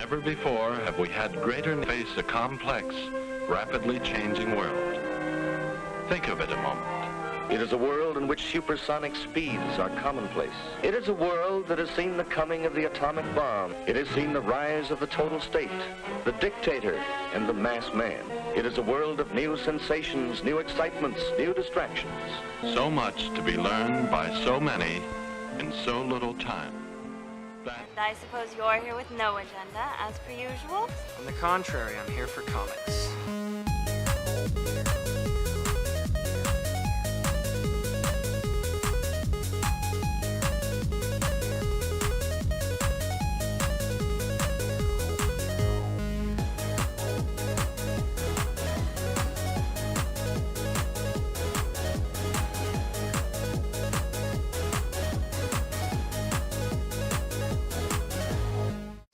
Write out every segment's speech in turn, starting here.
Never before have we had greater face a complex, rapidly changing world. Think of it a moment. It is a world in which supersonic speeds are commonplace. It is a world that has seen the coming of the atomic bomb. It has seen the rise of the total state, the dictator, and the mass man. It is a world of new sensations, new excitements, new distractions. So much to be learned by so many in so little time. I suppose you're here with no agenda, as per usual? On the contrary, I'm here for comics.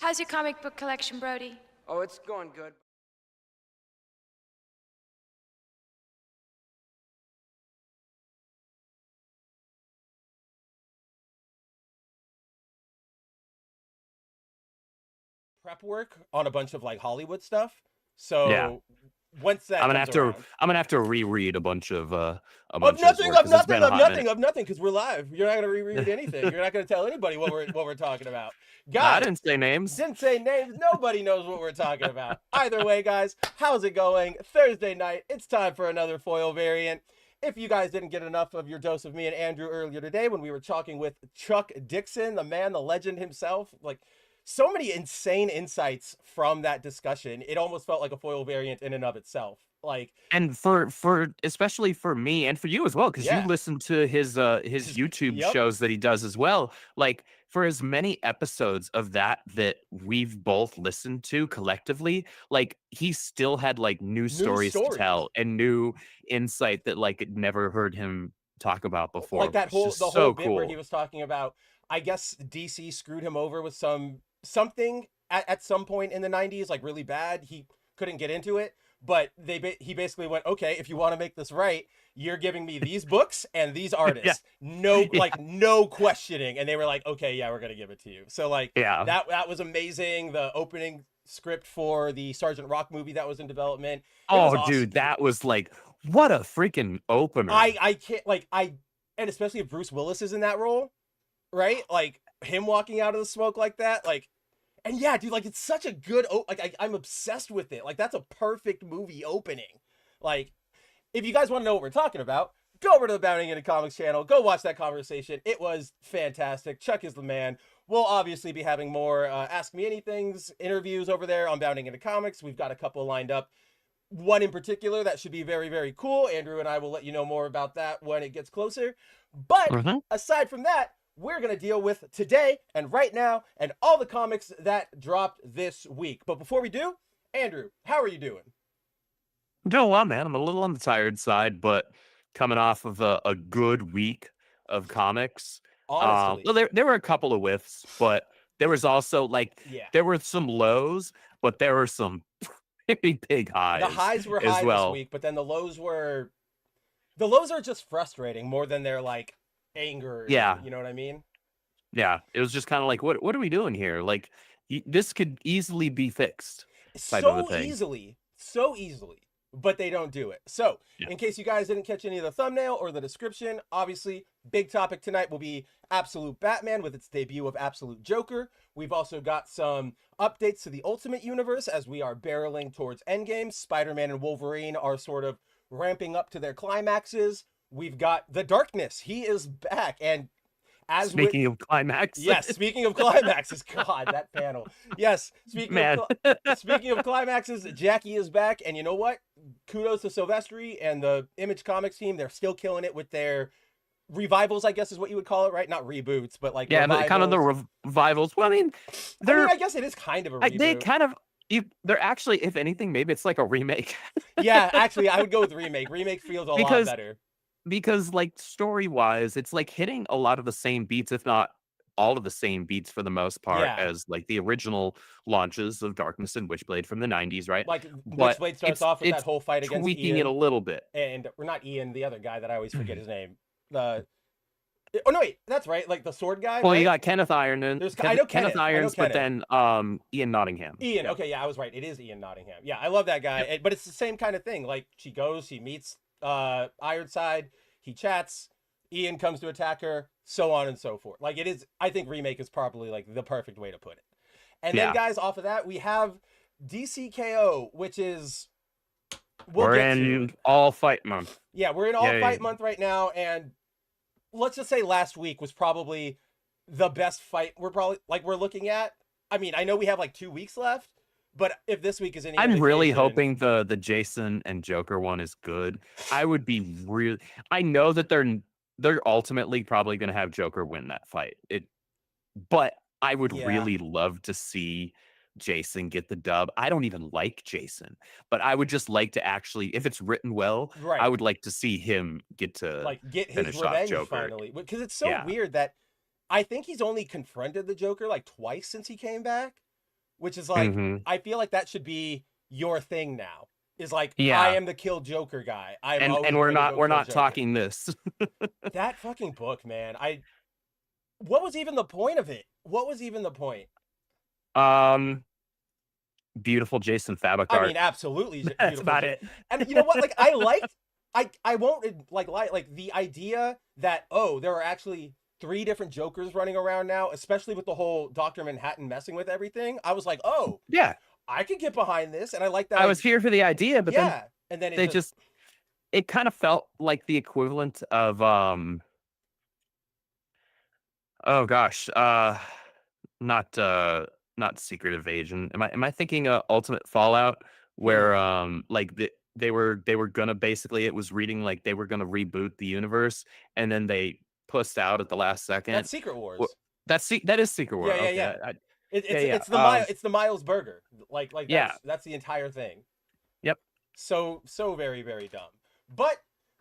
How's your comic book collection, Brody? Oh, it's going good. Prep work on a bunch of like Hollywood stuff. So Yeah. once that I'm gonna comes have to around- I'm gonna have to reread a bunch of of his nothing, work, of 'cause it's nothing, been a of hot nothing, minute. of nothing, because we're live. You're not gonna reread anything. You're not gonna tell anybody what we're talking about. I Guys, didn't say names. didn't say names. Nobody knows what we're talking about. Either way, guys, how's it going? Thursday night. It's time for another foil variant. If you guys didn't get enough of your dose of me and Andrew earlier today when we were talking with Chuck Dixon, the man, the legend himself, like so many insane insights from that discussion. It almost felt like a foil variant in and of itself. Like, And for especially for me and for you as well, because Yeah. you listen to his YouTube Yep. shows that he does as well. Like for as many episodes of that we've both listened to collectively, like he still had like new stories to stories. tell and new insight that like I'd never heard him talk about before. like that which whole is the so whole bit cool. where he was talking about, I guess DC screwed him over with something at some point in the 90s, like really bad. He couldn't get into it, but he basically went, okay, if you want to make this right, you're giving me these books and these artists. No, like no questioning. And they were like, okay, yeah, we're gonna give it to you. So like Yeah. that was amazing. The opening script for the Sergeant Rock movie that was in development. It Oh, was awesome. dude, that was like what a freaking opener. I can't and especially if Bruce Willis is in that role, right? Like him walking out of the smoke like that, like, and yeah, dude, like it's such a good, I'm obsessed with it. Like that's a perfect movie opening. Like, if you guys want to know what we're talking about, go over to the Bounding Into Comics channel, go watch that conversation. It was fantastic. Chuck is the man. We'll obviously be having more Ask Me Anythings interviews over there on Bounding Into Comics. We've got a couple lined up. One in particular that should be very, very cool. Andrew and I will let you know more about that when it gets closer. But aside from that, we're going to deal with today and right now and all the comics that dropped this week. But before we do, Andrew, how are you doing? I'm doing well, man. I'm a little on the tired side, but coming off of a good week of comics. Honestly. Well, there were a couple of whiffs, but there was also like Yeah. there were some lows, but there were some pretty big highs. The highs were as high well. this week, but then the lows are just frustrating more than they're like anger. Yeah. You know what I mean? Yeah, it was just kind of like, what are we doing here? Like, this could easily be fixed. Type of a thing. So easily, but they don't do it. So, Yeah. in case you guys didn't catch any of the thumbnail or the description, obviously, big topic tonight will be Absolute Batman with its debut of Absolute Joker. We've also got some updates to the Ultimate Universe as we are barreling towards Endgame. Spider-Man and Wolverine are sort of ramping up to their climaxes. We've got The Darkness. He is back. And as Speaking of climax. Yes, speaking of climaxes, God, that panel. Yes, speaking of climaxes, Jackie is back, and you know what? Kudos to Silvestri and the Image Comics team. They're still killing it with their revivals, I guess is what you would call it, right? Not reboots, but like revivals. Kind of the revivals. Well, I mean, I guess it is kind of a reboot. They kind of. They're actually, if anything, maybe it's like a remake. Yeah, actually, I would go with remake. Remake feels a lot better. Because like story-wise, it's like hitting a lot of the same beats, if not all of the same beats for the most part, as like the original launches of Darkness and Witchblade from the 90s, right? Like Witchblade starts off with that whole fight against tweaking Ian, it a little bit. and we're not Ian, the other guy that I always forget his name. Oh no, wait, that's right. Like the sword guy. Well, right? you got Kenneth Ironin. I know Kenneth Irons, but Kenneth. then Ian Nottingham. Ian. Okay, yeah, I was right. It is Ian Nottingham. Yeah, I love that guy. But it's the same kind of thing. Like she goes, she meets Ironside, he chats, Ian comes to attack her, so on and so forth. Like it is. I think remake is probably like the perfect way to put it. And then guys, off of that, we have DCKO, which is we're in all fight month. Yeah, we're in all fight month right now, and let's just say last week was probably the best fight we're looking at. I mean, I know we have like 2 weeks left, but if this week is any I'm really hoping the Jason and Joker one is good. I would be really. I know that they're ultimately probably going to have Joker win that fight. But I would really love to see Jason get the dub. I don't even like Jason, but I would just like to actually, if it's written well, I would like to see him get his revenge finally. Because it's so weird that I think he's only confronted the Joker like twice since he came back, which is like I feel like that should be your thing now. Is like I am the kill Joker guy. And we're not talking this. That fucking book, man. What was even the point of it? What was even the point? Beautiful Jason Fabok art. I mean, absolutely. That's about it. And you know what? Like, I won't like the idea that there are actually 3 different Jokers running around now, especially with the whole Dr. Manhattan messing with everything. I was like, I could get behind this, and I like that. I was here for the idea, but then it kind of felt like the equivalent of oh gosh, not Secret Invasion. Am I thinking Ultimate Fallout, where like they were gonna basically, it was reading like they were gonna reboot the universe, and then they pussed out at the last second. That's Secret Wars. That is Secret Wars. Yeah. Okay. It's the Miles Burger. Like that's the entire thing. Yep. So very, very dumb. But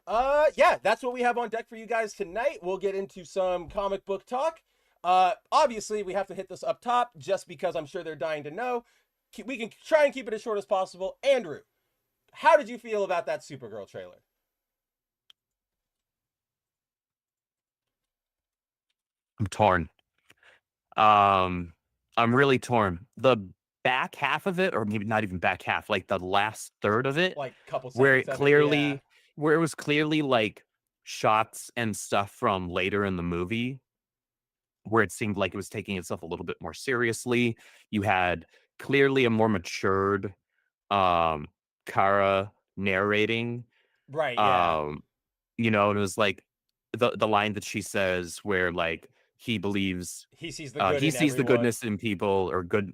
that's what we have on deck for you guys tonight. We'll get into some comic book talk. Obviously we have to hit this up top just because I'm sure they're dying to know. We can try and keep it as short as possible. Andrew, how did you feel about that Supergirl trailer? I'm torn. I'm really torn. The back half of it, or maybe not even back half, like the last third of it, like couple where it was clearly like shots and stuff from later in the movie, where it seemed like it was taking itself a little bit more seriously. You had clearly a more matured Kara narrating. Right. Yeah. And it was like the line that she says where like he believes he sees the goodness in people, or good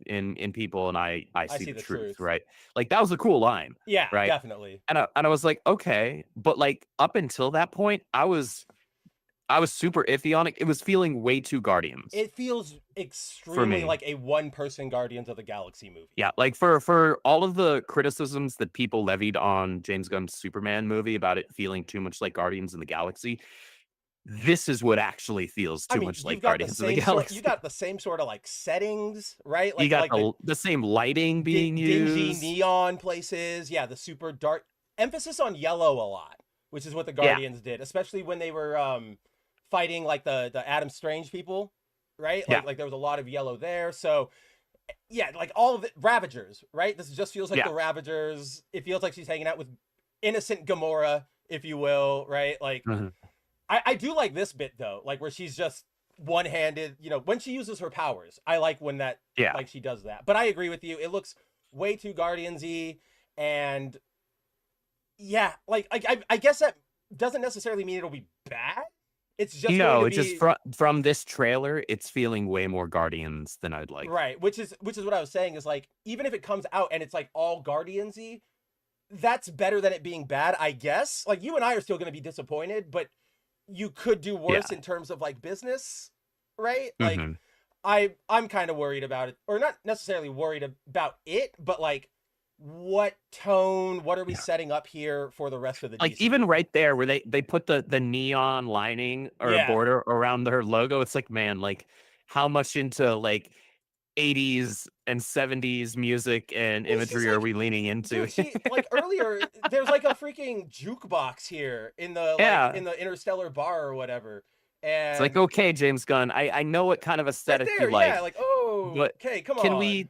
in people, and I see the truth, right? Like that was a cool line. Yeah, right. Definitely. And I was like, okay, but like up until that point, I was super iffy on it. It was feeling way too Guardians. It feels extremely like a one-person Guardians of the Galaxy movie. Yeah, like for all of the criticisms that people levied on James Gunn's Superman movie about it feeling too much like Guardians of the Galaxy, this is what actually feels too much like Guardians of the Galaxy. You got the same sort of like settings, right? Like, you got the same lighting being used. Dingy neon places. Yeah, the super dark emphasis on yellow a lot, which is what the Guardians did, especially when they were fighting like the Adam Strange people, right? Like there was a lot of yellow there. So yeah, like all of it, Ravagers, right? This just feels like the Ravagers. It feels like she's hanging out with innocent Gamora, if you will, right? Like I do like this bit though, like where she's just one-handed, when she uses her powers. I like when that like she does that. But I agree with you. It looks way too Guardians-y, and like I guess that doesn't necessarily mean it'll be bad. It's just just from this trailer, it's feeling way more Guardians than I'd like. Right, which is what I was saying, is like, even if it comes out and it's like all Guardians-y, that's better than it being bad, I guess. Like, you and I are still going to be disappointed, but you could do worse in terms of like business, right? Like I'm kind of worried about it, or not necessarily worried about it, but like what are we setting up here for the rest of the like DC? Even right there where they put the neon lining or a border around their logo, it's like, man, like how much into like 80s and 70s music and imagery are we leaning into? Dude, like earlier there's like a freaking jukebox here in the in the Interstellar bar or whatever, It's like, And okay, James Gunn, I know what kind of right aesthetic you there, like, yeah, like, oh, but okay, come can on. we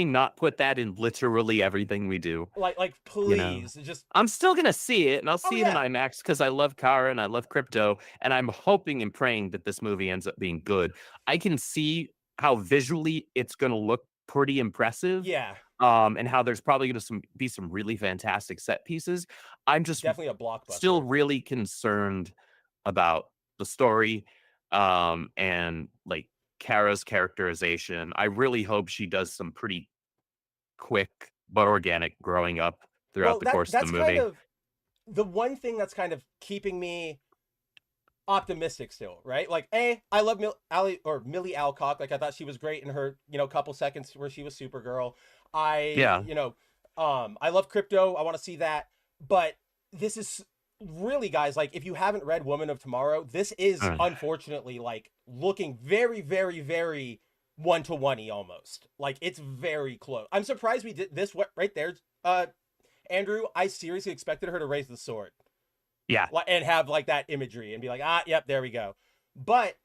not put that in literally everything we do? Like, You know, please, just I'm still gonna see it, and I'll oh see it in yeah, IMAX because I love Kara and I love crypto, and I'm hoping and praying that this movie ends up being good. I can see how visually it's gonna look pretty impressive, yeah, and how there's probably gonna be some really fantastic set pieces. I'm just definitely a still blockbuster. really concerned about the story, and like Kara's characterization. I really hope she does some pretty quick but organic growing up throughout Well, the course of that's the kind movie. of the one thing that's kind of keeping me optimistic still, right? Like, I love Millie Alcock. Like, I thought she was great in her, couple seconds where she was Supergirl. I, Yeah. I love Crypto. I want to see that. But this is really, guys, like, if you haven't read Woman of Tomorrow, this is Uh, unfortunately like looking very, very, very one-to-one almost. Like, it's very close. I'm surprised we did this. What right there, Andrew? I seriously expected her to raise the sword yeah. and have like that imagery and be like, yep, there we go. But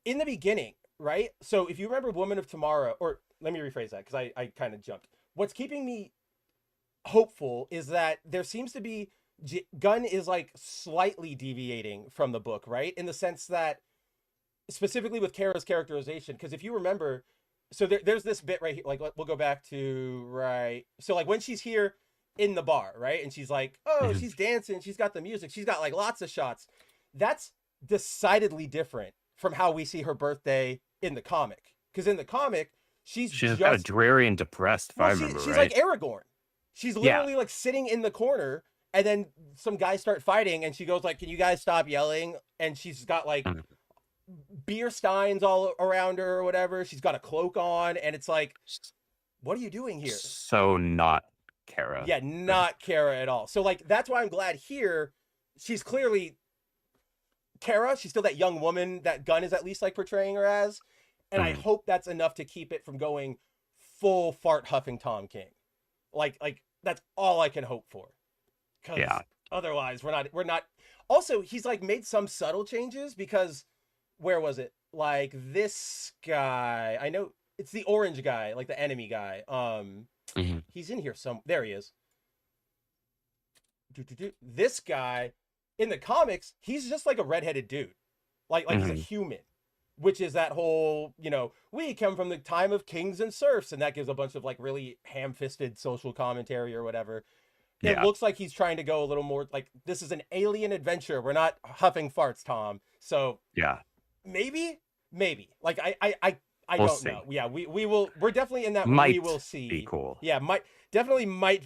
in the beginning, right? So if you remember Woman of Tomorrow, or let me rephrase that because I kind of jumped. What's keeping me hopeful is that there seems to be Gunn is like slightly deviating from the book, right? In the sense that specifically with Kara's characterization, because if you remember, so there's this bit right here, like we'll go back to right. So like when she's here in the bar, right, and she's like, oh, Mhm. she's dancing, she's got the music, she's got like lots of shots. That's decidedly different from how we see her birthday in the comic. Because in the comic, she's She's kind of just dreary and depressed, if I remember she's like right. Aragorn. She's Yeah. literally like sitting in the corner, and then some guys start fighting, and she goes like, "Can you guys stop yelling?" And she's got like Mhm. beer steins all around her or whatever. She's got a cloak on, and it's like, what are you doing here? So not Kara. Yeah, not Kara at all. So like that's why I'm glad here. She's clearly Kara. She's still that young woman that Gunn is at least like portraying her as, and I Mhm. hope that's enough to keep it from going full fart huffing Tom King. Like that's all I can hope for. Because Yeah. otherwise we're not. Also, he's like made some subtle changes because where was it? Like this guy, I know it's the orange guy, like the enemy guy. Mhm. He's in here there he is. This guy in the comics, he's just like a redheaded dude. Like he's a Mhm. human, which is that whole, we come from the time of kings and serfs, and that gives a bunch of like really ham-fisted social commentary or whatever. It Yeah. looks like he's trying to go a little more like this is an alien adventure. We're not huffing farts, Tom. So Yeah. maybe. Like I We'll don't see. know. Yeah, we will. We're definitely in that. We Might will see. be cool. Yeah, might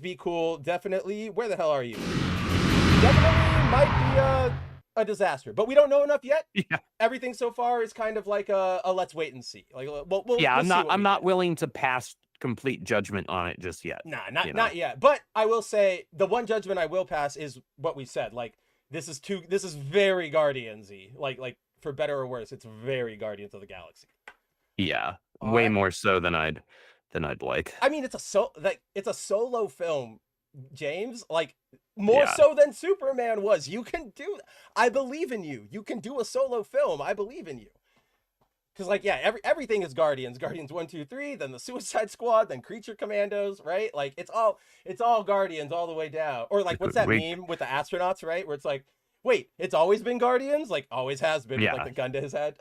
be cool. Definitely. Where the hell are you? Definitely might be a disaster, but we don't know enough yet. Yeah. Everything so far is kind of like a let's wait and see. Like we'll Yeah, see what I'm we not get. willing to pass complete judgment on it just yet. Nah, you know? not yet. But I will say the one judgment I will pass is what we said. Like this is very Guardians-y. Like for better or worse, it's very Guardians of the Galaxy. Yeah. All Way right. more so than I'd like. I mean, it's a solo film, James. Like more Yeah. so than Superman was. You can do. I believe in you. You can do a solo film. I believe in you. Because like yeah, everything is Guardians. Guardians 1, 2, 3. Then the Suicide Squad. Then Creature Commandos. Right? Like it's all Guardians all the way down. Or like what's that We- meme with the astronauts? Right? Where it's like, wait, it's always been Guardians. Like always has been. With, Yeah. like the gun to his head.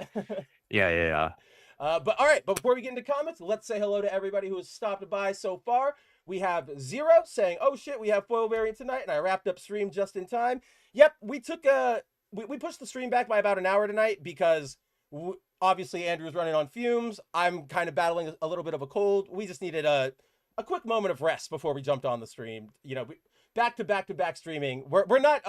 Yeah. But all right, but before we get into comments, let's say hello to everybody who has stopped by so far. We have Zero saying, "Oh shit, we have foil variant tonight," and I wrapped up stream just in time. Yep, we took we pushed the stream back by about an hour tonight because obviously Andrew's running on fumes. I'm kind of battling a little bit of a cold. We just needed a quick moment of rest before we jumped on the stream. Back to back streaming. We're not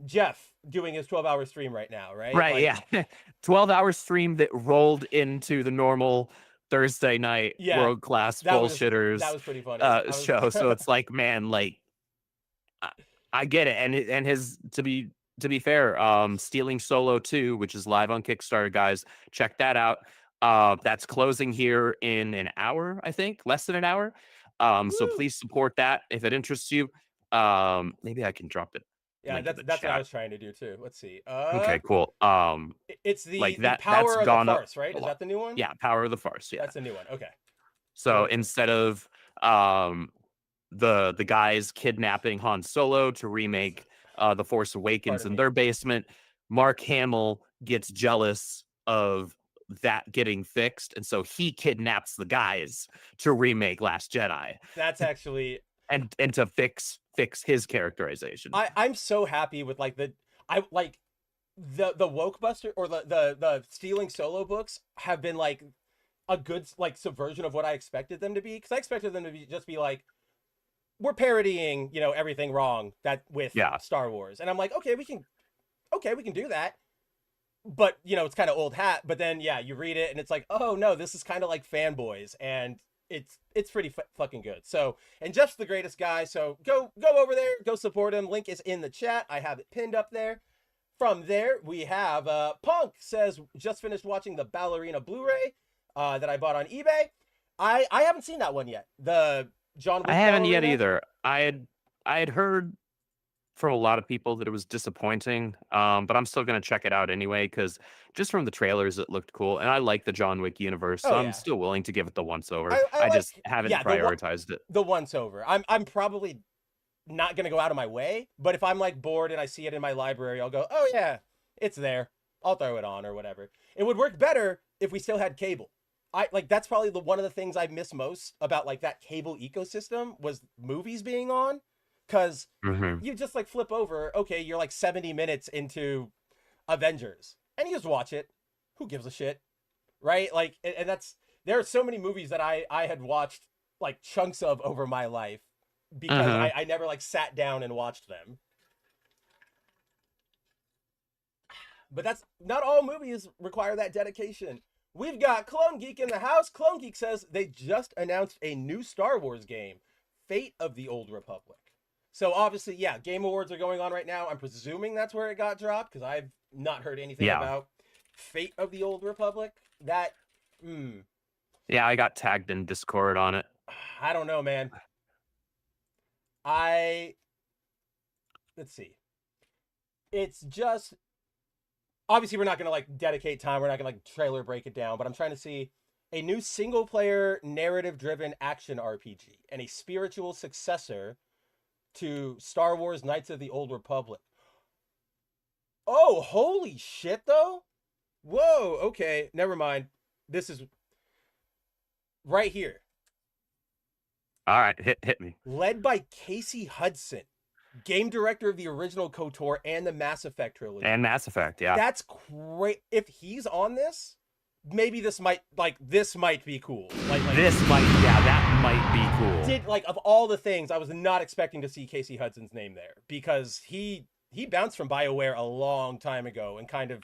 Jeff doing his 12-hour stream right now, right? Right, Like, yeah. 12-hour stream that rolled into the normal Thursday night Yeah, world-class that was bullshitters pretty funny. show. So it's like, man, like I get it. And his to be fair, Stealing Solo 2, which is live on Kickstarter, guys, check that out. That's closing here in an hour, I think, less than an hour. So Woo. please support that if it interests you. Maybe I can drop it Yeah, link in the that's what I chat. was trying to do too. Let's see. Okay, cool. It's the like the that Power that's of the gone up Farce, right? a Is lot. that the new one? Yeah, Power of the Farce. Yeah. That's a new one. Okay. So Cool. instead of the guys kidnapping Han Solo to remake The Force Awakens Pardon in me. their basement, Mark Hamill gets jealous of that getting fixed, and so he kidnaps the guys to remake Last Jedi That's actually and to fix his characterization. I'm so happy with like the woke buster or the stealing Solo books have been like a good like subversion of what I expected them to be, because I expected them to be just be like, we're parodying, you know, everything wrong that with Star Wars, and I'm like, okay, we can do that, but you know, it's kind of old hat. But then you read it and it's like, oh no, this is kind of like fanboys, and it's pretty fucking good. So, and Jeff's the greatest guy, so go over there, go support him. Link is in the chat. I have it pinned up there. From there, we have Punk says, just finished watching the Ballerina Blu-ray that I bought on eBay. I haven't seen that one yet. The John Wick I haven't Ballerina? yet either. I had heard from a lot of people that it was disappointing, but I'm still gonna check it out anyway, because just from the trailers it looked cool, and I like the John Wick universe, so I'm still willing to give it the once over. I just haven't prioritized it. The once over. I'm probably not gonna go out of my way, but if I'm like bored and I see it in my library, I'll go, oh yeah, it's there, I'll throw it on or whatever. It would work better if we still had cable. That's probably one of the things I miss most about like that cable ecosystem was movies being on, because you just like flip over, okay, you're like 70 minutes into Avengers and you just watch it, who gives a shit, right? Like, and there are so many movies that I had watched like chunks of over my life because I never like sat down and watched them. But that's not all movies require that dedication. We've got Clone Geek in the house. Clone Geek says they just announced a new Star Wars game, Fate of the Old Republic. So obviously, Game Awards are going on right now. I'm presuming that's where it got dropped, because I've not heard anything about Fate of the Old Republic. That, Yeah, I got tagged in Discord on it. I don't know, man. Let's see. It's just, obviously we're not going to like dedicate time. We're not going to like trailer break it down, but I'm trying to see a new single player narrative driven action RPG and a spiritual successor to Star Wars Knights of the Old Republic. Oh, holy shit though. Whoa. Okay. Never mind. This is right here. All right. Hit me. Led by Casey Hudson, game director of the original KOTOR and the Mass Effect trilogy. And Mass Effect, yeah. That's great. If he's on this, maybe this might be cool. That might be cool. Of all the things, I was not expecting to see Casey Hudson's name there, because he bounced from BioWare a long time ago and kind of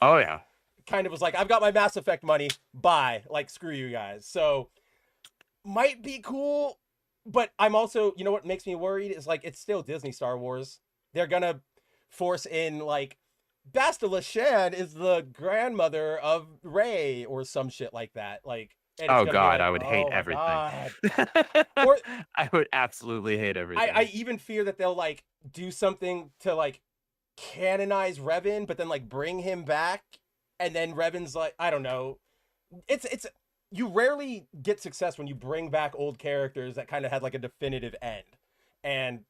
was like, I've got my Mass Effect money, bye, like screw you guys. So might be cool. But I'm also, you know what makes me worried is like, it's still Disney Star Wars. They're gonna force in like, Bastila Shan is the grandmother of Rey or some shit like that. Like, oh god, I would hate everything. Or, I would absolutely hate everything. I even fear that they'll like do something to like canonize Revan, but then like bring him back, and then Revan's like, I don't know. It's you rarely get success when you bring back old characters that kind of had like a definitive end. And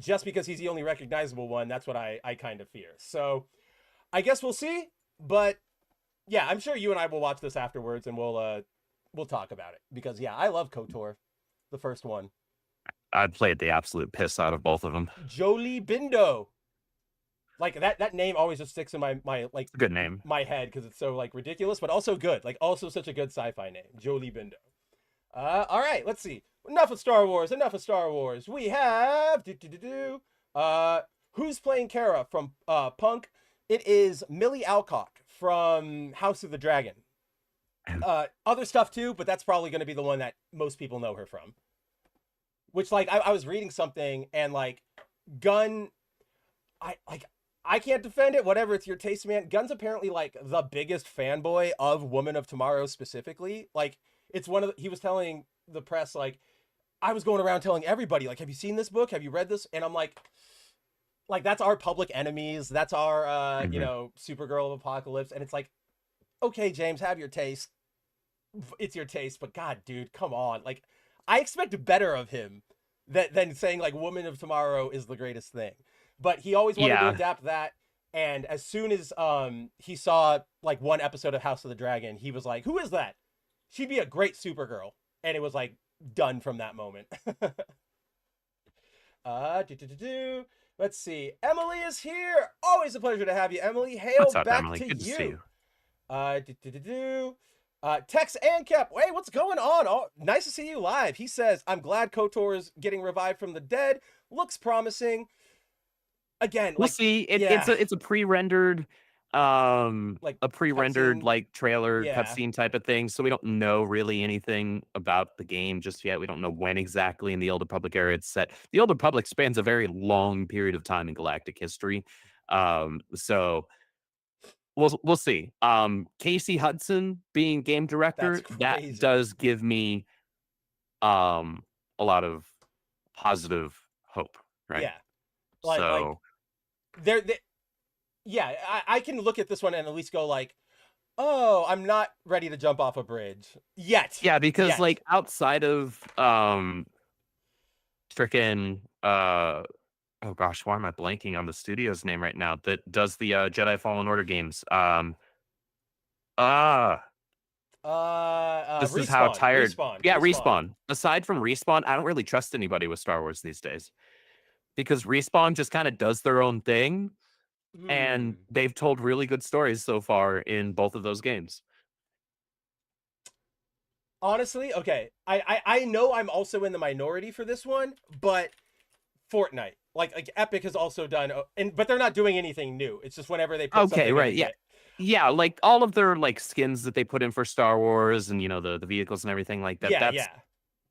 just because he's the only recognizable one, that's what I kind of fear. So I guess we'll see. But yeah, I'm sure you and I will watch this afterwards and we'll talk about it. Because I love KOTOR, the first one. I'd played the absolute piss out of both of them. Jolie Bindo. Like that name always just sticks in my like good name, my head, because it's so like ridiculous, but also good. Like also such a good sci-fi name, Jolie Bindo. All right, let's see. Enough of Star Wars. We have who's playing Kara from Punk. It is Millie Alcock from House of the Dragon. Other stuff too, but that's probably going to be the one that most people know her from. Which like I was reading something and like Gunn, I can't defend it, whatever, it's your taste, man. Gunn's apparently like the biggest fanboy of Woman of Tomorrow specifically. Like it's he was telling the press, like, I was going around telling everybody, like, have you seen this book? Have you read this? And I'm like, like that's our Public Enemies, that's our you Mhm. know, Supergirl of Apocalypse, and it's like, okay, James, have your taste. It's your taste, but God, dude, come on. Like, I expect better of him than saying like Woman of Tomorrow is the greatest thing. But he always wanted to Yeah. adapt that, and as soon as he saw like one episode of House of the Dragon, he was like, "Who is that? She'd be a great Supergirl." And it was like done from that moment. Let's see. Emily is here. Always a pleasure to have you, Emily. Hail What's up, back Emily? to Good to see you. Tex and Cap. Hey, what's going on? Oh, nice to see you live. He says, I'm glad KOTOR is getting revived from the dead. Looks promising. Again, We'll like, see. yeah, It's a pre-rendered like a pre-rendered cutscene. like trailer Yeah. cutscene type of thing. So we don't know really anything about the game just yet. We don't know when exactly in the Old Republic era it's set. The Old Republic spans a very long period of time in galactic history. So we'll see. Casey Hudson being game That's director, that crazy. does give me a lot of positive hope, right? Yeah. Like So they yeah, I can look at this one and at least go like, oh, I'm not ready to jump off a bridge yet. yeah, because Yet. like outside of freaking oh gosh, why am I blanking on the studio's name right now that does the Jedi Fallen Order games? Ah, this is how tired. Yeah, Respawn. Respawn. Aside from Respawn, I don't really trust anybody with Star Wars these days because Respawn just kind of does their own thing, and Hmm. they've told really good stories so far in both of those games. Honestly, okay. I know I'm also in the minority for this one, but Fortnite, like Epic has also done, and but they're not doing anything new. It's just whenever they put Okay, something in right, a yeah. game. Yeah, like all of their like skins that they put in for Star Wars and the vehicles and everything like that. Yeah, That's yeah,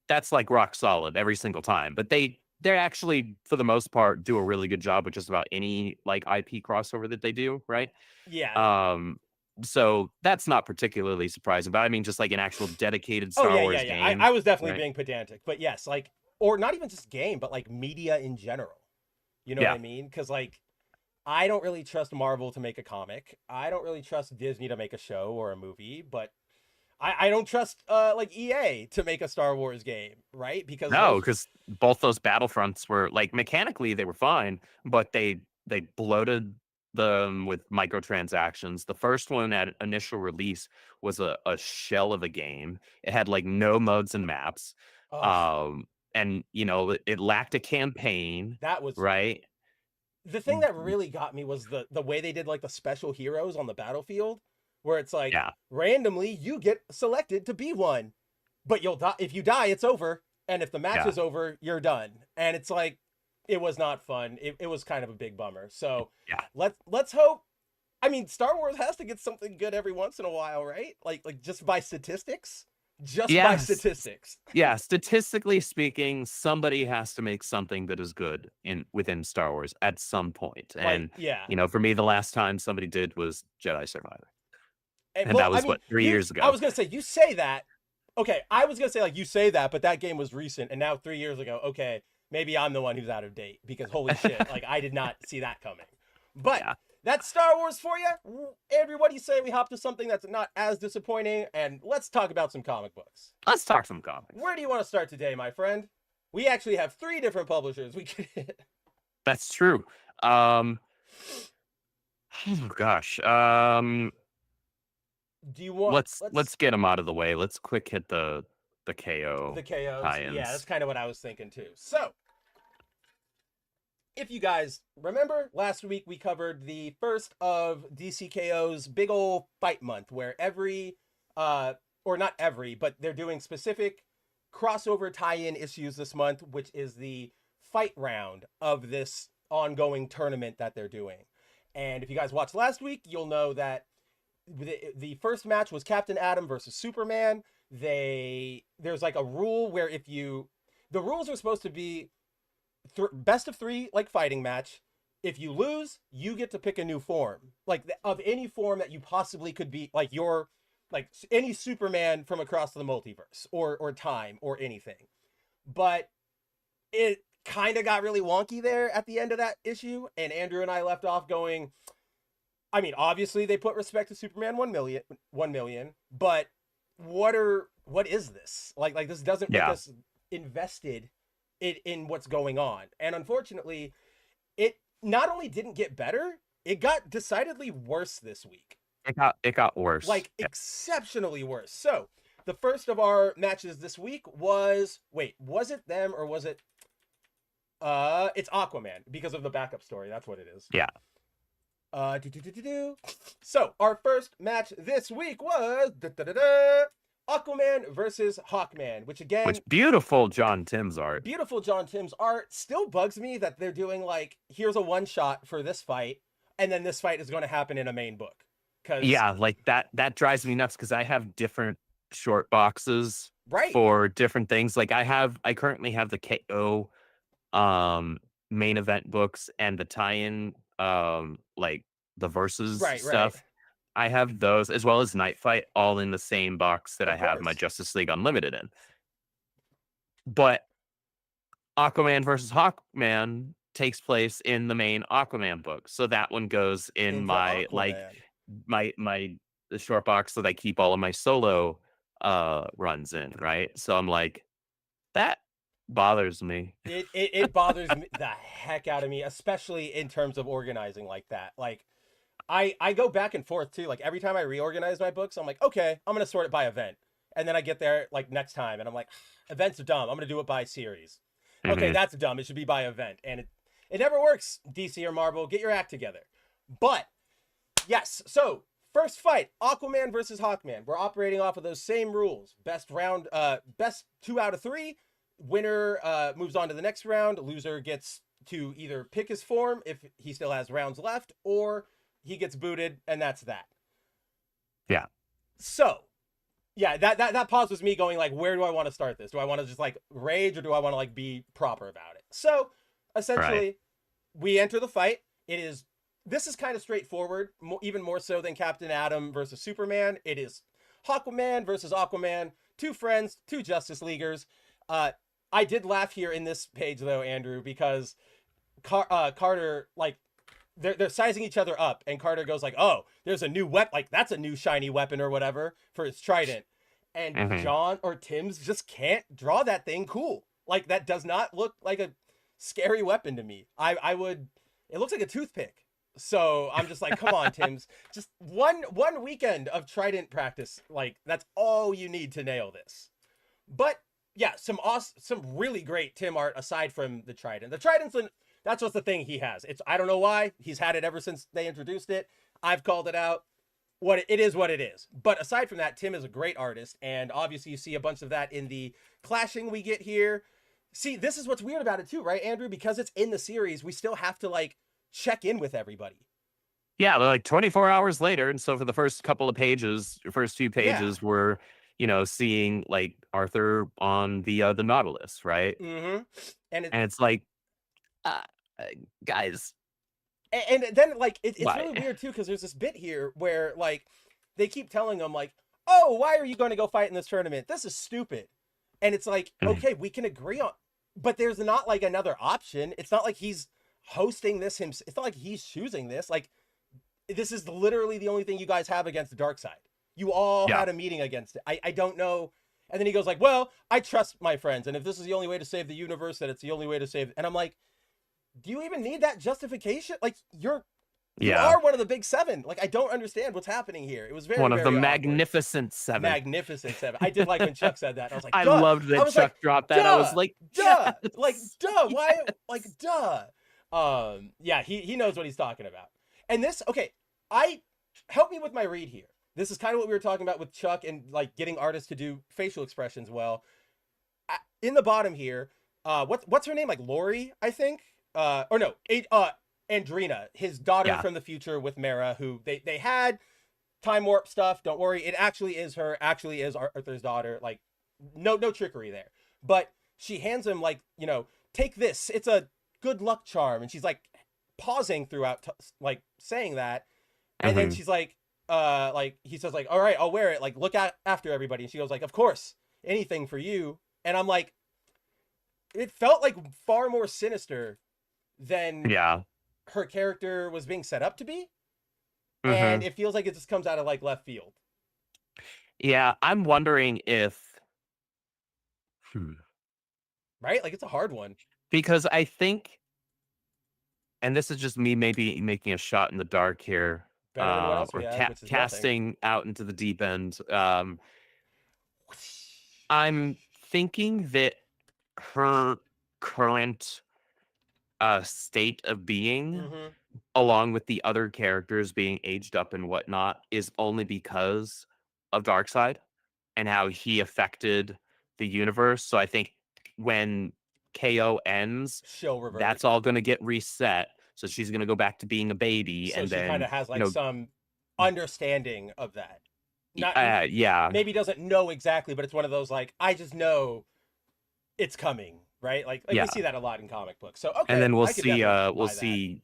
that's like rock solid every single time. But they actually for the most part do a really good job with just about any like IP crossover that they do, right? yeah. Um so that's not particularly surprising, but I mean just like an actual dedicated Oh Star yeah, yeah, Wars yeah. game, I was definitely right? being pedantic, but yes, like, or not even just game, but like media in general. You know what Yeah. I mean? Because like, I don't really trust Marvel to make a comic. I don't really trust Disney to make a show or a movie, but I don't trust like EA to make a Star Wars game, right? Because No, those, because both those Battlefronts were like mechanically they were fine, but they bloated them with microtransactions. The first one at initial release was a shell of a game. It had like no modes and maps. ugh, Um, and it lacked a campaign, that was right? the thing that really got me was the way they did like the special heroes on the battlefield, where it's like Yeah. randomly you get selected to be one, but you'll die if you die. It's over, and if the match Yeah. is over, you're done. And it's like it was not fun. It was kind of a big bummer. So Yeah. let's hope. I mean, Star Wars has to get something good every once in a while, right? Like just by statistics, just by Yes. statistics. Yeah, statistically speaking, somebody has to make something that is good in within Star Wars at some point. Like And yeah. for me, the last time somebody did was Jedi Survivor, And, and well, that I was mean, what 3 years I ago. was gonna say you say that. Okay, I was gonna say like you say that, but that game was recent, and now 3 years ago. Okay, maybe I'm the one who's out of date because holy shit, like I did not see that coming. But Yeah, that's Star Wars for you, Andrew. What do you say we hop to something that's not as disappointing, and let's talk about some comic books. let's talk some comics. Where do you want to start today, my friend? We actually have 3 different publishers. We could. That's true. Oh gosh. Do you want? Let's get them out of the way. Let's quick hit the KO The KOs. Yeah, that's tie-ins. kind of what I was thinking too. So, if you guys remember, last week we covered the first of DCKO's big ol' fight month, where every, or not every, but they're doing specific crossover tie-in issues this month, which is the fight round of this ongoing tournament that they're doing. And if you guys watched last week, you'll know that the first match was Captain Atom versus Superman. There's like a rule where if you the rules are supposed to be best of 3 like fighting match. If you lose, you get to pick a new form, like of any form that you possibly could be, like your like any Superman from across the multiverse or time or anything. But kind of got really wonky there at the end of that issue, and Andrew and I left off going, I mean, obviously they put respect to Superman 1 million, but what is this? Like this doesn't make us invested in what's going on. And unfortunately, it not only didn't get better, it got decidedly worse this week. It got worse. Like exceptionally worse. So the first of our matches this week was it them or was it it's Aquaman because of the backup story. That's what it is. Yeah. So our first match this week was Aquaman versus Hawkman, which beautiful John Timms art. Beautiful John Timms art. Still bugs me that they're doing like, here's a one shot for this fight, and then this fight is going to happen in a main book. Yeah, like that drives me nuts because I have different short boxes for different things. Like I currently have the KO main event books and the tie-in like the versus stuff. Right. I have those as well as Night Fight all in the same box that I have my Justice League Unlimited in. But Aquaman versus Hawkman takes place in the main Aquaman book. So that one goes in my Aquaman. The short box that I keep all of my solo runs in, right? So I'm like, that bothers me. It bothers me the heck out of me, especially in terms of organizing like that. Like I go back and forth too. Like every time I reorganize my books, I'm like, okay, I'm gonna sort it by event. And then I get there like next time and I'm like, events are dumb. I'm gonna do it by series. Okay, that's dumb. It should be by event. And it never works, DC or Marvel. Get your act together. But yes, so first fight, Aquaman versus Hawkman. We're operating off of those same rules. Best 2 out of 3. Winner moves on to the next round. Loser gets to either pick his form if he still has rounds left, or he gets booted, and that's that. Yeah. So, yeah, that pauses me going like, where do I want to start this? Do I want to just like rage, or do I want to like be proper about it? So, essentially, we enter the fight. This is kind of straightforward, even more so than Captain Atom versus Superman. It is Hawkman versus Aquaman, 2 friends, 2 Justice Leaguers. I did laugh here in this page though, Andrew, because Carter, like, they're sizing each other up, and Carter goes like, oh, there's a new weapon, like that's a new shiny weapon or whatever for his trident. And John or Timms just can't draw that thing cool. Like that does not look like a scary weapon to me. It looks like a toothpick. So I'm just like, come on, Timms, just one weekend of trident practice. Like that's all you need to nail this. But yeah, some really great Tim art aside from the trident. The trident's that's just the thing he has. I don't know why he's had it ever since they introduced it. I've called it out. It is what it is. But aside from that, Tim is a great artist, and obviously you see a bunch of that in the clashing we get here. See, this is what's weird about it too, right, Andrew? Because it's in the series, we still have to like check in with everybody. Yeah, like 24 hours later, and so for the first few pages, we're seeing like Arthur on the Nautilus, right? Mm-hmm. And it's like, guys. And then like it's really weird too, because there's this bit here where like they keep telling him like, oh, why are you going to go fight in this tournament? This is stupid. And it's like, okay, we can agree on, but there's not like another option. It's not like he's hosting this himself. It's not like he's choosing this. Like this is literally the only thing you guys have against the dark side. You all had a meeting against it. I don't know. And then he goes like, well, I trust my friends, and if this is the only way to save the universe, then it's the only way to save. And I'm like, do you even need that justification? Like you are one of the big 7. Like I don't understand what's happening here. It was very one of the awkward. Magnificent 7. Magnificent 7. I did like when Chuck said that. I was like, I loved that Chuck dropped that. I was like, duh, yes! Like duh. Why? Like duh. Yeah, he knows what he's talking about. And this, okay, help me with my read here. This is kind of what we were talking about with Chuck and like getting artists to do facial expressions well. In the bottom here, what's her name? Like Lori, I think. Or no, Andrina, his daughter from the future with Mara, who they had time warp stuff. Don't worry, it actually is her. Actually, is Arthur's daughter. Like no trickery there. But she hands him like, take this. It's a good luck charm, and she's like pausing throughout, like saying that, and then she's like he says like, all right, I'll wear it, like look after everybody, and she goes like, of course, anything for you. And I'm like, it felt like far more sinister than Yeah. her character was being set up to be. And Mm-hmm. it feels like it just comes out of like left field. Yeah, I'm wondering if Right? Like it's a hard one. because I think, and this is just me maybe making a shot in the dark here, Better than what else we or had, which is nothing. casting out into the deep end. I'm thinking that her current state of being, Mm-hmm. along with the other characters being aged up and whatnot, is only because of Darkseid and how he affected the universe. So I think when KO ends, She'll revert. that's all going to get reset. So she's going to go back to being a baby, So and she then kind of has like some understanding of that. yeah, Maybe doesn't know exactly, but it's one of those like I just know it's coming, right? Like Yeah. we see that a lot in comic books. So okay, and then we'll I could see definitely we'll buy that. see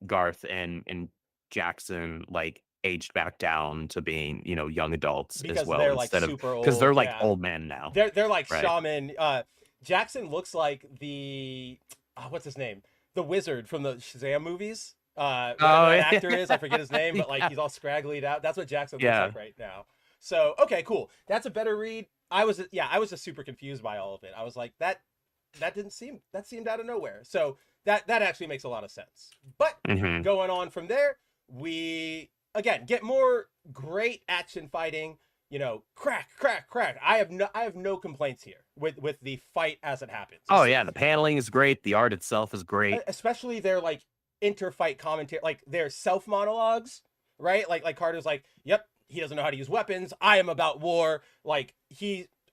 Garth and Jackson like aged back down to being, you know, young adults because as well, they're like instead of super old. because they're like yeah. old men now. They're like right? shaman. Jackson looks like the what's his name? The wizard from the Shazam movies. Whatever that actor is, I forget his name, but like he's all scragglied out. That's what Jackson looks like right now. So okay, cool. That's a better read. I was just super confused by all of it. I was like that seemed out of nowhere. So that actually makes a lot of sense. But going on from there, we again get more great action fighting. You know, crack. I have no complaints here with the fight as it happens. Oh yeah, the paneling is great. The art itself is great. Especially their like inter-fight commentary, like their self monologues, right? Like Carter's like, "Yep, he doesn't know how to use weapons. I am about war. Like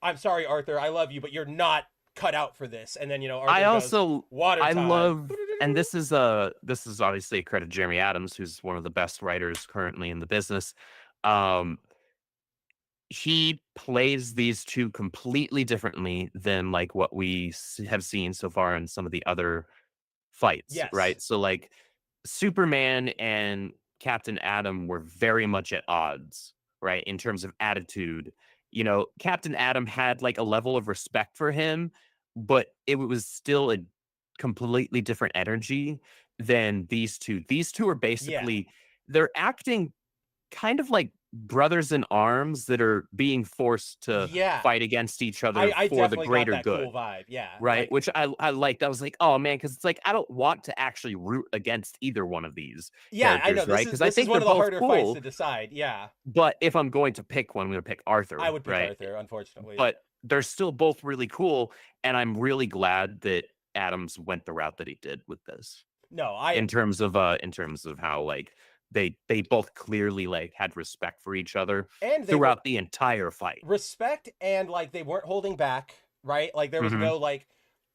I'm sorry, Arthur, I love you, but you're not cut out for this." And then, you know, Arthur water time. Love, and this is obviously a credit to Jeremy Adams, who's one of the best writers currently in the business. He plays these two completely differently than like what we have seen so far in some of the other fights, right? So like Superman and Captain Atom were very much at odds, right? In terms of attitude. You know, Captain Atom had like a level of respect for him, but it was still a completely different energy than these two. These two are basically, they're acting kind of like brothers in arms that are being forced to fight against each other for the greater got that good. Cool vibe, right? Like, which I liked. I was like, oh man, because it's like I don't want to actually root against either one of these characters, I know. right? Because I think one they're of the both harder cool, fights to decide. Yeah, but if I'm going to pick one, I'm going to pick Arthur. I would pick right? Arthur, unfortunately. But they're still both really cool, and I'm really glad that Adams went the route that he did with this. No, in terms of how like they both clearly like had respect for each other and throughout the entire fight. Respect, and like they weren't holding back, right? Like there was no like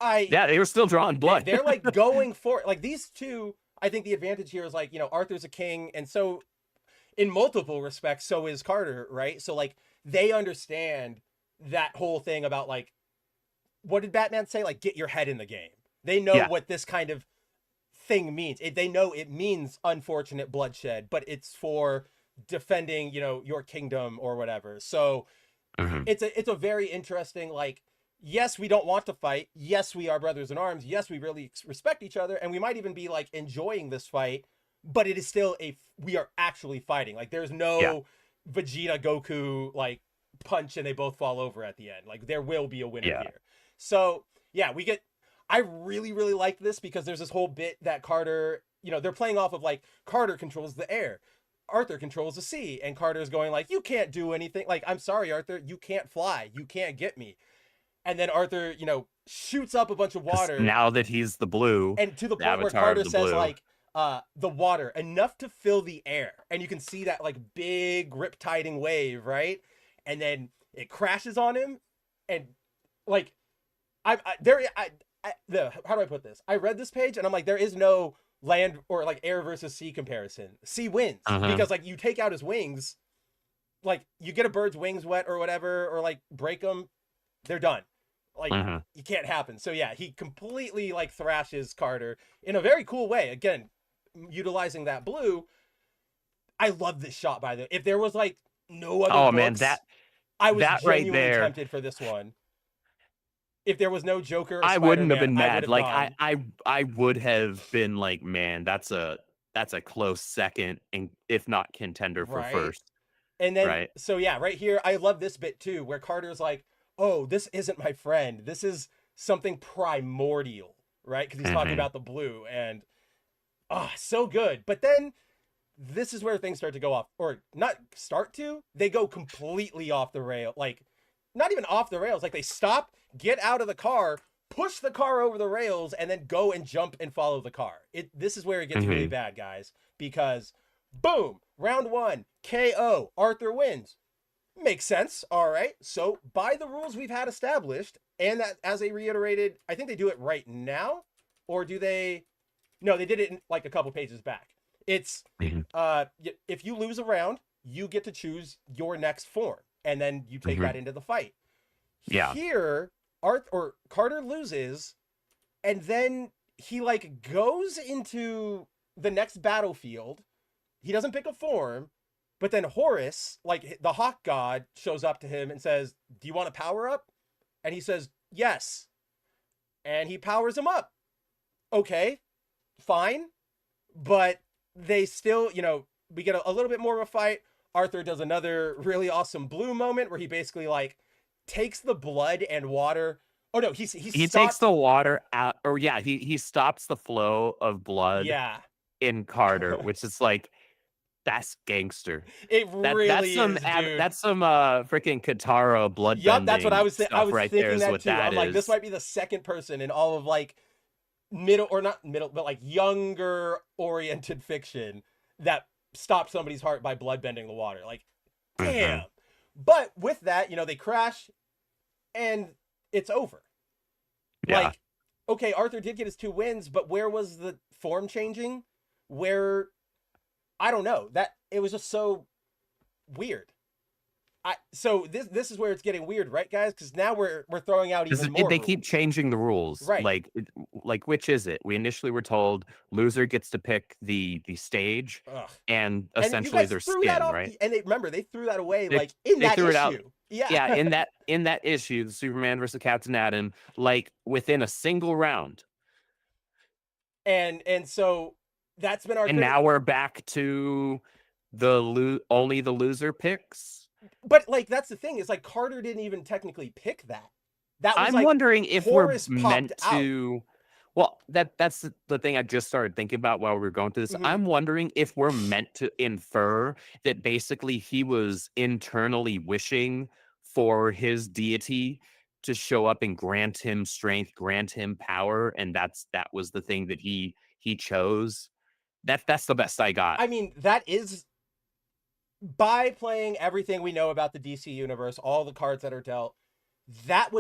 they were still drawing blood. They're like going for like these two. I think the advantage here is like, you know, Arthur's a king, and so in multiple respects, so is Carter, right? So like they understand that whole thing about like, what did Batman say? Like, get your head in the game. They know what this kind of thing means. They know it means unfortunate bloodshed, but it's for defending, you know, your kingdom or whatever. So it's a very interesting, like, yes, we don't want to fight. Yes, we are brothers in arms. Yes, we really respect each other, and we might even be like enjoying this fight, but it is still we are actually fighting. Like there's no Vegeta Goku like punch and they both fall over at the end. Like there will be a winner here. So we get, I really, really like this because there's this whole bit that Carter, you know, they're playing off of like Carter controls the air, Arthur controls the sea, and Carter's going like, you can't do anything. Like, I'm sorry, Arthur, you can't fly. You can't get me. And then Arthur, you know, shoots up a bunch of water. Now that he's the blue. And to the point where Carter says like, the water, enough to fill the air. And you can see that like big riptiding wave, right? And then it crashes on him. And like, how do I put this? I read this page and I'm like, there is no land or like air versus sea comparison. Sea wins because like you take out his wings, like you get a bird's wings wet or whatever, or like break them, they're done. Like you can't happen. So yeah, he completely like thrashes Carter in a very cool way. Again, utilizing that blue. I love this shot by the way. If there was like no other books, man, I was that genuinely right there, tempted for this one. if there was no Joker or I wouldn't have Spider-Man, been I mad. would have Like gone. I would have been like, man, that's a close second, and if not contender for Right. first, And then, right? so yeah, right here, I love this bit too, where Carter's like, oh, this isn't my friend. This is something primordial, right? Because he's talking Mhm. about the blue, and so good. But then this is where things start to go off, or not start to, they go completely off the rail. Like, not even off the rails. Like, they stop, get out of the car, push the car over the rails, and then go and jump and follow the car. This is where it gets really Mhm. bad, guys, because boom, round 1, KO, Arthur wins. Makes sense. All right. So by the rules we've had established, and that as they reiterated, I think they do it right now, or do they? No, they did it in like a couple pages back. It's Mhm. if you lose a round, you get to choose your next form, and then you take Mhm. that into the fight. Yeah. Here, Carter loses, and then he like goes into the next battlefield. He doesn't pick a form, but then Horus, like the hawk god, shows up to him and says, do you want a power up? And he says, yes. And he powers him up. Okay, fine. But they still, we get a little bit more of a fight. Arthur does another really awesome blue moment where he basically like takes the blood and water. Oh no, he He stops. takes the water out, or yeah, he stops the flow of blood Yeah, in Carter, which is like, that's gangster. it That's really some is, dude. that's some freaking Katara Yup, that's what I bloodbending was. I stuff was right there. thinking Is that what too. that I'm like, this is. might be the second person in all of like middle, or not middle, but like younger oriented fiction that stopped somebody's heart by bloodbending the water. Like, damn. Mhm. But with that, they crash and it's over. Yeah. Like, okay, Arthur did get his 2 wins, but where was the form changing? Where, I don't know. That it was just so weird. So this is where it's getting weird, right, guys? Because now we're throwing out even more They rules. keep changing the rules. Right. Like which is it? We initially were told loser gets to pick the stage Ugh. and And you essentially guys their threw skin, that off, right? and they threw that away They, like in they that threw it out. issue. Yeah. Yeah, in that issue, the Superman versus Captain Atom, like within a single round. and so that's been our And now we're back to only the loser picks. But like that's the thing, is like Carter didn't even technically pick that. That was I'm like wondering if Horus we're popped meant out. to. Well, that's the thing I just started thinking about while we were going through this. Mhm. I'm wondering if we're meant to infer that basically he was internally wishing for his deity to show up and grant him strength, grant him power, and that was the thing that he chose. That's the best I got. I mean, that is, by playing everything we know about the DC universe, all the cards that are dealt, that's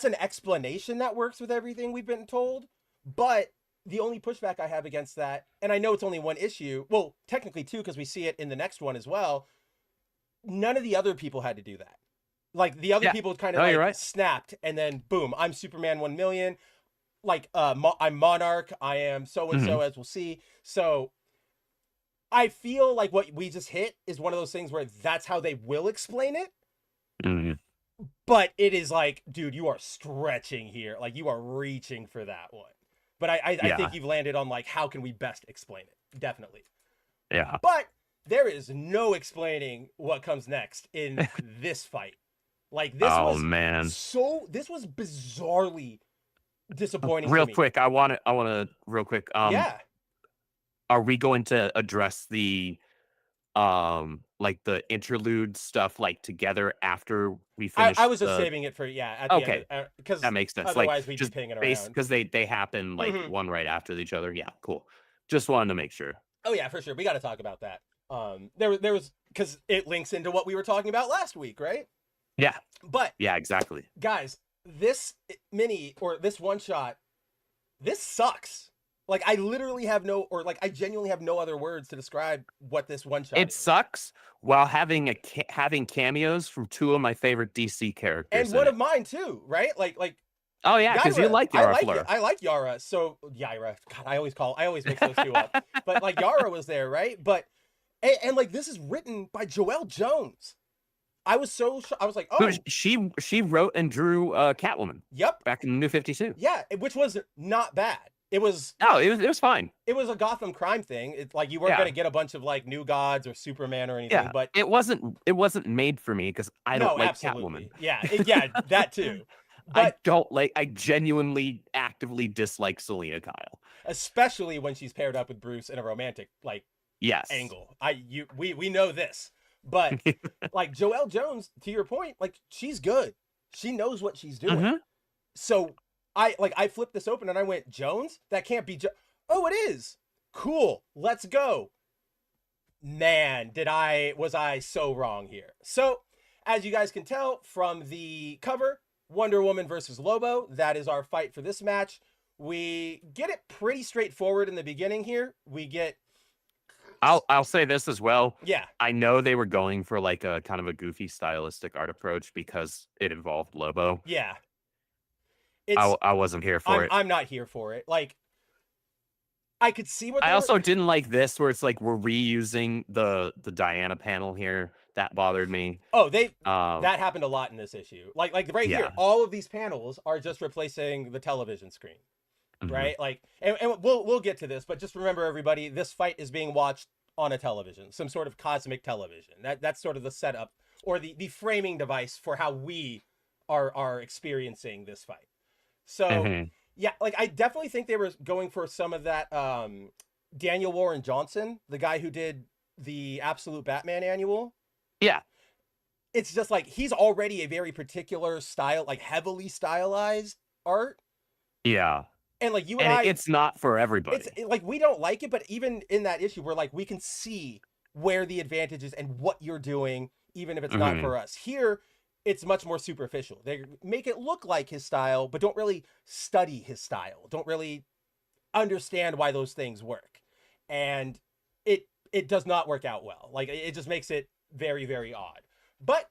an explanation that works with everything we've been told. But the only pushback I have against that, and I know it's only one issue, well, technically 2, because we see it in the next one as well, none of the other people had to do that. Like, the other people kind of you're right. snapped, and then boom, I'm Superman 1 million. Like, I'm Monarch, I am so-and-so, as we'll see. So I feel like what we just hit is one of those things where that's how they will explain it. Mhm. But it is like, dude, you are stretching here. Like, you are reaching for that one. But I think you've landed on, like, how can we best explain it? Definitely. Yeah. But there is no explaining what comes next in this fight. Like, this this was bizarrely disappointing. Real to me. quick, I want to real quick. Yeah. Are we going to address the like the interlude stuff like together after we finish? I was just saving it for at the end, because that makes sense. Otherwise, Like we'd just be pinging around. because they happen like one right after each other. Yeah, cool. Just wanted to make sure. Oh yeah, for sure. We got to talk about that. There was, because it links into what we were talking about last week, right? Yeah. But yeah, exactly. Guys, this mini, or this one shot, this sucks. Like, I literally have I genuinely have no other words to describe what this one shot is. It sucks while having cameos from 2 of my favorite DC characters. And one of mine too, right? Like oh yeah, because you like Yara Fleur. I like Yara. So Yara. God, I always mix those 2 up. But like Yara was there, right? But and like, this is written by Joelle Jones. I was so I was like, Who oh, she wrote and drew Catwoman yep, back in the New 52. yeah, which was not bad. It was Oh, it was fine. it was a Gotham crime thing. It's like you weren't Yeah. gonna get a bunch of like New Gods or Superman or anything, Yeah, but it wasn't made for me because I don't no, like absolutely, Catwoman. yeah, yeah, that too. I But I genuinely actively dislike Selena Kyle. especially when she's paired up with Bruce in a romantic like Yes. angle. We know this. But like Joelle Jones, to your point, like she's good. She knows what she's doing. Mhm. So I flipped this open and I went, Jones? That can't be oh, it is. Cool. Let's go. Man, was I so wrong here. So, as you guys can tell from the cover, Wonder Woman versus Lobo, that is our fight for this match. We get it pretty straightforward in the beginning here. We get I'll say this as well. yeah. I know they were going for like a kind of a goofy stylistic art approach because it involved Lobo. Yeah. I wasn't here for it. I'm not here for it. Like, I could see what I also didn't like this where it's like we're reusing the Diana panel here. That bothered me. Oh, that happened a lot in this issue. Like right here, Yeah. all of these panels are just replacing the television screen. Mhm. Right? Like, and we'll get to this, but just remember, everybody, this fight is being watched on a television, some sort of cosmic television. That's sort of the setup or the framing device for how we are experiencing this fight. So Mhm. yeah, like I definitely think they were going for some of that Daniel Warren Johnson, the guy who did the Absolute Batman annual. Yeah. It's just like he's already a very particular style, like heavily stylized art. Yeah. And like you And and I, it's not for everybody. like we don't like it, but even in that issue, we're like we can see where the advantage is and what you're doing, even if it's not Mhm. for us. Here, it's much more superficial. They make it look like his style, but don't really study his style. Don't really understand why those things work, and it does not work out well. Like it just makes it very, very odd. But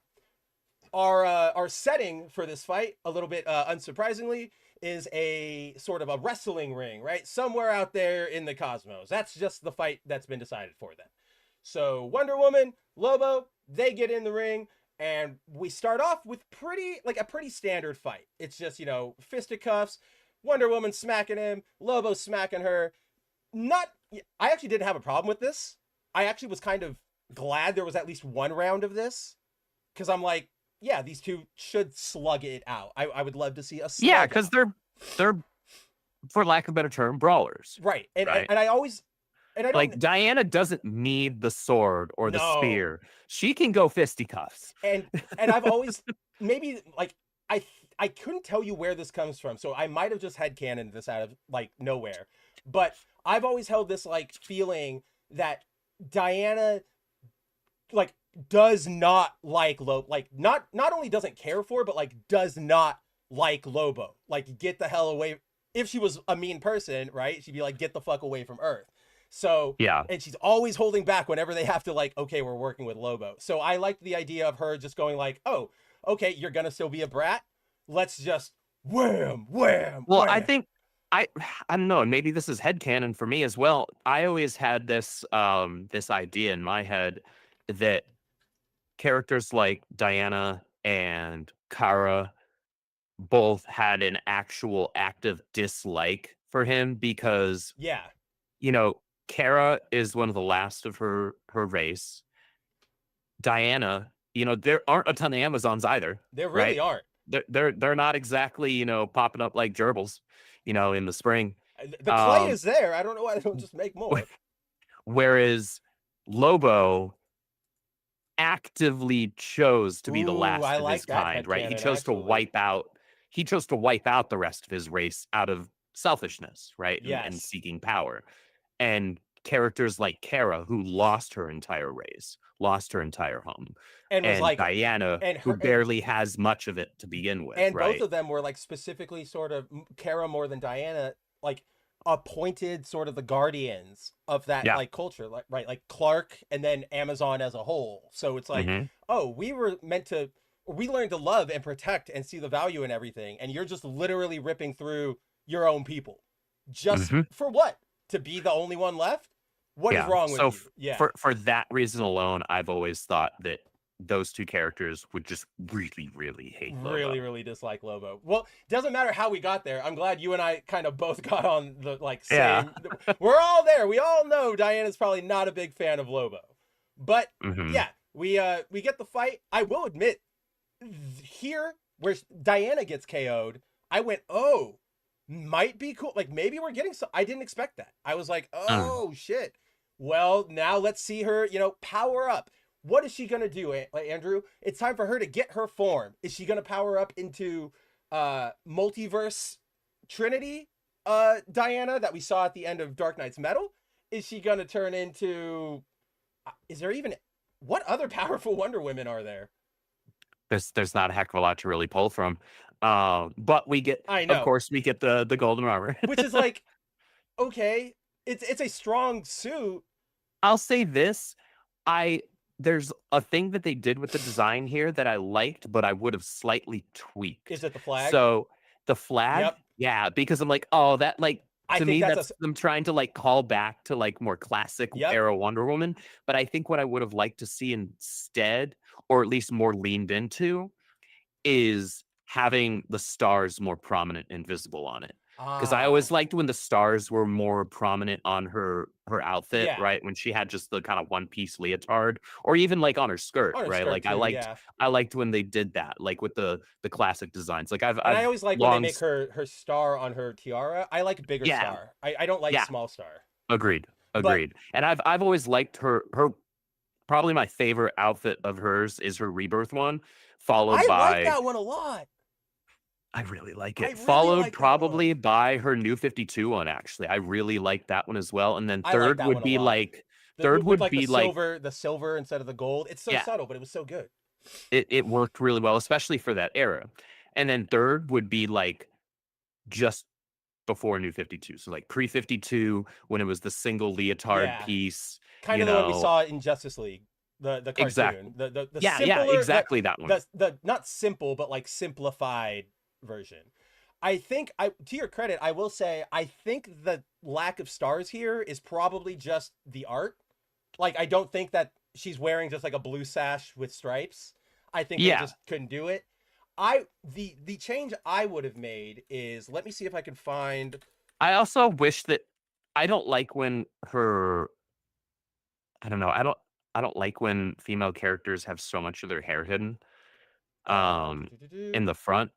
our setting for this fight, a little bit unsurprisingly, is a sort of a wrestling ring, right? Somewhere out there in the cosmos. That's just the fight that's been decided for them. So Wonder Woman, Lobo, they get in the ring, and we start off with a pretty standard fight. It's just, fisticuffs, Wonder Woman smacking him, Lobo smacking her. I actually didn't have a problem with this. I actually was kind of glad there was at least one round of this, because I'm like, yeah, these two should slug it out. I would love to see a slug. Yeah, because they're for lack of a better term, brawlers. right. And Right. and I always and I don't Like Diana doesn't need the sword or the No. spear. She can go fisticuffs. and I've always maybe like I couldn't tell you where this comes from, so I might have just headcanoned this out of like nowhere. But I've always held this like feeling that Diana like does not like Lobo, like not only doesn't care for, but like does not like Lobo. Like get the hell away. If she was a mean person, right? She'd be like, get the fuck away from Earth. So Yeah. and she's always holding back whenever they have to like, okay, we're working with Lobo. So I liked the idea of her just going like, oh, okay, you're gonna still be a brat. Let's just wham, wham. Well, wham. I think I don't know, maybe this is headcanon for me as well. I always had this this idea in my head that characters like Diana and Kara both had an actual active dislike for him because, yeah, Kara is one of the last of her race. Diana, there aren't a ton of Amazons either. there really right? aren't. They're not exactly, popping up like gerbils, in the spring. The clay is there. I don't know why they don't just make more. Whereas Lobo actively chose to be the Ooh, last I of like his that kind, right? He headcanon, chose actually. to wipe out the rest of his race out of selfishness, right? And Yes. seeking power. And characters like Kara, who lost her entire race, lost her entire home, And was like Diana, and who her- barely has much of it to begin with, and right? both of them were like specifically sort of Kara more than Diana, like appointed sort of the guardians of that Yeah. like culture, like right, like Clark and then Amazon as a whole. So it's like, Mhm. oh, we learned to love and protect and see the value in everything, and you're just literally ripping through your own people, just Mhm. for what? To be the only one left? What is Yeah. wrong with So you? Yeah. for that reason alone, I've always thought that those two characters would just really, really hate Lobo. Really, really dislike Lobo. Well, doesn't matter how we got there. I'm glad you and I kind of both got on the same. Yeah. We're all there. We all know Diana's probably not a big fan of Lobo, but yeah, we get the fight. I will admit, here where Diana gets KO'd, I went, oh, might be cool. Like maybe we're getting some. I didn't expect that. I was like, oh shit. Well, now let's see her, power up. What is she gonna do, Andrew? It's time for her to get her form. Is she gonna power up into multiverse Trinity Diana that we saw at the end of Dark Knight's Metal? Is she gonna turn into? Is there even what other powerful Wonder Women are there? There's not a heck of a lot to really pull from, but we get, of course, we get the golden armor, which is like, okay, it's a strong suit. I'll say this, there's a thing that they did with the design here that I liked, but I would have slightly tweaked. Is it the flag? So the flag, yeah, because I'm like, oh, that to me that's them trying to call back to more classic era Wonder Woman. But I think what I would have liked to see instead, or at least more leaned into, is having the stars more prominent and visible on it. Because I always liked when the stars were more prominent on her outfit, right? When she had just the kind of one-piece leotard, or even on her skirt, right? I liked when they did that, with the classic designs. I always like when they make her star on her tiara. I like bigger star. I don't like small star. Agreed. And I've always liked her. Probably my favorite outfit of hers is her Rebirth one, followed by. I like that one a lot. I really like it. Followed probably by her New 52 one, actually. I really like that one as well. And then third would be the silver instead of the gold. It's so subtle, but it was so good. It worked really well, especially for that era. And then third would be just before New 52. So pre-52, when it was the single leotard piece. Kind of the one we saw in Justice League. The cartoon. Exactly. The exactly that one. The not simple, but simplified version. I think to your credit, I will say I think the lack of stars here is probably just the art. I don't think that she's wearing just a blue sash with stripes. I think they just couldn't do it. The change I would have made is, let me see if I can find. I also wish that I don't like when I don't like when female characters have so much of their hair hidden in the front.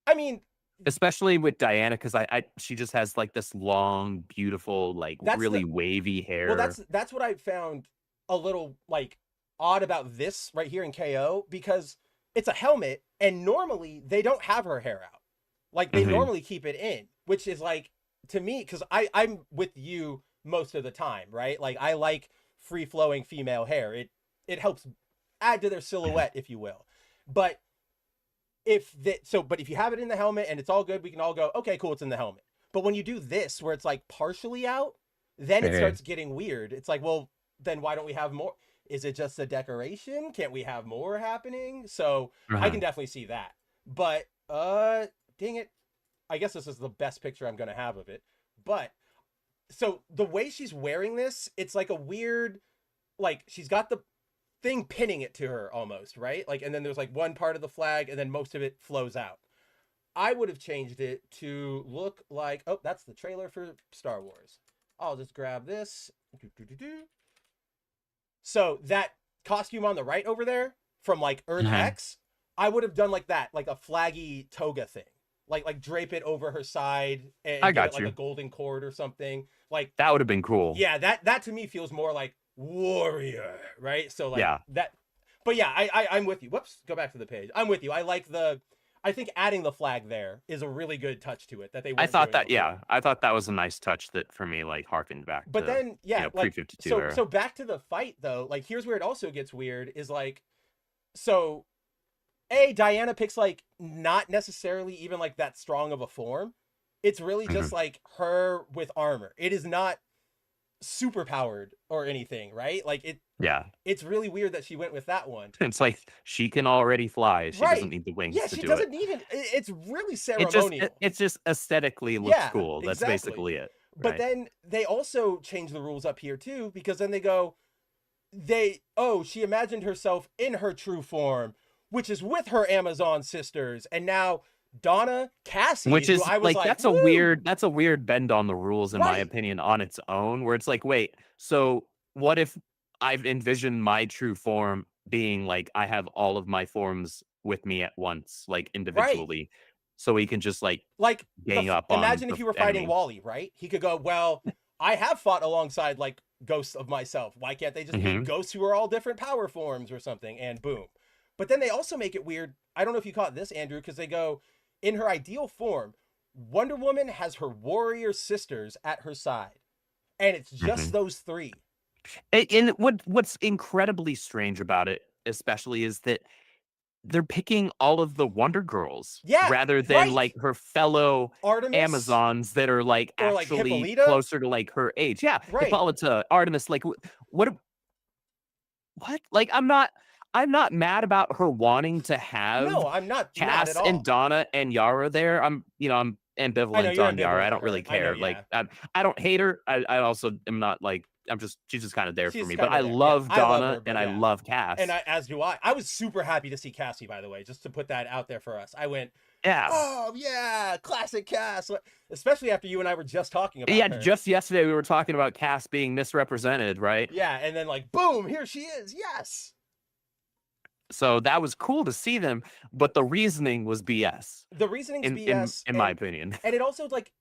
I mean, especially with Diana, because she just has this long, beautiful, really wavy hair. Well, that's what I found a little odd about this right here in KO, because it's a helmet and normally they don't have her hair out. They normally keep it in, which is to me, because I'm with you most of the time, right? I like free flowing female hair. It helps add to their silhouette, if you will. But if you have it in the helmet and it's all good, we can all go, okay, cool, it's in the helmet. But when you do this, where it's partially out, then it starts getting weird. It's well, then why don't we have more? Is it just a decoration? Can't we have more happening? So I can definitely see that. But dang it, I guess this is the best picture I'm gonna have of it. But so the way she's wearing this, it's a weird, she's got the thing pinning it to her almost, right? And then there's one part of the flag and then most of it flows out. I would have changed it to look oh, that's the trailer for Star Wars. I'll just grab this. So that costume on the right over there from Earth X, I would have done that, a flaggy toga thing. Drape it over her side and I got give it a golden cord or something. That would have been cool. Yeah, that to me feels more warrior, right? So that, but yeah, I'm with you. Whoops, go back to the page. I'm with you. I think adding the flag there is a really good touch to it that they. I thought that was a nice touch that for me harkened back. But to, then pre-52 era. So back to the fight though. Here's where it also gets weird. Is so. Diana picks not necessarily even that strong of a form. It's really just her with armor. It is not super powered or anything, right? It's really weird that she went with that one. It's she can already fly. She doesn't need the wings to do it. Yeah, she doesn't need it. It's really ceremonial. It just aesthetically looks cool. That's exactly. basically it. But then they also change the rules up here too, because then they go, she imagined herself in her true form, which is with her Amazon sisters, and now Donna, Cassie, which is who I was like like, that's a "Woo!" weird bend on the rules in my Right. opinion on its own, where it's like, wait, so what if I've envisioned my true form being like I have all of my forms with me at once, like Right. individually, so we can just like Like gang up on imagine the if you were fighting enemy. Wally, right? He could go, well, I have fought alongside like ghosts of myself. Why can't they just be Hmm. ghosts who are all different power forms or something? And boom. But then they also make it weird. I don't know if you caught this, Andrew, because they go, in her ideal form, Wonder Woman has her warrior sisters at her side. And it's just Hmm. those three. And what's incredibly strange about it, especially, is that they're picking all of the Wonder Girls Yeah, rather than, right. like, her fellow Artemis Amazons that are, like, or like actually Hippolyta. closer to, like, her age. Yeah, Right. Hippolyta, Artemis, like, what? Like, I'm not mad about her wanting to have No, I'm not mad at Cass and all. Donna and Yara there. I'm I know ambivalent you're on Yara. I ambivalent to don't her. really I know, care. Like, yeah. I don't hate her. I also am not like she's just kind of there for She's me. But kind of I there. Yeah, love I love Donna her, and but I yeah. love And Cass. as do I. I was super happy to see Cassie, by the way, just to put that out there for us. I went, Yeah. oh yeah, classic Cass. Especially after you and I were just talking Yeah, about her. just yesterday we were talking about Cass being misrepresented, right? Yeah, and then like boom, here she is. Yes. So that was cool to see them, but the reasoning was BS The reasoning's in BS, in my opinion. and it also like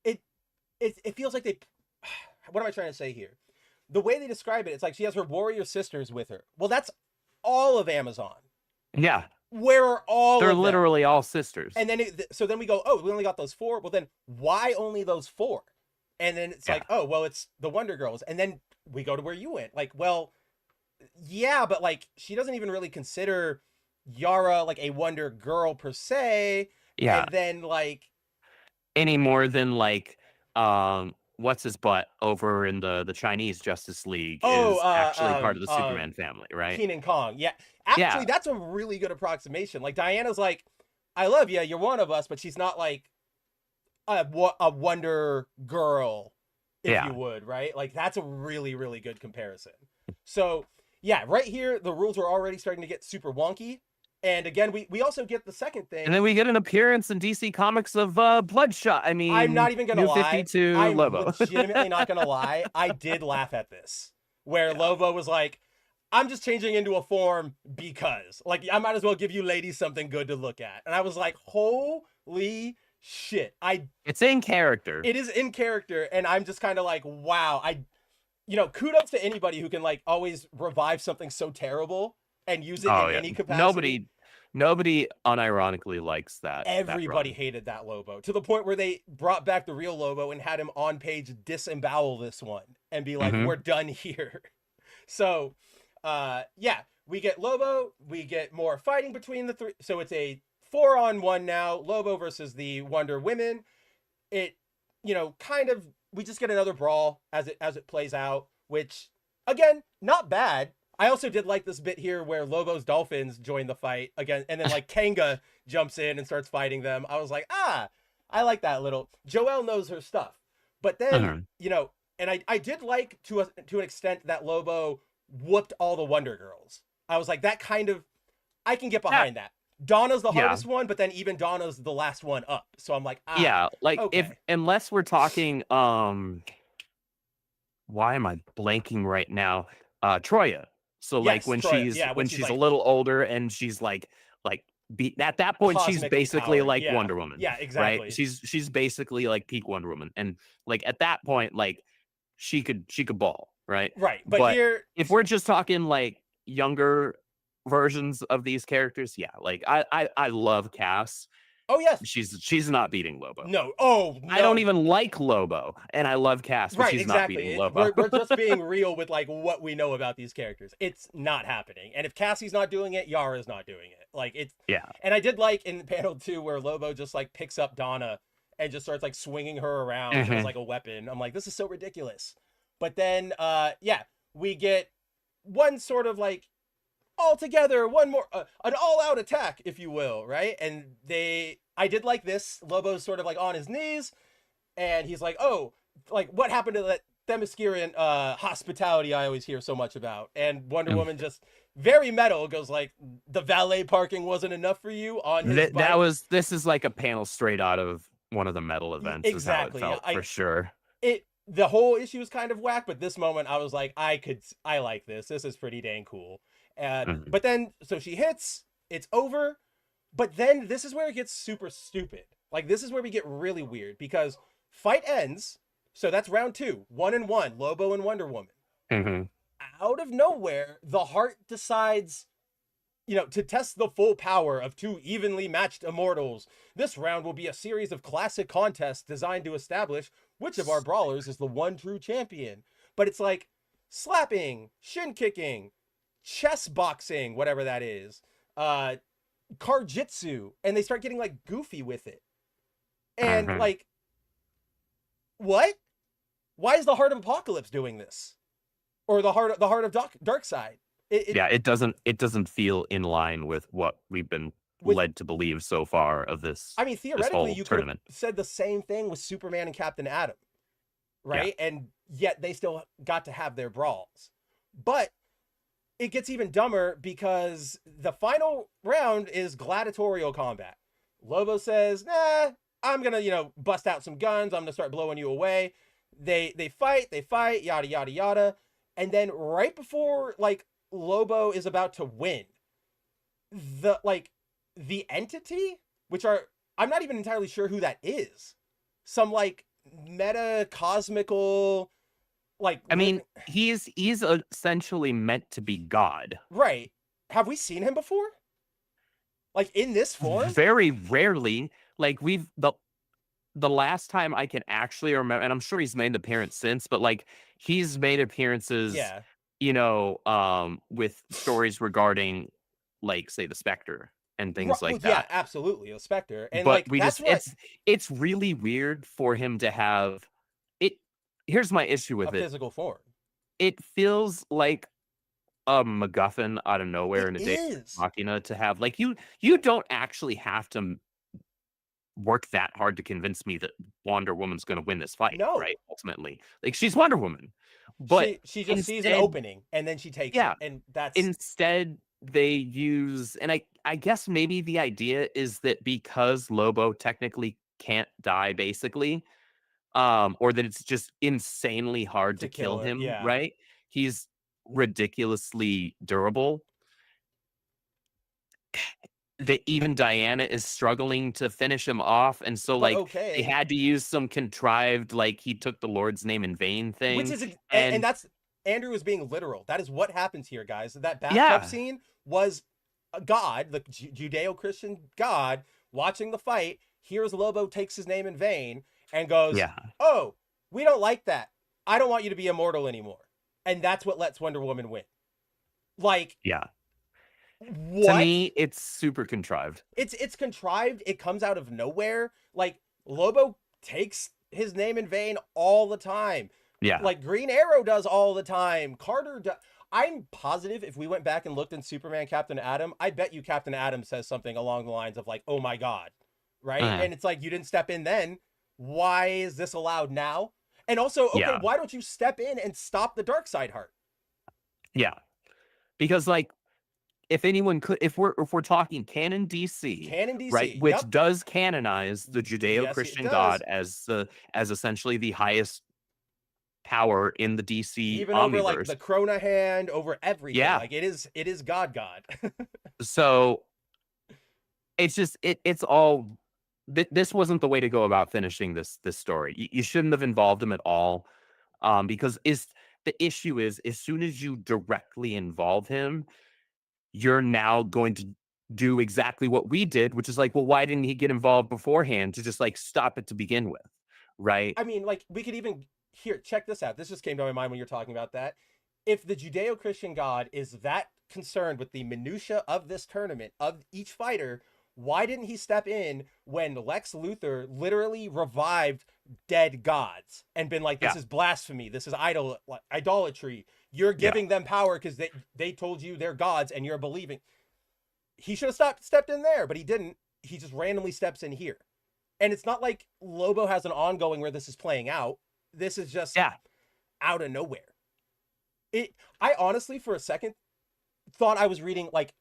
it it feels like they. What am I trying to say here? The way they describe it, it's like she has her warrior sisters with her. Well, that's all of Amazon. Yeah, Where are all they're of them? literally all sisters. And then so then we go, oh, we only got those four. Well, then why only those four? And then it's Yeah. like, oh, well, it's the Wonder Girls. And then we go to where you went. Like, well, yeah, but like she doesn't even really consider Yara like a Wonder Girl per se. Yeah. And then like Any more than like what's his butt over in the Chinese Justice League oh, is actually part of the Superman family, right? Keenan Kong. Yeah. Actually, Yeah. that's a really good approximation. Like Diana's like, I love you, you're one of us, but she's not like a Wonder Girl, if Yeah. you would, right? Like that's a really, really good comparison. So yeah, right here, the rules are already starting to get super wonky. And again, we also get the second thing. And then we get an appearance in DC Comics of Bloodshot. I mean, I'm not even gonna New lie. 52 I'm Lobo. legitimately not gonna lie. I did laugh at this, where Lobo was like, "I'm just changing into a form because, like, I might as well give you ladies something good to look at." And I was like, "Holy shit!" It's in character. It is in character, and I'm just kind of like, "Wow!" Kudos to anybody who can like always revive something so terrible and use it in any capacity. Nobody unironically likes that. Everybody that hated that Lobo to the point where they brought back the real Lobo and had him on page disembowel this one and be like, we're done here. So, yeah, we get Lobo, we get more fighting between the three. So it's a 4-on-1 now, Lobo versus the Wonder Women. It, kind of, we just get another brawl as it plays out, which again, not bad. I also did like this bit here where Lobo's dolphins join the fight again, and then like Kanga jumps in and starts fighting them. I was like, I like that little. Joelle knows her stuff, but then and I did like to an extent that Lobo whooped all the Wonder Girls. I was like, that kind of, I can get behind that. Donna's the hardest one, but then even Donna's the last one up. So I'm like, yeah, like okay. unless we're talking, why am I blanking right now? Troya. So yes, like when Troya. she's like, a little older and she's like at that point she's basically power. like Wonder Woman. Yeah, exactly. Right? She's basically like peak Wonder Woman, and like at that point like she could ball, right? Right, but here, if we're just talking like younger versions of these characters, yeah, like I love Cass. Oh yes, she's not beating Lobo. No, no. I don't even like Lobo, and I love Cass, but she's not beating Lobo. We're just being real with like what we know about these characters. It's not happening, and if Cassie's not doing it, Yara's not doing it. Like it's And I did like in panel 2 where Lobo just like picks up Donna and just starts like swinging her around as like a weapon. I'm like, this is so ridiculous. But then, we get one sort of like all together, one more, an all-out attack, if you will, right? And I did like this. Lobo's sort of like on his knees, and he's like, oh, like what happened to Themysciran hospitality I always hear so much about. And Wonder Woman just very metal goes like, the valet parking wasn't enough for you on his bike. This is like a panel straight out of one of the metal events. Exactly. Is how it felt, for sure. The whole issue is kind of whack, but this moment I was like, I like this. This is pretty dang cool. But then, so she hits, it's over. But then this is where it gets super stupid. Like, this is where we get really weird, because fight ends. So that's round 2, 1-1, Lobo and Wonder Woman. Out of nowhere, the heart decides, to test the full power of 2 evenly matched immortals. This round will be a series of classic contests designed to establish which of our brawlers is the one true champion. But it's like slapping, shin kicking, chess boxing, whatever that is, Karjitsu, and they start getting like goofy with it. And like, what? Why is the Heart of Apocalypse doing this? Or the heart of Darkseid? It doesn't feel in line with what we've been led to believe so far of this. I mean, theoretically, you could have tournament. said the same thing with Superman and Captain Atom, right? Yeah. And yet they still got to have their brawls. But it gets even dumber because the final round is gladiatorial combat. Lobo says, nah, I'm going to, bust out some guns. I'm going to start blowing you away. They fight, yada, yada, yada. And then right before, like, Lobo is about to win, the entity, which I'm not even entirely sure who that is. Some, like, meta cosmical, like, I mean, he's essentially meant to be God. Right. Have we seen him before? Like, in this form? Very rarely. Like, the last time I can actually remember, and I'm sure he's made an appearance since, but like, he's made appearances, with stories regarding, like, say, the Spectre and things like that. Yeah, absolutely, a Spectre. And but like, it's really weird for him to have it. Here's my issue with a physical form. It feels like a MacGuffin out of nowhere in a Deus Machina to have. Like, you don't actually have to work that hard to convince me that Wonder Woman's going to win this fight, right? Ultimately, like, she's Wonder Woman, but she just sees an opening and then she takes it, and that's instead they use, and I guess maybe the idea is that because Lobo technically can't die, basically, or that it's just insanely hard to kill him, right? He's ridiculously durable. That even Diana is struggling to finish him off, and so they had to use some contrived, like, he took the Lord's name in vain thing, which is and that's Andrew is being literal. That is what happens here, guys. That bathtub scene was a God, the Judeo-Christian God, watching the fight, hears Lobo takes his name in vain and goes, oh, we don't like that. I don't want you to be immortal anymore. And that's what lets Wonder Woman win. Like, what? To me, it's super contrived. It's contrived. It comes out of nowhere. Like, Lobo takes his name in vain all the time. Yeah. Like, Green Arrow does all the time. Carter does. I'm positive if we went back and looked in Superman, Captain Atom, I bet you Captain Atom says something along the lines of like, oh my God. Right? And it's like, you didn't step in then. Why is this allowed now? And also, okay, why don't you step in and stop the Darkseid heart? Yeah. Because, like, if anyone could, if we're talking canon DC, right, which does canonize the Judeo-Christian God as essentially the highest power in the DC even omniverse. Over like the Krona hand, over everything. Like, it is God. So it's just it's all. This wasn't the way to go about finishing this story. You shouldn't have involved him at all, because the issue is, as soon as you directly involve him, you're now going to do exactly what we did, which is like, well, why didn't he get involved beforehand to just like stop it to begin with, right? I mean, like, we could even check this out. This just came to my mind when you're talking about that. If the Judeo-Christian God is that concerned with the minutia of this tournament, of each fighter, why didn't he step in when Lex Luthor literally revived dead gods and been like, this is blasphemy, this is idolatry, you're giving them power because they told you they're gods and you're believing? He should have stepped in there, but he didn't. He just randomly steps in here. And it's not like Lobo has an ongoing where this is playing out. This is just out of nowhere. I honestly, for a second, thought I was reading, like,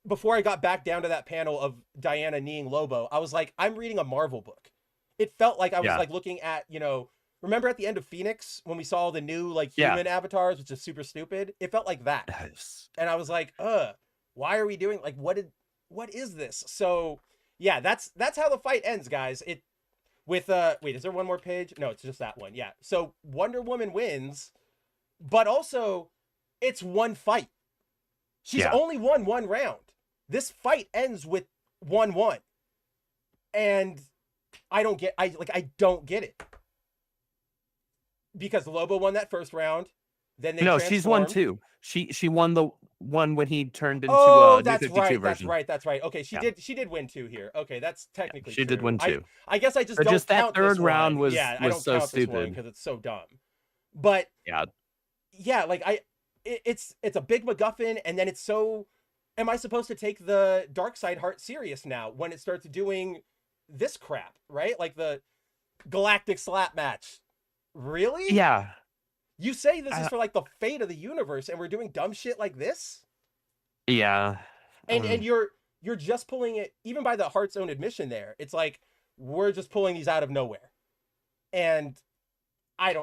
before I got back down to that panel of Diana kneeing Lobo, I was like, I'm reading a Marvel book. It felt like I was like looking at, you know, remember at the end of Phoenix when we saw the new like human avatars, which is super stupid? It felt like that. And I was like, why are we doing, like, what is this? So yeah, that's how the fight ends, guys. It with wait, is there one more page? No, it's just that one. Yeah. So Wonder Woman wins, but also it's one fight. She's only won one round. This fight ends with 1-1. And I don't get it. Because Lobo won that first round. Then they she's won two. She won the one when he turned into that's New 52 right, version. that's right. Okay, she did win two here. Okay, that's technically she true. did win two. I guess I just don't just count that third this round one. was I don't so count this one stupid because it's so dumb. But yeah, like it's a big MacGuffin, and then it's so. Am I supposed to take the Darkseid heart serious now when it starts doing this crap, right? Like the galactic slap match. Really? Yeah. You say this is for like the fate of the universe, and we're doing dumb shit like this? Yeah. And you're just pulling it, even by the heart's own admission there. It's like, we're just pulling these out of nowhere. And I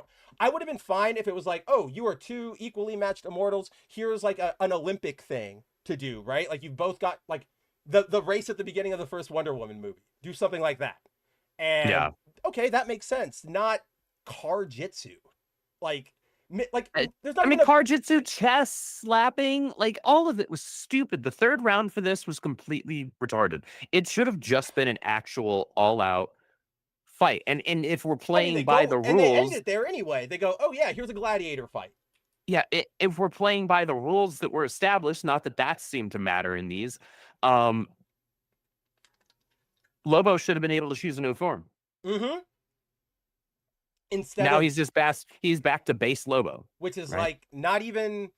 would have been fine if it was like, oh, you are two equally matched immortals. Here's like an Olympic thing to do, right? Like you've both got like the race at the beginning of the first Wonder Woman movie. Do something like that. And okay, that makes sense. Not car jitsu. Like there's not car jitsu, chess slapping, like all of it was stupid. The third round for this was completely retarded. It should have just been an actual all-out fight. And if we're playing by the rules, and they end it there anyway. They go, oh yeah, here's a gladiator fight. Yeah, if we're playing by the rules that were established, not that seemed to matter in these, Lobo should have been able to choose a new form. Mm-hmm. Now he's back to base Lobo, which is like not even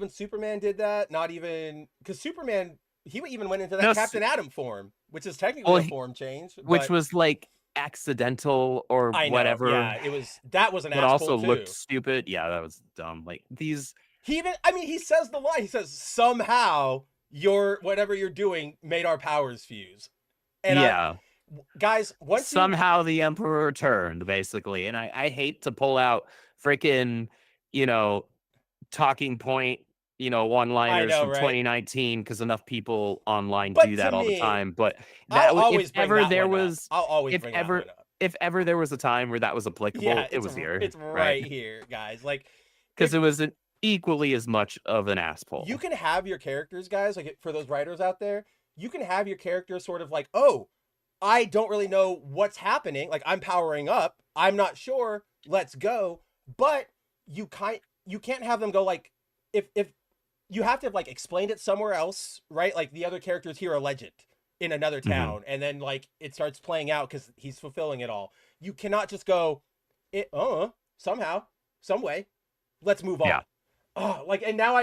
Superman did that. Not even because Superman, he even went into that Captain Atom form, which is technically a form change, which was like accidental or whatever. Yeah, that was an but asshole also too. Looked stupid. Yeah, that was dumb. Like these. He says the line. He says somehow whatever you're doing made our powers fuse. And guys, somehow the Emperor returned, basically, and I hate to pull out freaking, talking point, one-liners from 2019 because enough people online do that all the time. But if ever there was a time where that was applicable, it was here. It's right here, guys. Like because it was equally as much of an asshole. You can have your characters, guys, like for those writers out there, you can have your characters sort of like, oh, I don't really know what's happening. Like I'm powering up. I'm not sure. Let's go. But you can't have them go like, if you have to have like explained it somewhere else, right? Like the other characters here are legend in another town. And then like it starts playing out because he's fulfilling it all. You cannot just go, somehow, some way, let's move on. Yeah. And now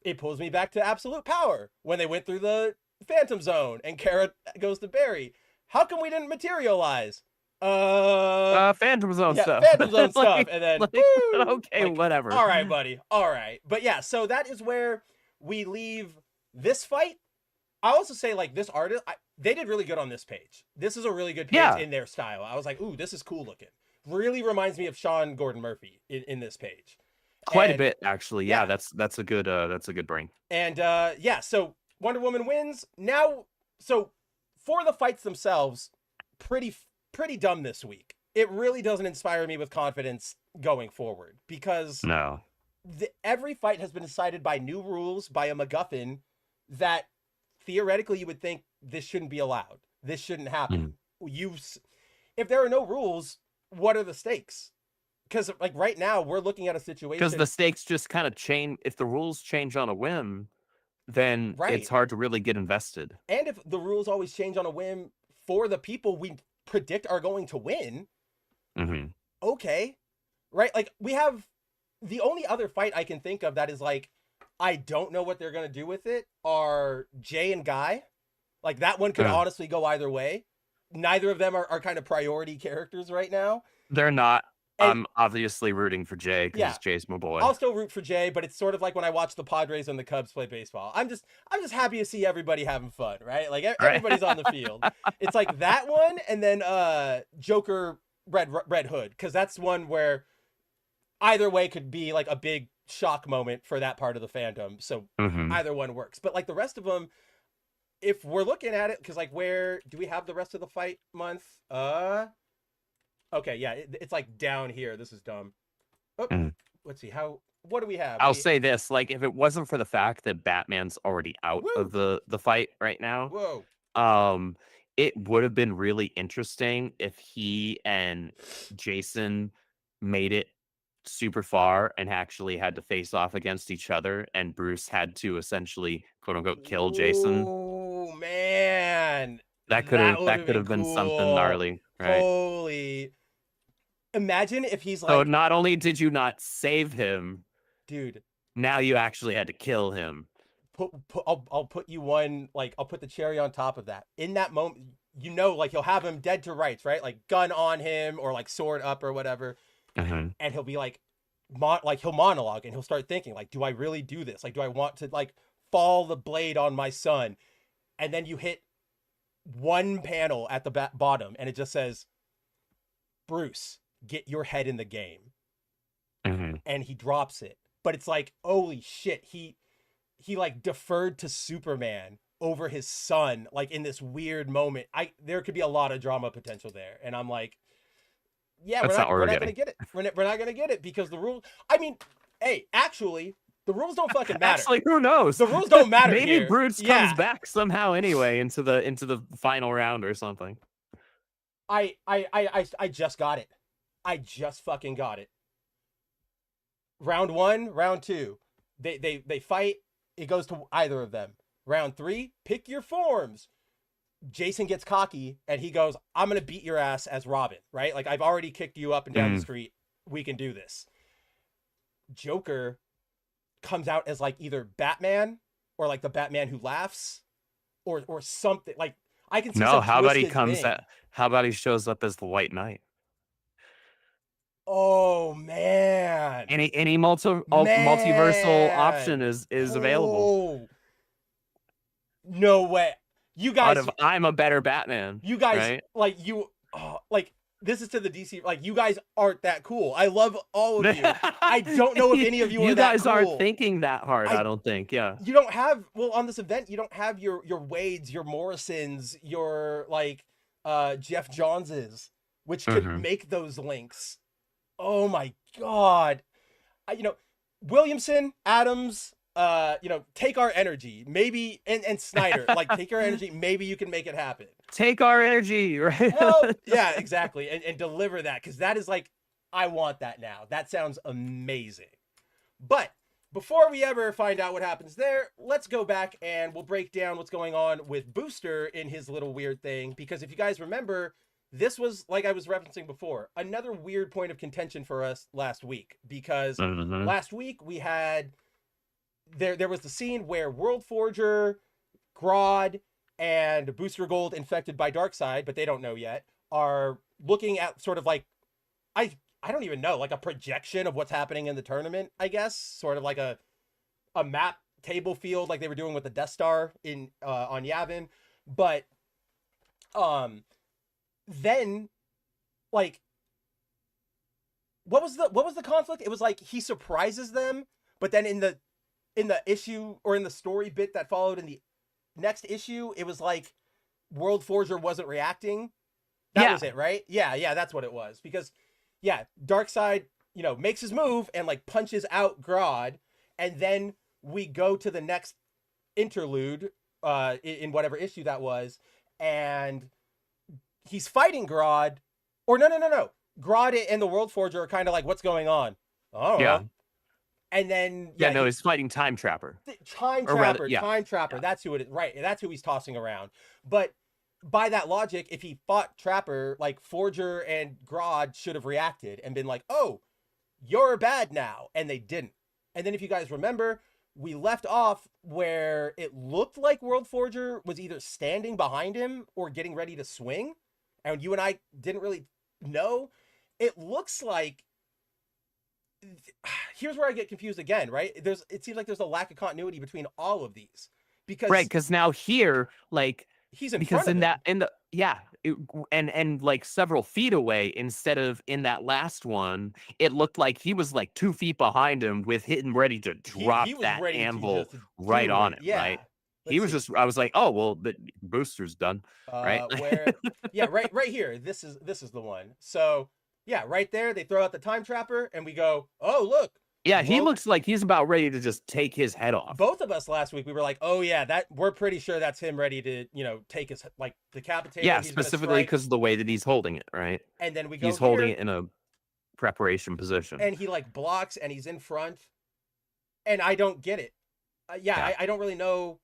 it pulls me back to Absolute Power when they went through the Phantom Zone and Kara goes to Barry. How come we didn't materialize? Phantom Zone stuff. Phantom Zone stuff. And then whatever. All right, buddy. All right. But yeah, so that is where we leave this fight. I also say like this artist, they did really good on this page. This is a really good page in their style. I was like, ooh, this is cool looking. Really reminds me of Sean Gordon Murphy in this page. Quite a bit, actually. Yeah, that's a good bring. And so Wonder Woman wins. Now, so for the fights themselves, pretty dumb this week. It really doesn't inspire me with confidence going forward because every fight has been decided by new rules, by a MacGuffin that theoretically you would think this shouldn't be allowed. This shouldn't happen. If there are no rules, what are the stakes? Because like right now we're looking at a situation because the stakes just kind of change. If the rules change on a whim, then it's hard to really get invested. And if the rules always change on a whim for the people we predict are going to win, okay, right? Like we have the only other fight I can think of that is like I don't know what they're gonna do with it are Jay and Guy. Like that one could honestly go either way. Neither of them are kind of priority characters right now. They're not. I'm obviously rooting for Jay because Jay's my boy. I'll still root for Jay, but it's sort of like when I watch the Padres and the Cubs play baseball. I'm just happy to see everybody having fun, right? Like everybody's on the field. It's like that one, and then Joker Red Hood, because that's one where either way could be like a big shock moment for that part of the fandom. So either one works. But like the rest of them, if we're looking at it, because like where do we have the rest of the fight month? Okay, yeah, it's like down here. This is dumb. Oh, let's see. What do we have? I'll say this, like, if it wasn't for the fact that Batman's already out of the fight right now, it would have been really interesting if he and Jason made it super far and actually had to face off against each other, and Bruce had to essentially quote unquote kill Jason. Oh man, that could have been something gnarly, right? Holy! Imagine if he's like, so not only did you not save him, dude, now you actually had to kill him. I'll put you one, like, I'll put the cherry on top of that. In that moment, you know, like, he'll have him dead to rights, right? Like, gun on him or like sword up or whatever. And he'll be like, he'll monologue and he'll start thinking, like, do I really do this? Like, do I want to, like, fall the blade on my son? And then you hit one panel at the bottom and it just says, Bruce, get your head in the game. And he drops it. But it's like, holy shit, he like deferred to Superman over his son, like in this weird moment. There could be a lot of drama potential there. And I'm like, yeah, we're not gonna get it. We're not gonna get it because the rules, I mean, hey, actually, the rules don't fucking matter. Actually, who knows? The rules don't matter. Maybe here. Bruce comes back somehow anyway into the final round or something. I just got it. I just fucking got it. Round 1, round 2. They fight. It goes to either of them. Round 3, pick your forms. Jason gets cocky and he goes, I'm going to beat your ass as Robin, right? Like, I've already kicked you up and down the street. We can do this. Joker comes out as like either Batman or like the Batman who laughs or something. Like, I can see how about he shows up as the White Knight? Oh man. Any multiversal option is available. No way. You guys, I'm a better Batman. You guys, right? like this is to the DC. Like, you guys aren't that cool. I love all of you. I don't know if any of you are that cool. You guys aren't thinking that hard. I don't think. Yeah. You don't have on this event. You don't have your Wades, your Morrisons, your like Jeff Joneses, which could make those links. Oh my God. Williamson, Adams, take our energy, maybe, and Snyder, like, take our energy, maybe you can make it happen. Take our energy, right? Well, yeah, exactly, and deliver that, because that is like, I want that now. That sounds amazing. But before we ever find out what happens there, let's go back and we'll break down what's going on with Booster in his little weird thing, because if you guys remember, this was, like I was referencing before, another weird point of contention for us last week, because last week we had, there was the scene where World Forger, Grodd, and Booster Gold, infected by Darkseid, but they don't know yet, are looking at sort of like, I don't even know, like a projection of what's happening in the tournament, I guess, sort of like a map table field like they were doing with the Death Star in on Yavin. But then, like, what was the conflict? It was like he surprises them, but then in the issue, or in the story bit that followed in the next issue, it was like World Forger wasn't reacting. That was it, right? Yeah, that's what it was. Because Darkseid, makes his move and like punches out Grodd, and then we go to the next interlude in whatever issue that was, and he's fighting Grodd, or no. Grodd and the World Forger are kind of like, what's going on? Oh, yeah. And then he's fighting Time Trapper. Time Trapper. That's who it is. Right, that's who he's tossing around. But by that logic, if he fought Trapper, like, Forger and Grodd should have reacted and been like, "Oh, you're bad now," and they didn't. And then if you guys remember, we left off where it looked like World Forger was either standing behind him or getting ready to swing, and you and I didn't really know. It looks like here's where I get confused again, right? It seems like there's a lack of continuity between all of these because Right, because now here, like, he's in because front of in him. that in the yeah, and like several feet away instead of in that last one, it looked like he was like 2 feet behind him with hitting ready to He drop was that ready to anvil just right do on it. him, Yeah. right? He Let's was see. just I was like, oh well, the booster's done, right? Where yeah, right here. This is the one. So yeah, right there, they throw out the time trapper and we go, oh look. Yeah, he World looks like he's about ready to just take his head off. both of us last week we were like, oh yeah, that we're pretty sure that's him ready to, take his like decapitate Yeah, him. He's gonna specifically strike. because of the way that he's holding it, right? And then we go He's holding here it in a preparation position. and he like blocks and he's in front. And I don't get it. Yeah. I don't really know.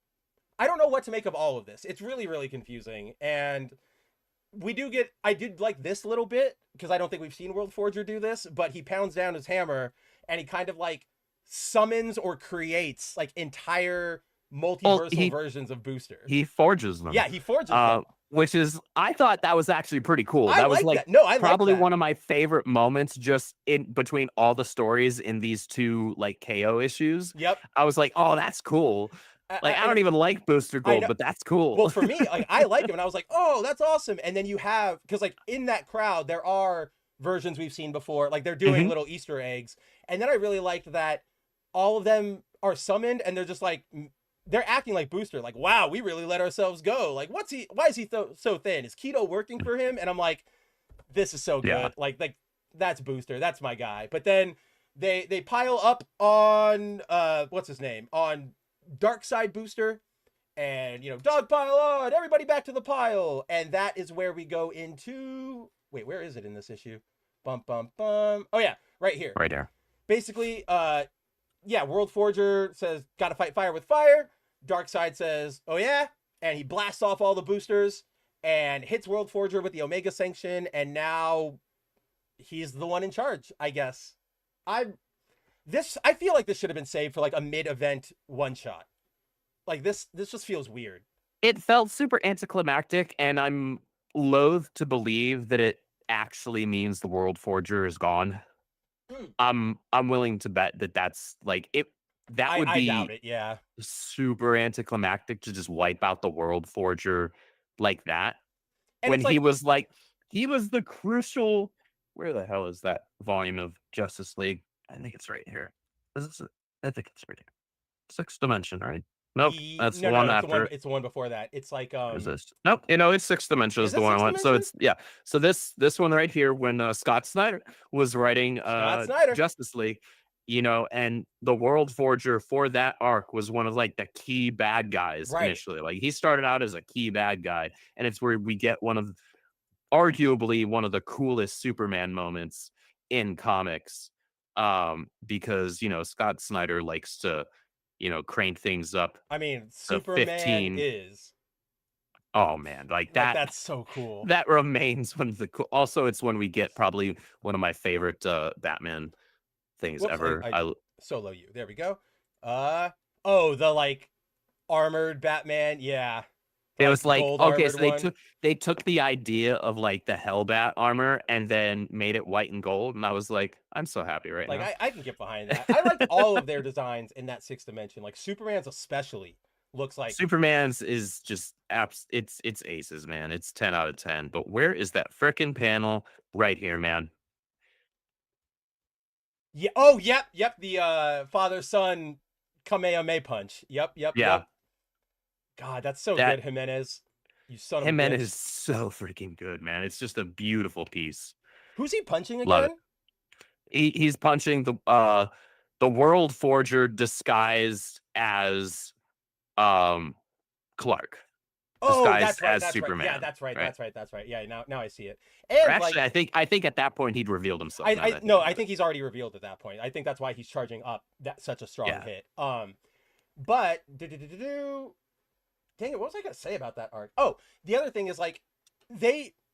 I don't know what to make of all of this. It's really, really confusing. And I did like this little bit because I don't think we've seen World Forger do this, but he pounds down his hammer and he kind of like summons or creates like entire multiversal versions of Booster. He forges them. Yeah, he forges them. Which is, I thought that was actually pretty cool. I That was like like that. No, I like probably that. one of my favorite moments just in between all the stories in these two like KO issues. Yep. I was like, oh, that's cool. Like, I don't even like Booster Gold, but that's cool. Well, for me, like I like him, and I was like, oh, that's awesome. And then you have because like in that crowd, there are versions we've seen before, like they're doing little Easter eggs. And then I really liked that all of them are summoned, and they're just like they're acting like Booster, like, wow, we really let ourselves go. Like, why is he so thin? Is keto working for him? And I'm like, this is so good. Yeah. Like that's Booster. That's my guy. But then they pile up on what's his name? On Dark Side Booster. And dog pile on, everybody back to the pile. And that is where we go into wait, where is it in this issue? Bum bum bum. Oh yeah, right here. Right there. Basically, yeah, World Forger says, gotta fight fire with fire. Darkseid says, oh yeah, and he blasts off all the boosters and hits World Forger with the Omega Sanction, and now he's the one in charge, I guess. I feel like this should have been saved for like a mid-event one-shot. Like this just feels weird. It felt super anticlimactic, and I'm loath to believe that it actually means the World Forger is gone. I'm willing to bet that that's like it. That would be I doubt it, yeah. Super anticlimactic to just wipe out the World Forger like that. And when it's like, he was the crucial. Where the hell is that volume of Justice League? I think it's right here. I think it's right here. Sixth Dimension, right? Nope, that's the one after. It's the one before that. It's like Is this? Nope, it's Sixth Dimension is the one I want. So it's So this one right here, when Scott Snyder was writing Justice League, and the World Forger for that arc was one of like the key bad guys initially. Like he started out as a key bad guy, and it's where we get arguably one of the coolest Superman moments in comics. Because Scott Snyder likes to crank things up. I mean, Superman 15. is. Oh man, like that. That's so cool. That remains one of the cool. Also, it's when we get probably one of my favorite Batman things ever. I solo you. There we go. The like armored Batman. Yeah. It was like, okay, so they took the idea of like the Hellbat armor and then made it white and gold, and I was like, I'm so happy right now. I can get behind that. I like all of their designs in that Sixth Dimension. Like Superman's especially looks like Superman's is just it's aces, man. It's 10 out of 10. But where is that frickin' panel? Right here, man. Yeah. Oh, yep. The father-son Kamehameha punch. Yep. God, that's so good, Jimenez. You son of a bitch. Jimenez is so freaking good, man. It's just a beautiful piece. Who's he punching again? Love it. He's punching the World Forger disguised as Clark. Oh, that's right. As Superman. Yeah, that's right. That's right. Yeah, now I see it. And actually, I think at that point he'd revealed himself. I think he's already revealed at that point. I think that's why he's charging up such a strong hit. But dang it, what was I gonna say about that arc? Oh, the other thing is like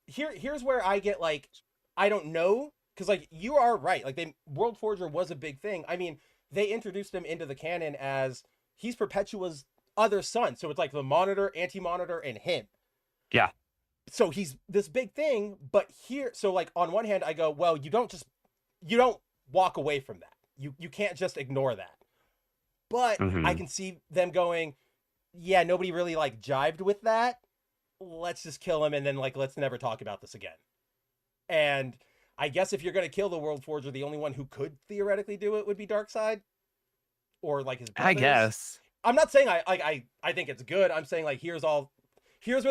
here's where I get like I don't know, because like you are right. Like World Forger was a big thing. I mean, they introduced him into the canon as he's Perpetua's other son. So it's like the Monitor, Anti-Monitor, and him. Yeah. So he's this big thing, but here, so like on one hand I go, well, you don't walk away from that. You can't just ignore that. But I can see them going, yeah, nobody really like jived with that. Let's just kill him and then like let's never talk about this again. And I guess if you're gonna kill the World Forger, the only one who could theoretically do it would be Darkseid, or like his brothers. I guess. I'm not saying I think it's good. I'm saying like here's where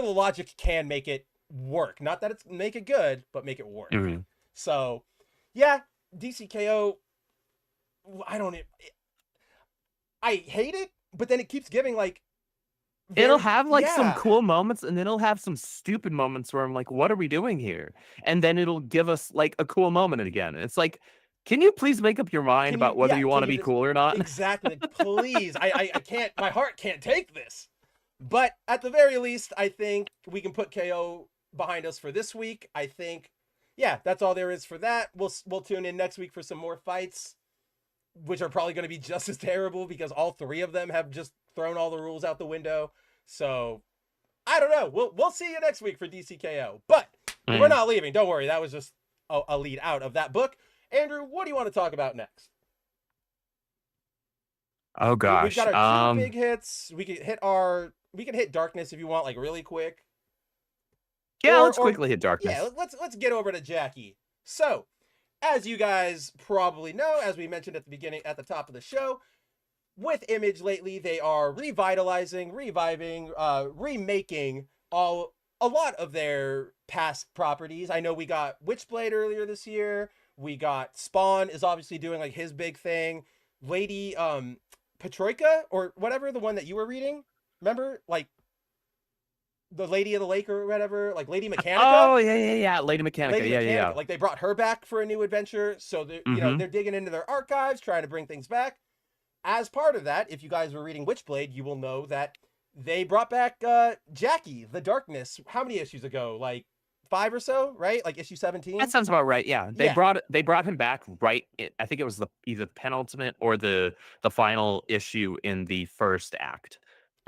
the logic can make it work. Not that it's make it good, but make it work. So yeah, DCKO. I hate it, but then it keeps giving like it'll have like some cool moments, and then it'll have some stupid moments where I'm like, what are we doing here? And then it'll give us like a cool moment again. It's like, can you please make up your mind about whether you want to be cool or not? Exactly. Please. I can't, my heart can't take this. But at the very least, I think we can put KO behind us for this week. I think, yeah, that's all there is for that. We'll tune in next week for some more fights, which are probably going to be just as terrible because all three of them have just thrown all the rules out the window. So I don't know. We'll see you next week for DCKO. But we're not leaving. Don't worry. That was just a lead out of that book. Andrew, what do you want to talk about next? Oh gosh, we've got our two big hits. We can hit Darkness if you want, like really quick. Yeah, let's quickly hit Darkness. Yeah, let's get over to Jackie. So, as you guys probably know, as we mentioned at the top of the show, with Image lately, they are revitalizing, reviving, remaking a lot of their past properties. I know we got Witchblade earlier this year. We got Spawn is obviously doing like his big thing. Lady Patroika or whatever, the one that you were reading. Remember? Like the Lady of the Lake or whatever, like Lady Mechanica. Oh, yeah. Lady Mechanica. Yeah. Like they brought her back for a new adventure. So they're, you know, they're digging into their archives, trying to bring things back. As part of that, if you guys were reading Witchblade, you will know that they brought back Jackie, the Darkness. How many issues ago? Like 5 or so, right? Like issue 17. That sounds about right. Yeah, they brought him back right. I think it was either the penultimate or the final issue in the first act,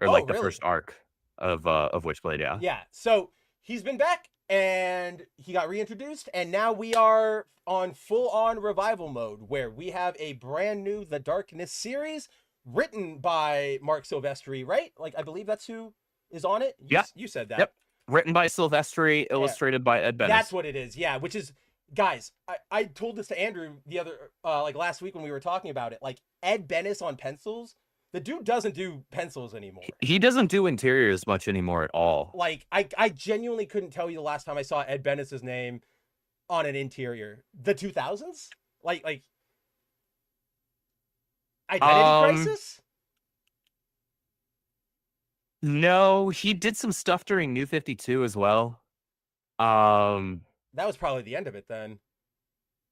or like the first arc of Witchblade. Yeah. Yeah. So he's been back and he got reintroduced, and now we are on full-on revival mode where we have a brand new The Darkness series written by Mark Silvestri, right? Like I believe that's who is on it. You said that. Yep. Written by Silvestri, illustrated by Ed Benes. That's what it is. Yeah, which is, guys, I told this to Andrew the other like last week when we were talking about it. Like Ed Benes on pencils, the dude doesn't do pencils anymore. He doesn't do interiors much anymore at all. Like I genuinely couldn't tell you the last time I saw Ed Benes' name on an interior. The 2000s? Like Identity Crisis? No, he did some stuff during New 52 as well. That was probably the end of it then.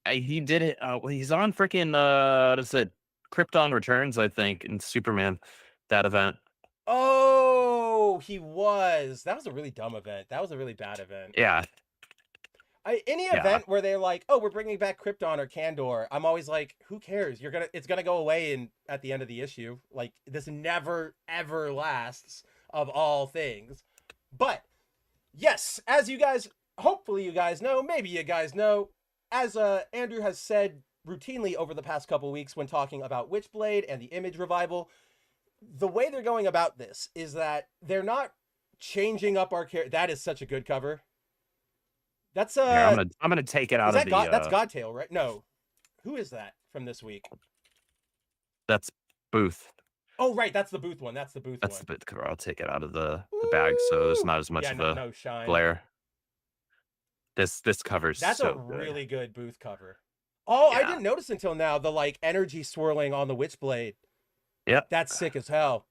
He did it. He's on freaking what is it? Krypton Returns, I think, in Superman, that event. Oh, he was. That was a really dumb event. That was a really bad event. Yeah. Any event where they're like, oh, we're bringing back Krypton or Kandor, I'm always like, who cares? It's gonna go away at the end of the issue. Like this never ever lasts of all things. But yes, as hopefully you guys know, maybe you guys know, as Andrew has said routinely over the past couple weeks when talking about Witchblade and the Image revival, the way they're going about this is that they're not changing up our character. That is such a good cover. That's I'm gonna take it out of the. That's Godtail, right? No, who is that from this week? That's Booth. Oh, right, that's the Booth one. That's the Booth cover. I'll take it out of the bag, so there's not as much of a glare. This covers. That's so a really good Booth cover. Oh, yeah. I didn't notice until now the like energy swirling on the Witchblade. Yep, that's sick as hell.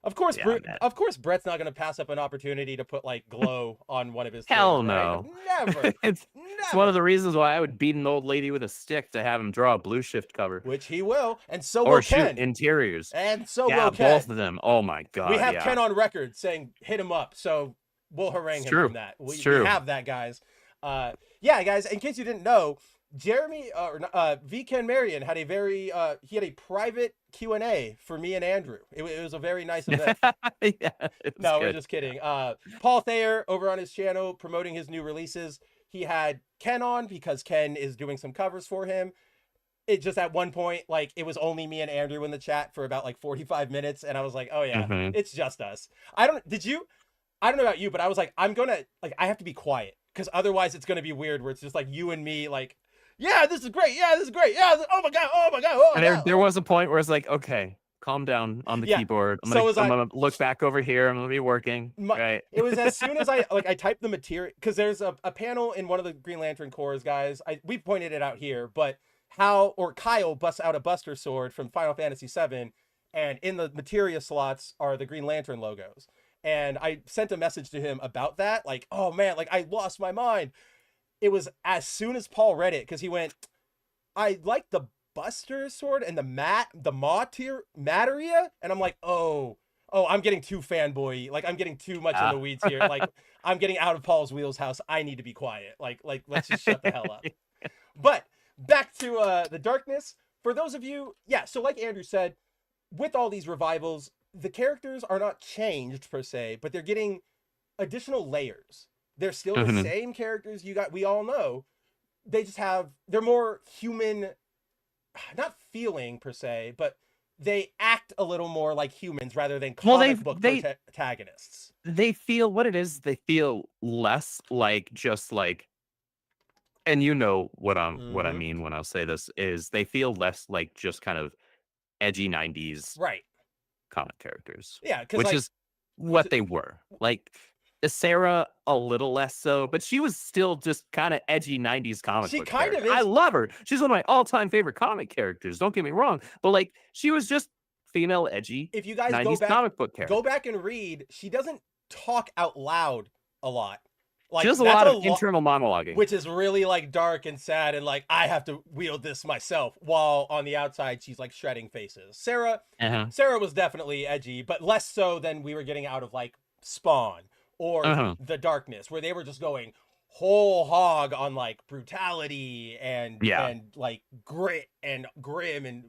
Of course, Brett's not going to pass up an opportunity to put like glow on one of his. Hell things, no, right? Never. It's one of the reasons why I would beat an old lady with a stick to have him draw a Blue Shift cover, which he will, and so or will shoot Ken. Interiors, and so will Ken. Both of them. Oh my god, we have Ken on record saying hit him up, so we'll harangue him from that. We have that, guys. Yeah, guys. In case you didn't know, Jeremy V. Ken Marion had a very he had a private Q&A for me and Andrew. It was a very nice event. No, we're just kidding. Paul Thayer over on his channel promoting his new releases. He had Ken on because Ken is doing some covers for him. it just at one point, like, it was only me and Andrew in the chat for about like 45 minutes, and I was like, oh yeah, it's just us. I don't know about you, but I was like, I have to be quiet, because otherwise it's gonna be weird where it's just like you and me, like, yeah, this is great, yeah, this is great, yeah, oh my god, oh my god, oh my And god. there was a point where it's like, okay, calm down on the keyboard. I'm gonna look back over here. I'm gonna be working. Right. It was as soon as I typed the material, because there's a panel in one of the Green Lantern Corps guys. We pointed it out here, but Kyle busts out a Buster Sword from Final Fantasy VII, and in the materia slots are the Green Lantern logos. And I sent a message to him about that, like, oh man, like I lost my mind. It was as soon as Paul read it, because he went, I like the Buster Sword and the materia, and I'm like, oh, I'm getting too fanboy, like I'm getting too much in the weeds here, like I'm getting out of Paul's wheelhouse. I need to be quiet. Like let's just shut the hell up. But back to the darkness. For those of you, so like Andrew said, with all these revivals, the characters are not changed per se, but they're getting additional layers. They're still the same characters we all know. They're more human, not feeling per se, but they act a little more like humans rather than comic book protagonists. They feel what it is. They feel less like just like, and you know what what I mean when I'll say this is they feel less like just kind of edgy 90s comic characters. Yeah, which is what they were. Like Sarah a little less so, but she was still just kind of edgy 90s comic book character. I love her. She's one of my all-time favorite comic characters. Don't get me wrong, but like she was just female edgy. If you guys 90s comic book character. Go back and read, she doesn't talk out loud a lot. Like, she does a lot of internal monologuing, which is really like dark and sad, and like I have to wield this myself, while on the outside she's like shredding faces. Sarah was definitely edgy, but less so than we were getting out of like Spawn or The Darkness, where they were just going whole hog on like brutality and like grit and grim and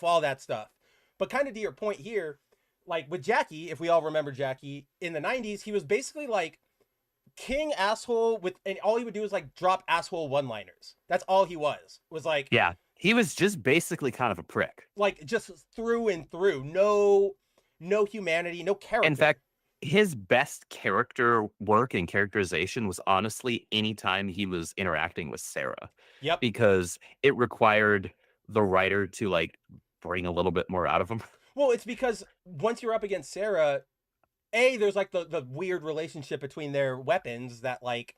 all that stuff. But kind of to your point here, like with Jackie, if we all remember Jackie in the 90s, he was basically like king asshole and all he would do is like drop asshole one-liners. That's all he was like, he was just basically kind of a prick, like just through and through. No humanity, no character. In fact, his best character work and characterization was honestly anytime he was interacting with Sarah. Yep. Because it required the writer to like bring a little bit more out of him. Well, it's because once you're up against Sarah, there's like the weird relationship between their weapons that like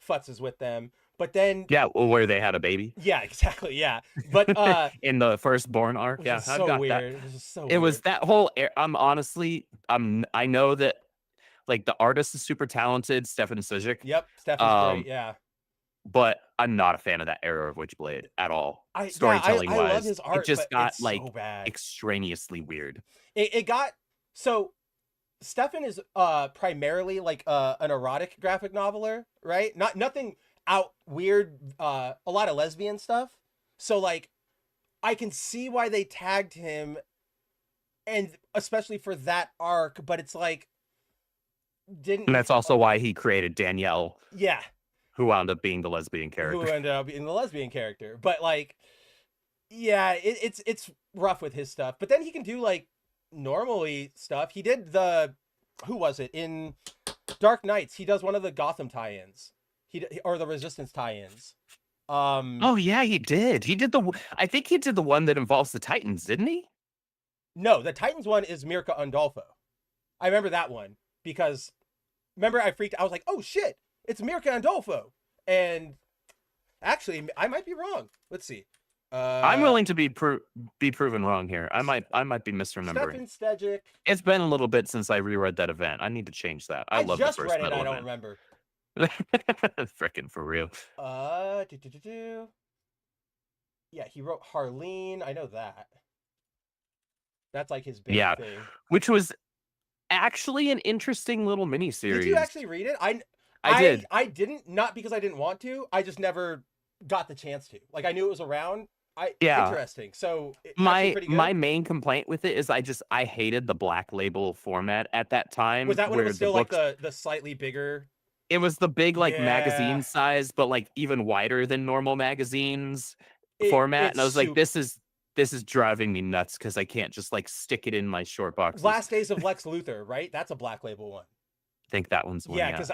futzes with them. But then where they had a baby. Yeah, exactly. Yeah. But in the Firstborn arc, I've got that. It was that whole I know that like the artist is super talented, Stefan Sujic. Yep, Stefan's great, yeah. But I'm not a fan of that era of Witchblade at all. Storytelling wise, I love his art, it just got like so bad. Extraneously weird. It got so. Stefan is primarily like an erotic graphic noveler, right? Nothing out weird, a lot of lesbian stuff. So like I can see why they tagged him, and especially for that arc, but it's like and that's also why he created Danielle. Yeah. Who wound up being the lesbian character. Who ended up being the lesbian character. But like it's rough with his stuff. But then he can do like normally stuff. He did who was it in Dark Knights? He does one of the Gotham tie-ins, or the Resistance tie-ins. Oh yeah, he did. I think he did the one that involves the Titans, didn't he? No, the Titans one is Mirka Andolfo. I remember that one because remember I was like, oh shit, it's Mirka Andolfo, and actually I might be wrong. Let's see. I'm willing to be proven wrong here. I might be misremembering. Stefan Stejic. It's been a little bit since I reread that event. I need to change that. I love just the first read it. metal I don't event. remember. Frickin' for real. Yeah, he wrote Harleen. I know that. That's like his big thing. Which was actually an interesting little mini-series. Did you actually read it? I did. I didn't, not because I didn't want to. I just never got the chance to. Like I knew it was around. Interesting. So my main complaint with it is I hated the Black Label format at that time. Was that when it was still like the slightly bigger? It was the big like magazine size, but like even wider than normal magazines. format, and I it's was like, this is driving me nuts because I can't just like stick it in my short boxes. Last Days of Lex Luthor, right? That's a Black Label one. I think that one's one. Yeah, because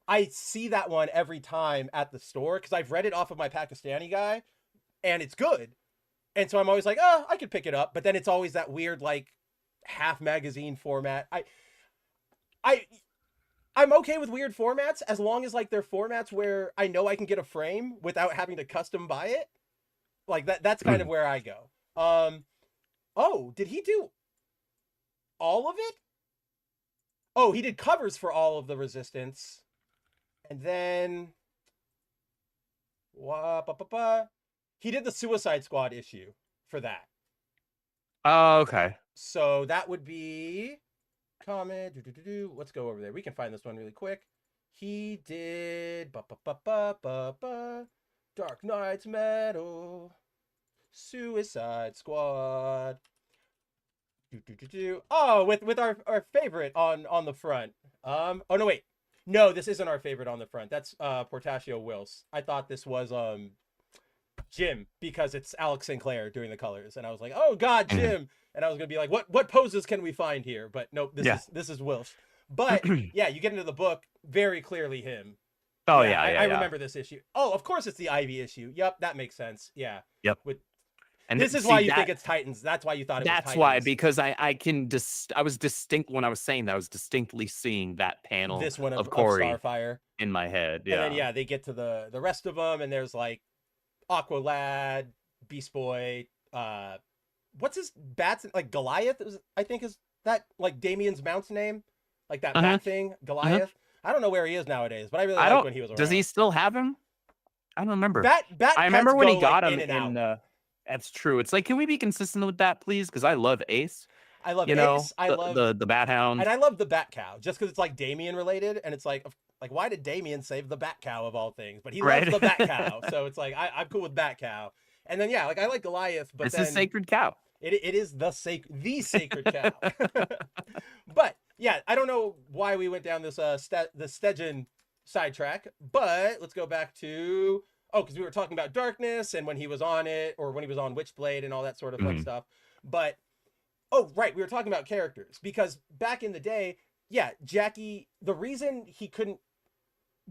I see that one every time at the store because I've read it off of my Pakistani guy, and it's good. And so I'm always like, oh, I could pick it up. But then it's always that weird like half magazine format. I'm okay with weird formats as long as like they're formats where I know I can get a frame without having to custom buy it. Like that's kind of where I go. Oh, did he do all of it? Oh, he did covers for all of the Resistance. And then he did the Suicide Squad issue for that. Oh, okay. So that would be comment. Let's go over there. We can find this one really quick. He did Dark Knight's Metal, Suicide Squad. Oh, with our favorite on the front. Oh no, wait. No, this isn't our favorite on the front. That's Portatio Wills. I thought this was Jim because it's Alex Sinclair doing the colors, and I was like, oh God, Jim. And I was gonna be like, what poses can we find here? But nope, this is Wilsh. But yeah, you get into the book, very clearly him. Oh yeah, I remember this issue. Oh, of course it's the Ivy issue. Yep, that makes sense. Yeah. Yep. And this is why you think it's Titans. That's why you thought it was Titans. That's why, because I was distinct when I was saying that. I was distinctly seeing that panel. This one of Corey Starfire in my head. Yeah. And then they get to the rest of them, and there's like Aqualad, Beast Boy, what's his bat's like Goliath? I think is that like Damien's mount's name, like that bat thing, Goliath. I don't know where he is nowadays, but I really like when he was around. Does he still have him? I don't remember. I remember when he got like, him in. That's true. It's like, can we be consistent with that, please? Because I love Ace. I love Ace. I love the Bat Hound, and I love the Bat Cow just because it's like Damien related, and it's like why did Damien save the Bat Cow of all things? But he loves the Bat Cow, so it's like I'm cool with Bat Cow. And then I like Goliath, but it's a sacred cow. It is the sacred cow. But yeah, I don't know why we went down this the Stedgen sidetrack, but let's go back to because we were talking about Darkness and when he was on it, or when he was on Witchblade and all that sort of fun stuff. But right, we were talking about characters because back in the day, Jackie, the reason he couldn't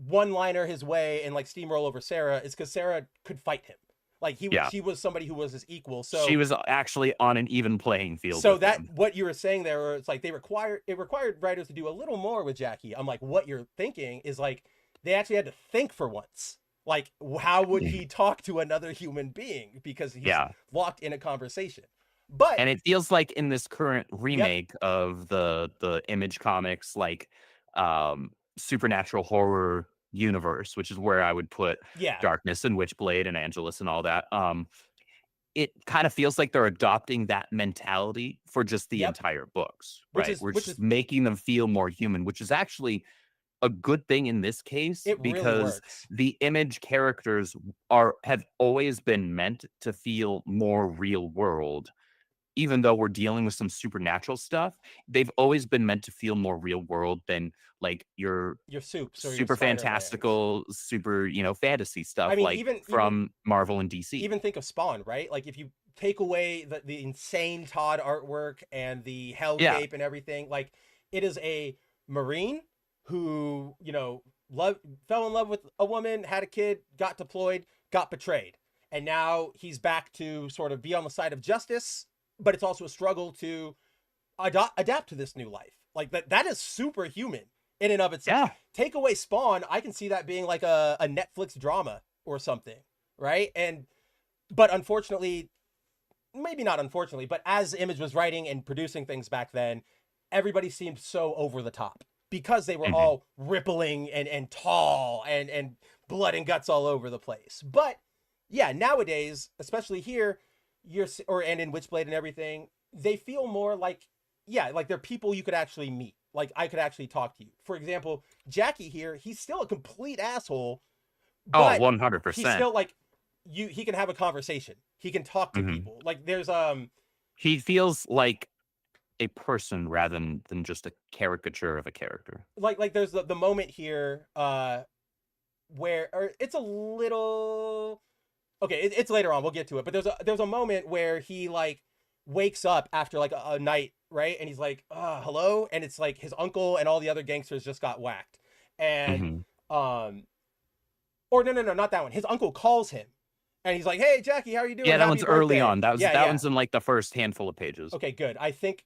one-liner his way and like steamroll over Sarah is because Sarah could fight him. Like she was somebody who was his equal. So she was actually on an even playing field. So what you were saying there, it's like it required writers to do a little more with Jackie. I'm like, what you're thinking is like they actually had to think for once. Like, how would he talk to another human being because he's locked in a conversation? And it feels like in this current remake of the Image Comics, like supernatural horror universe, which is where I would put Darkness and Witchblade and Angelus and all that. It kind of feels like they're adopting that mentality for just the entire books, right? We're just making them feel more human, which is actually a good thing in this case because the Image characters have always been meant to feel more real world. Even though we're dealing with some supernatural stuff, they've always been meant to feel more real world than like your soups or super fantastical, super, fantasy stuff. I mean, even from Marvel and DC. Even think of Spawn, right? Like if you take away the insane Todd artwork and the Hellcape and everything, like it is a Marine who, fell in love with a woman, had a kid, got deployed, got betrayed. And now he's back to sort of be on the side of justice. But it's also a struggle to adapt to this new life. Like that is superhuman in and of itself. Take away Spawn, I can see that being like a Netflix drama or something, right? But unfortunately, maybe not unfortunately, but as Image was writing and producing things back then, everybody seemed so over the top because they were all rippling and tall and blood and guts all over the place. But nowadays, especially here, and in Witchblade and everything, they feel more like they're people you could actually meet. Like I could actually talk to you. For example, Jackie here, he's still a complete asshole. But 100%. He's still like he can have a conversation. He can talk to people. Like there's he feels like a person rather than just a caricature of a character. Like there's the moment here where it's a little Okay, it's later on. We'll get to it. But there's a moment where he like wakes up after like a night, right? And he's like, hello, and it's like his uncle and all the other gangsters just got whacked, and Mhm. um, or no, not that one. His uncle calls him, and he's like, hey Jackie, how are you doing? Yeah, that Happy one's early birthday. on. That was Yeah, that yeah. one's in like the first handful of pages. Okay, good. I think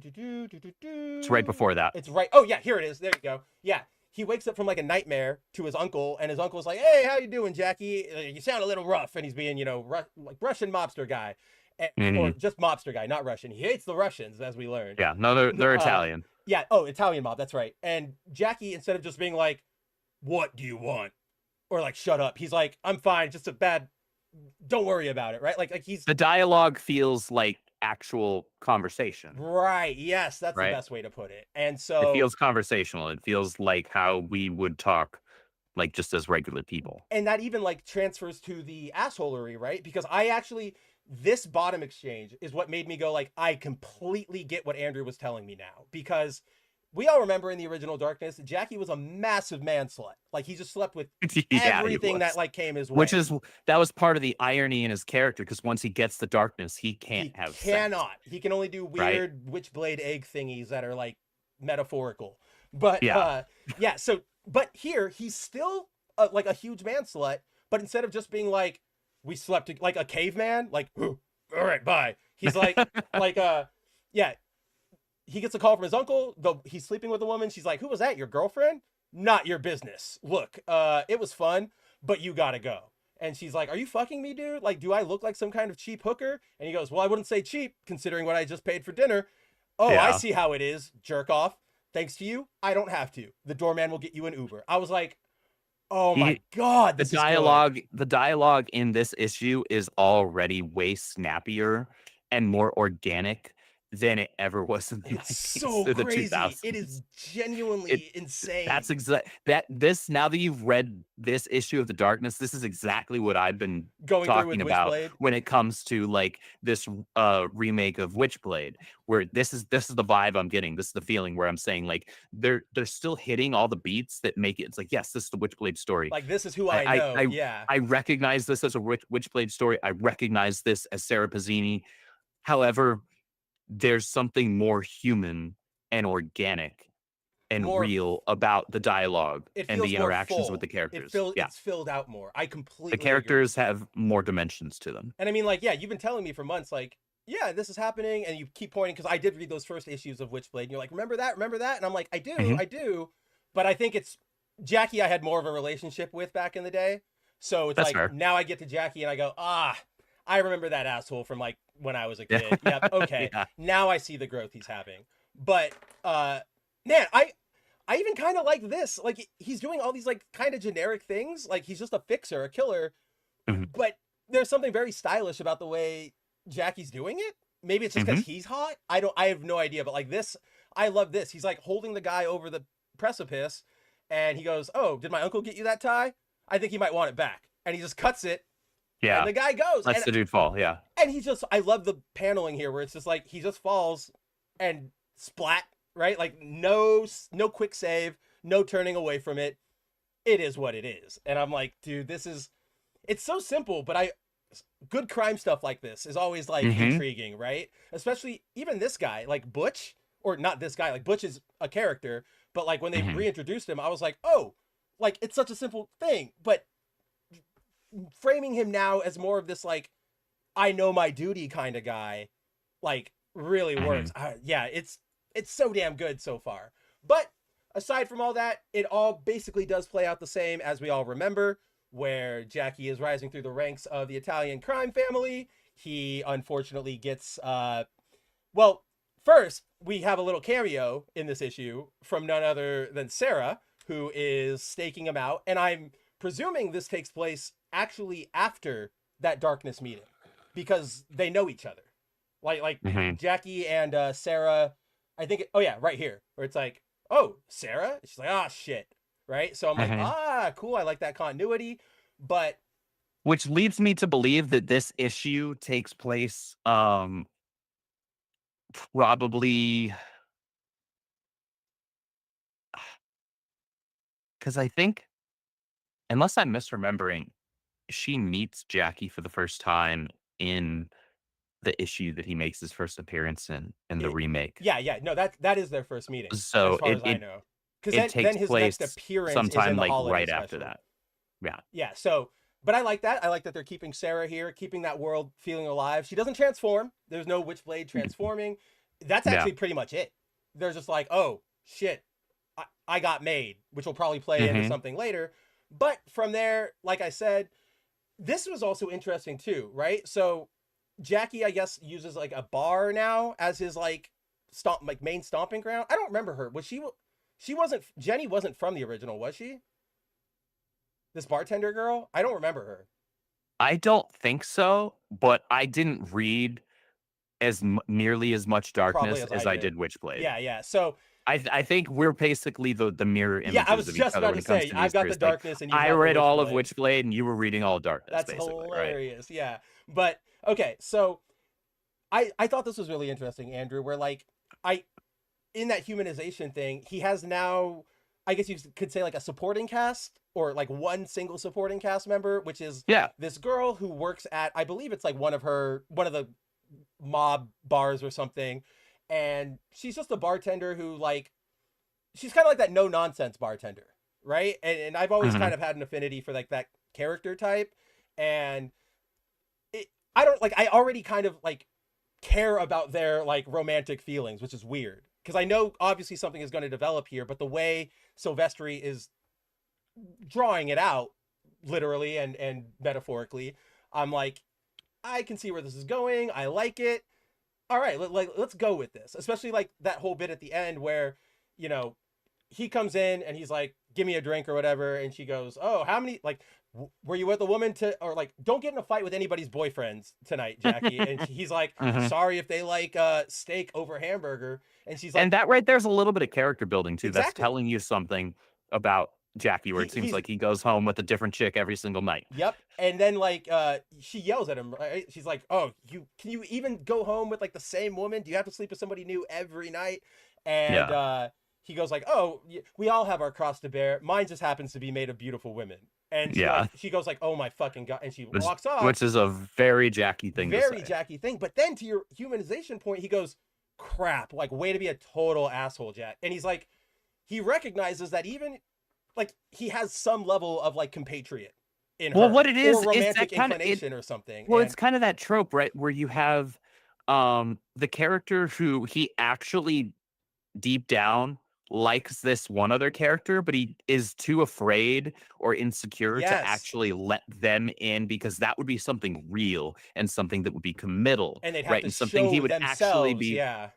It's right before that. it's right. Oh yeah, here it is. There you go. Yeah, he wakes up from like a nightmare to his uncle, and his uncle's like, "Hey, how you doing, Jackie? You sound a little rough." And he's being, like Russian mobster guy, or Mhm. just mobster guy, not Russian. He hates the Russians, as we learned. Yeah, no, they're Italian. Yeah. Oh, Italian mob. That's right. And Jackie, instead of just being like, "What do you want?" or like, "Shut up," he's like, "I'm fine. Just a bad. Don't worry about it." Right? Like he's The dialogue feels like actual conversation, right. Yes, that's the right? best way to put it. And It so feels conversational. It feels like how we would talk, like just as regular people. and that even like transfers to the assholery, right? Because I actually this bottom exchange is what made me go like I completely get what Andrew was telling me now, because we all remember in the original Darkness, Jackie was a massive man slut. Like he just slept with Yeah, he everything that was. like came his way. Which is that was part of the irony in his character because once he gets the darkness, he can't He have sex. cannot. He can only do Right? weird witchblade egg thingies that are like metaphorical. But Yeah. yeah, so but here he's still like a huge man slut, but instead of just being like we slept like a caveman, like all right, bye. He's like yeah, he gets a call from his uncle, though he's sleeping with a woman. She's like, "Who was that? Your girlfriend?" "Not your business. Look, it was fun, but you got to go." And she's like, "Are you fucking me, dude? Like, do I look like some kind of cheap hooker?" And he goes, "Well, I wouldn't say cheap considering what I just paid for dinner." "Oh, I Yeah. see how it is. Jerk off. Thanks to you, I don't have to. The doorman will get you an Uber." I was like, "Oh my God, The this is good." the dialogue in this issue is already way snappier and more organic than it ever was in the It's 90s so or the crazy. It 2000s. is genuinely insane. That's exact that this now that you've read this issue of the Darkness, this is exactly what I've been Going through with talking about Witchblade. when it comes to like this remake of Witchblade, where this is the vibe I'm getting. This is the feeling where I'm saying like they're still hitting all the beats that make it. It's like, yes, this is the Witchblade story. Like, this is who I I I know. I, Yeah. I recognize this as a Witchblade story. I recognize this as Sarah Pazzini. However, there's something more human and organic and More real about the dialogue it and feels the more interactions with full. the characters. Yeah. It's filled out more. I The completely agree. characters have more dimensions to them. And I mean, like, yeah, you've been telling me for months, like, yeah, this is happening, and you keep pointing because I did read those first issues of Witchblade, and you're like, remember that, and I'm like, I do, Mhm. I do, but I think it's Jackie. I had more of a relationship with back in the day, so it's That's like fair. now I get to Jackie and I go, I remember that asshole from like when I was a Yeah. kid. Yep, okay, Yeah. now I see the growth he's having. But man, I even kind of like this. Like he's doing all these like kind of generic things. Like he's just a fixer, a killer, Mhm. but there's something very stylish about the way Jackie's doing it. Maybe it's just because Mhm. he's hot. I have no idea. But like this, I love this. He's like holding the guy over the precipice, and he goes, "Oh, did my uncle get you that tie? I think he might want it back." And he just cuts it, Yeah. and the guy goes. Lets the dude fall. Yeah. And he just, I love the paneling here where it's just like he just falls and splat, right? Like no quick save, no turning away from it. It is what it is. And I'm like, dude, it's so simple, but good crime stuff like this is always like Mhm. intriguing, right? Especially even this guy, like Butch, or not this guy, like Butch is a character, but like when they Mhm. reintroduced him, I was like, oh, like it's such a simple thing, but framing him now as more of this like I know my duty kind of guy, like really works. Yeah, it's so damn good so far. But aside from all that, it all basically does play out the same as we all remember, where Jackie is rising through the ranks of the Italian crime family. He unfortunately gets well, first we have a little cameo in this issue from none other than Sarah, who is staking him out, and I'm presuming this takes place actually after that Darkness meeting because they know each other. Like Mhm. Jackie and Sarah, I think. Oh yeah, right here where it's like, oh, Sarah. She's like, shit, right? So I'm like, Mhm. cool. I like that continuity, but Which leads me to believe that this issue takes place probably because I think unless I'm misremembering, she meets Jackie for the first time in the issue that he makes his first appearance in the remake. Yeah. No, that is their first meeting, as So far as I know. Because it then takes his next place appearance is in sometime the like holiday right after special. that. Yeah. Yeah. So, but I like that. I like that they're keeping Sarah here, keeping that world feeling alive. She doesn't transform. There's no Witchblade transforming. That's Yeah. actually pretty much it. They're just like, oh shit, I got made, which will probably play into something later. But from there, like I said, this was also interesting too, right? So Jackie, I guess, uses like a bar now as his like main stomping ground. I don't remember her. Was she wasn't Jenny wasn't from the original, was she? This bartender girl? I don't remember her. I don't think so, but I didn't read nearly as much Darkness as I did Witchblade. Yeah. So I think we're basically the mirror images I was of just each other about when to it comes say, to I've got the these Darkness and you I got read the all of Witchblade. Witchblade and you were reading all Darkness, That's basically, hilarious. Right? Yeah. But okay, so I thought this was really interesting, Andrew, where like in that humanization thing, he has now, I guess you could say, like a supporting cast, or like one single supporting cast member, which is this girl who works at, I believe it's like one of the mob bars or something, and she's just a bartender who like, she's kind of like that no nonsense bartender, right? And I've always kind of had an affinity for like that character type, and I already kind of like care about their like romantic feelings, which is weird because I know obviously something is going to develop here, but the way Silvestri is drawing it out, literally and metaphorically, I'm like, I can see where this is going. I like it. All right, let's go with this. Especially like that whole bit at the end where, you know, he comes in and he's like, give me a drink or whatever, and she goes, oh, how many, like, were you with a woman or like, don't get in a fight with anybody's boyfriends tonight, Jackie. And he's like, sorry if they like steak over hamburger. And she's like, and that right there's a little bit of character building too. Exactly. That's telling you something about Jackie, where it seems like he goes home with a different chick every single night. Yep. And then like she yells at him, right? She's like, oh, can you even go home with like the same woman? Do you have to sleep with somebody new every night? And he goes like, oh, we all have our cross to bear. Mine just happens to be made of beautiful women. And she goes like, oh my fucking God. And she walks off. Which is a very Jackie thing to say. Very Jackie thing. But then to your humanization point, he goes, crap, like way to be a total asshole, Jack. And he's like, he recognizes that even like he has some level of like compatriot in her. Well, what it is, or romantic it's inclination or something. Well, it's kind of that trope, right? Where you have the character who he actually deep down likes this one other character, but he is too afraid or insecure to actually let them in, because that would be something real and something that would be committal, and they'd have right? to And something show he would actually be, yeah.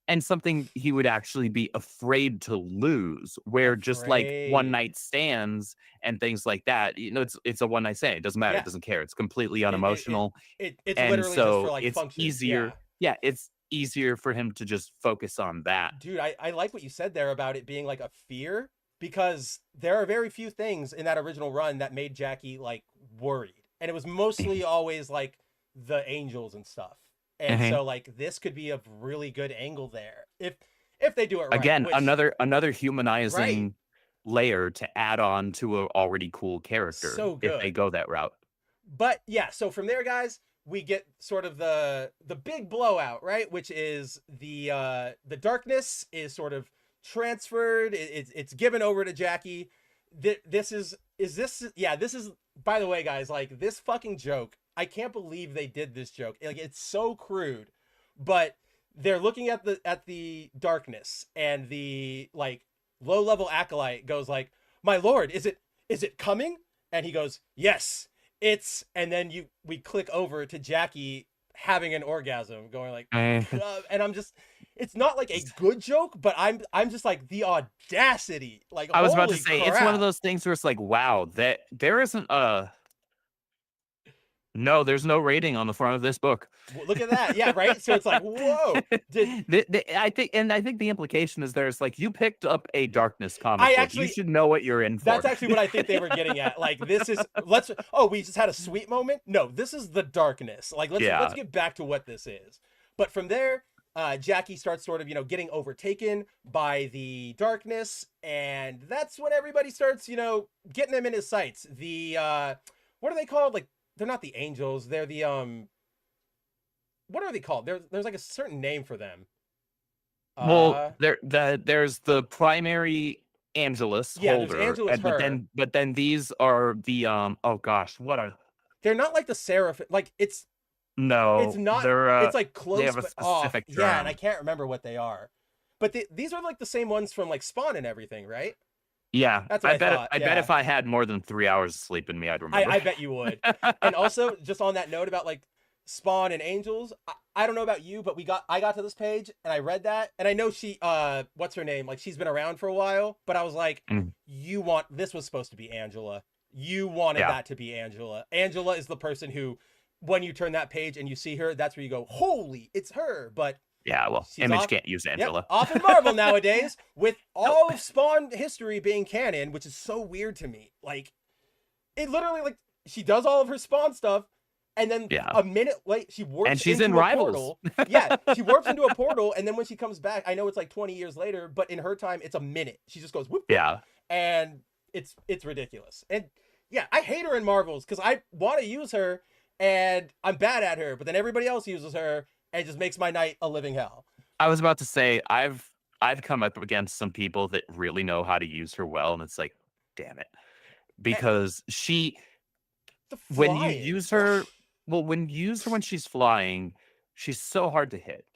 and something he would actually be afraid to lose. Where just like one night stands and things like that, you know, it's a one night stand. It doesn't matter. It doesn't care. It's completely unemotional. It's and literally so just for like it's function. easier. Yeah, it's easier for him to just focus on that. Dude, I like what you said there about it being like a fear, because there are very few things in that original run that made Jackie like worried, and it was mostly always like the angels and stuff. And so like this could be a really good angle there if they do it right. Again, another humanizing layer to add on to an already cool character. So good if they go that route. But yeah, so from there, guys, we get sort of the big blowout, right? Which is the darkness is sort of transferred. It's given over to Jackie. This is by the way, guys, like this fucking joke. I can't believe they did this joke. Like it's so crude, but they're looking at the darkness, and the like low-level acolyte goes like, "My lord, is it coming?" And he goes, "Yes, it's," and then we click over to Jackie having an orgasm, going like, and I'm just, it's not like a good joke, but I'm just like, the audacity. Like I was about to say, crap. It's one of those things where it's like, wow, that there isn't no, there's no rating on the front of this book. Well, look at that. Yeah, right? So it's like, whoa. I think the implication is there's like, you picked up a darkness comic book. You should know what you're in for. That's actually what I think they were getting at. Like, this is, we just had a sweet moment. No, this is the darkness. Like, let's get back to what this is. But from there, Jackie starts sort of, getting overtaken by the darkness, and that's when everybody starts, getting him in his sights. The what are they called? Like, they're not the angels. They're the what are they called? There's like a certain name for them. Well, there's the primary Angelus Yeah, there's holder, Angelus but then these are the oh gosh, what are They're not like the seraphim. Like it's no, not. they're It's like close, they have a but off. specific Yeah, and term. I can't remember what they are. But these are like the same ones from like Spawn and everything, right? Yeah, That's what I bet thought, I bet yeah. if I had more than 3 hours of sleep in me, I'd remember. I bet you would. And also, just on that note about like Spawn and Angels, I don't know about you, but I got to this page and I read that, and I know she what's her name? Like, she's been around for a while, but I was like, this was supposed to be Angela. You wanted that to be Angela. Angela is the person who, when you turn that page and you see her, that's where you go, holy, it's her. But yeah, well, Image can't use Angela. Yep, off in Marvel nowadays, with all of Spawn history being canon, which is so weird to me. Like, it literally, like, she does all of her Spawn stuff, and then a minute late, she warps and she's into in a Rivals. portal. Yeah, she warps into a portal, and then when she comes back, I know it's like 20 years later, but in her time, it's a minute. She just goes, whoop, whoop, and it's ridiculous. And yeah, I hate her in Marvels, because I want to use her, and I'm bad at her, but then everybody else uses her, and it just makes my night a living hell. I was about to say, I've come up against some people that really know how to use her well, and it's like, damn it. Because when you use her, when she's flying, she's so hard to hit.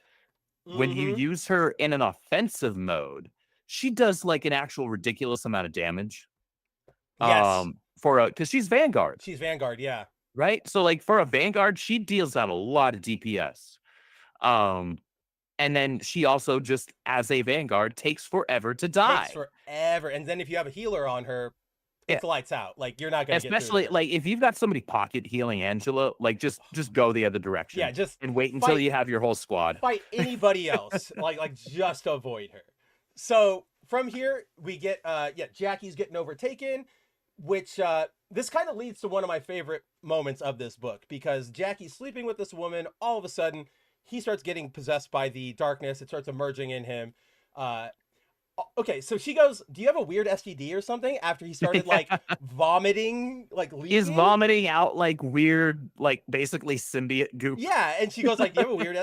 When you use her in an offensive mode, she does like an actual ridiculous amount of damage. Yes. Because she's Vanguard. She's Vanguard, yeah. Right? So like for a Vanguard, she deals out a lot of DPS. And then she also, just as a Vanguard, takes forever to die. Takes forever. And then if you have a healer on her, it's lights out. Like, you're not going to get through. Especially, like, if you've got somebody pocket healing Angela, like, just go the other direction. Yeah, and wait until you have your whole squad. Fight anybody else. like just avoid her. So from here, we get, Jackie's getting overtaken, which this kind of leads to one of my favorite moments of this book, because Jackie's sleeping with this woman. All of a sudden, he starts getting possessed by the darkness. It starts emerging in him. Okay, so she goes, do you have a weird STD or something? After he started, like, vomiting, like, leaking? He's vomiting out, like, weird, like, basically symbiote goop. Yeah, and she goes, like, do you have a weird...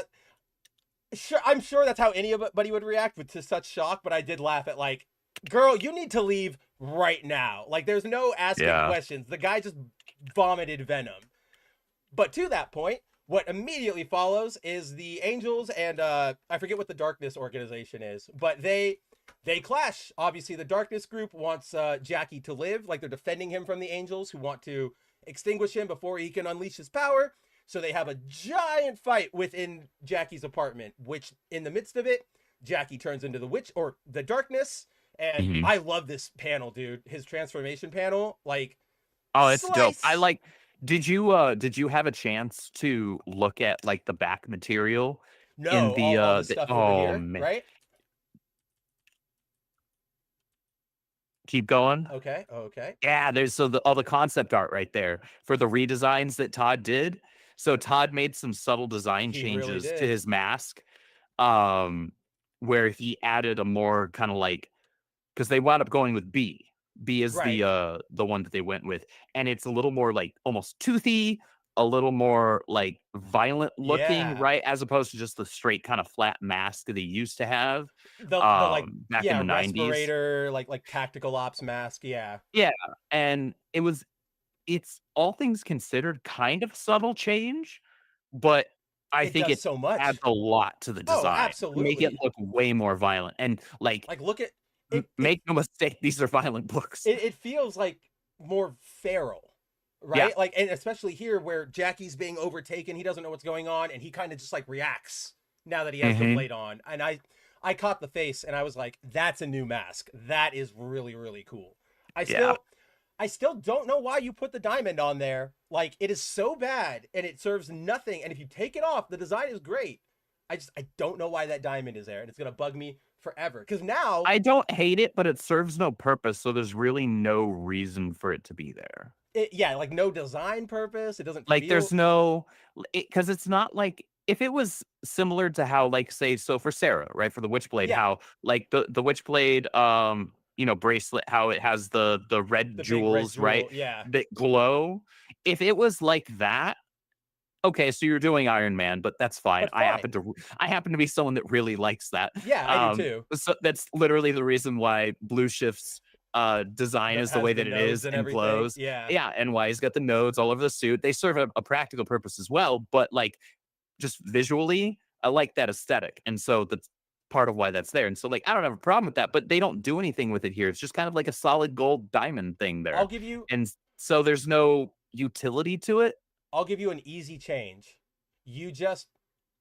Sure, I'm sure that's how anybody would react to such shock, but I did laugh at, like, girl, you need to leave right now. Like, there's no asking questions. The guy just vomited venom. But to that point, what immediately follows is the Angels and I forget what the Darkness organization is, but they clash. Obviously, the Darkness group wants Jackie to live, like they're defending him from the Angels, who want to extinguish him before he can unleash his power. So they have a giant fight within Jackie's apartment, which in the midst of it, Jackie turns into the witch or the Darkness. And I love this panel, dude. His transformation panel, like, oh, it's dope. I like. Did you have a chance to look at like the back material? No, in the all the stuff over here, man. right? Keep going. Okay. Yeah, there's all the concept art right there for the redesigns that Todd did. So Todd made some subtle design changes to his mask, where he added a more kind of like, because they wound up going with B. B is the one that they went with, and it's a little more like almost toothy, a little more like violent looking, right? As opposed to just the straight kind of flat mask that they used to have the like back in the 90s. Respirator, like tactical ops mask, yeah. And it's all things considered kind of subtle change, but I think it so much. adds a lot to the design. Absolutely. Make it look way more violent, and like look at make no mistake, these are violent books. It feels like more feral, right? Yeah. Like, and especially here where Jackie's being overtaken, he doesn't know what's going on, and he kind of just like reacts now that he has the blade on. And I caught the face, and I was like, that's a new mask. That is really, really cool. I still don't know why you put the diamond on there. Like, it is so bad, and it serves nothing. And if you take it off, the design is great. I don't know why that diamond is there, and it's gonna bug me forever. Because now I don't hate it, but it serves no purpose, so there's really no reason for it to be there. Like no design purpose. It doesn't like there's no, because it's not like if it was similar to how, like, say, so for Sarah, right, for the Witchblade, Yeah, how like the Witchblade, bracelet, how it has the red the big red jewels, right, jewel. Yeah, that glow. If it was like that, okay, so you're doing Iron Man, but that's fine. but fine. I happen to be someone that really likes that. Yeah, I do too. So that's literally the reason why Blue Shift's design That is the has way the that it nodes is and and everything. glows. Yeah. Yeah, and why he's got the nodes all over the suit. They serve a practical purpose as well, but like just visually, I like that aesthetic. And so that's part of why that's there. And so like I don't have a problem with that, but they don't do anything with it here. It's just kind of like a solid gold diamond thing I'll there. give you And so there's no utility to it. I'll give you an easy change. You just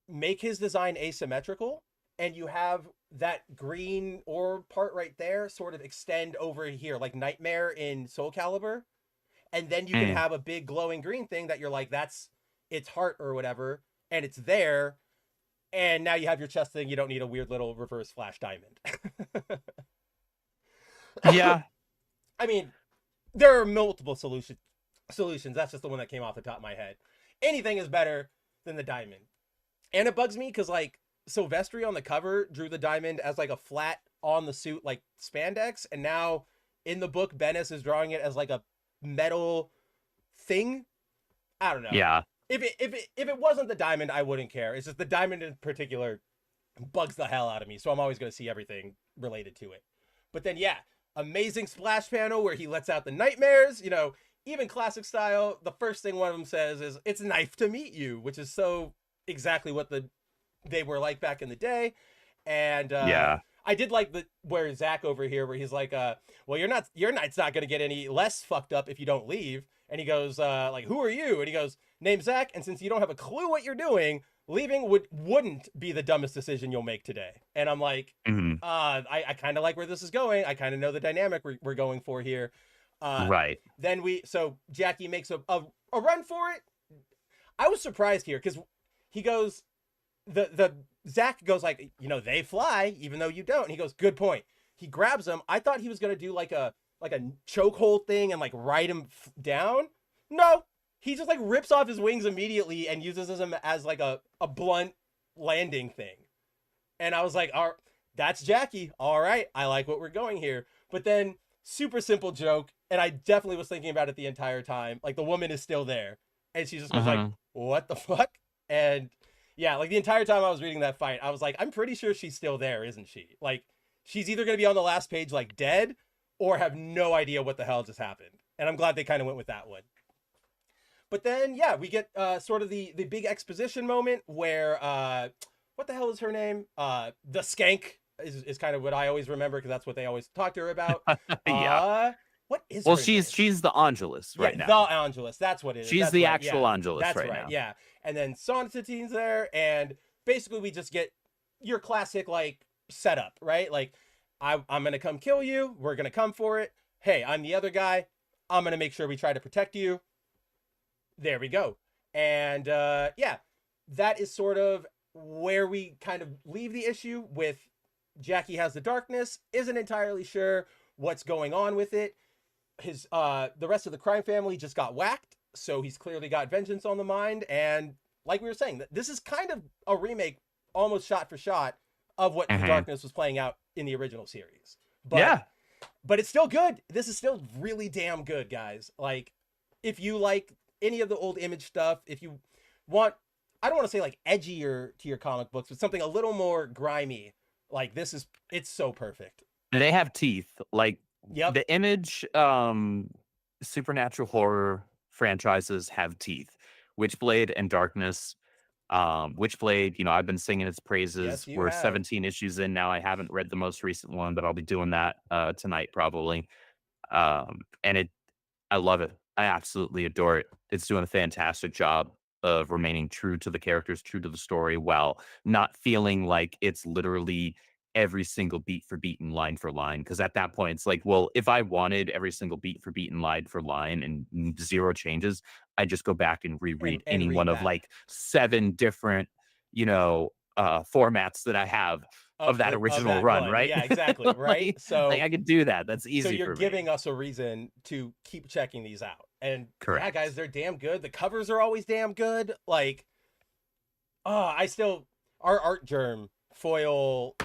make his design asymmetrical, and you have that green orb part right there sort of extend over here, like Nightmare in Soul Calibur. And then you can Mm. have a big glowing green thing that you're like, that's its heart or whatever, and it's there. And now you have your chest thing. You don't need a weird little reverse flash diamond. Yeah. I mean, there are multiple solutions. That's just the one that came off the top of my head. Anything is better than the diamond. And it bugs me because like Silvestri on the cover drew the diamond as like a flat on the suit, like spandex, and now in the book, Bennis is drawing it as like a metal thing. I don't know. Yeah. If it wasn't the diamond, I wouldn't care. It's just the diamond in particular bugs the hell out of me, so I'm always going to see everything related to it. But then yeah, amazing splash panel where he lets out the nightmares. You know, even classic style. The first thing one of them says is, "It's nice to meet you," which is so exactly what they were like back in the day. And Yeah. I did like where Zach over here, where he's like, well, your night's not gonna get any less fucked up if you don't leave. And he goes, like, who are you? And he goes, name's Zach, and since you don't have a clue what you're doing, leaving wouldn't be the dumbest decision you'll make today. And I'm like, Mhm. I kind of like where this is going. I kind of know the dynamic we're going for here. Right. Then so Jackie makes a run for it. I was surprised here because he goes, the Zach goes like, you know, they fly even though you don't. And he goes, good point. He grabs him. I thought he was gonna do like a chokehold thing and like ride him down. No, he just like rips off his wings immediately and uses them as like a blunt landing thing. And I was like, all right, that's Jackie. All right, I like what we're going here. But then super simple joke, and I definitely was thinking about it the entire time. Like the woman is still there, and she just goes like, what the fuck? And yeah, like the entire time I was reading that fight, I was like, I'm pretty sure she's still there, isn't she? Like she's either going to be on the last page like dead or have no idea what the hell just happened. And I'm glad they kind of went with that one. But then, yeah, we get sort of the big exposition moment where, what the hell is her name? The Skank is kind of what I always remember because that's what they always talk to her about. Yeah. What is Well, her name? she's the Angelus right Yeah, now. the Angelus. That's what it is. She's That's the right. actual Yeah. Angelus That's right right. now. Yeah. And then Sonatine's there, and basically we just get your classic like setup, right? Like I'm gonna come kill you. We're gonna come for it. Hey, I'm the other guy. I'm gonna make sure we try to protect you. There we go. And yeah, that is sort of where we kind of leave the issue with Jackie has the darkness, isn't entirely sure what's going on with it. His the rest of the crime family just got whacked, so he's clearly got vengeance on the mind. And like we were saying, this is kind of a remake, almost shot for shot, of what the darkness was playing out in the original series. But, Yeah. But it's still good. This is still really damn good, guys. Like, if you like any of the old Image stuff, if you want, I don't want to say like edgier to your comic books, but something a little more grimy, like it's so perfect. They have teeth. Like Yep. the Image supernatural horror franchises have teeth. Witchblade and Darkness. Witchblade, you know, I've been singing its praises. Yes, you We're have. 17 issues in now. I haven't read the most recent one, but I'll be doing that tonight probably. And I love it. I absolutely adore it. It's doing a fantastic job of remaining true to the characters, true to the story, while not feeling like it's literally every single beat for beat and line for line. Because at that point, it's like, well, if I wanted every single beat for beat and line for line and zero changes, I just go back and reread And any read one of that. like 7 different, formats that I have of that original that run, right? Yeah, exactly. Right. Like, So I could do that. That's easy. So you're for me. giving us a reason to keep checking these out. And yeah, Correct. guys, they're damn good. The covers are always damn good. Like, I still our art germ foil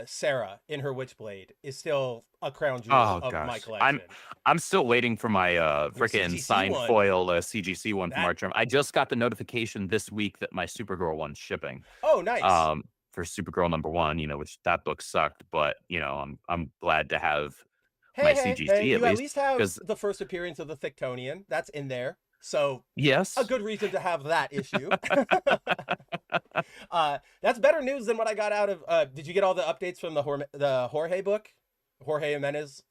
Sarah in her Witchblade is still a crown jewel Oh of my gosh, collection. I'm still waiting for my Your freaking CGC signed one. foil CGC one from That- Art Germ. I just got the notification this week that my Supergirl one's shipping. Oh, nice. For Supergirl #1, you know, which that book sucked, but you know, I'm glad to have my Hey, CGC you at least have because the first appearance of the Thicktonian. That's in there. So yes, a good reason to have that issue. That's better news than what I got out of. Did you get all the updates from the Jorge book? Jorge Jimenez.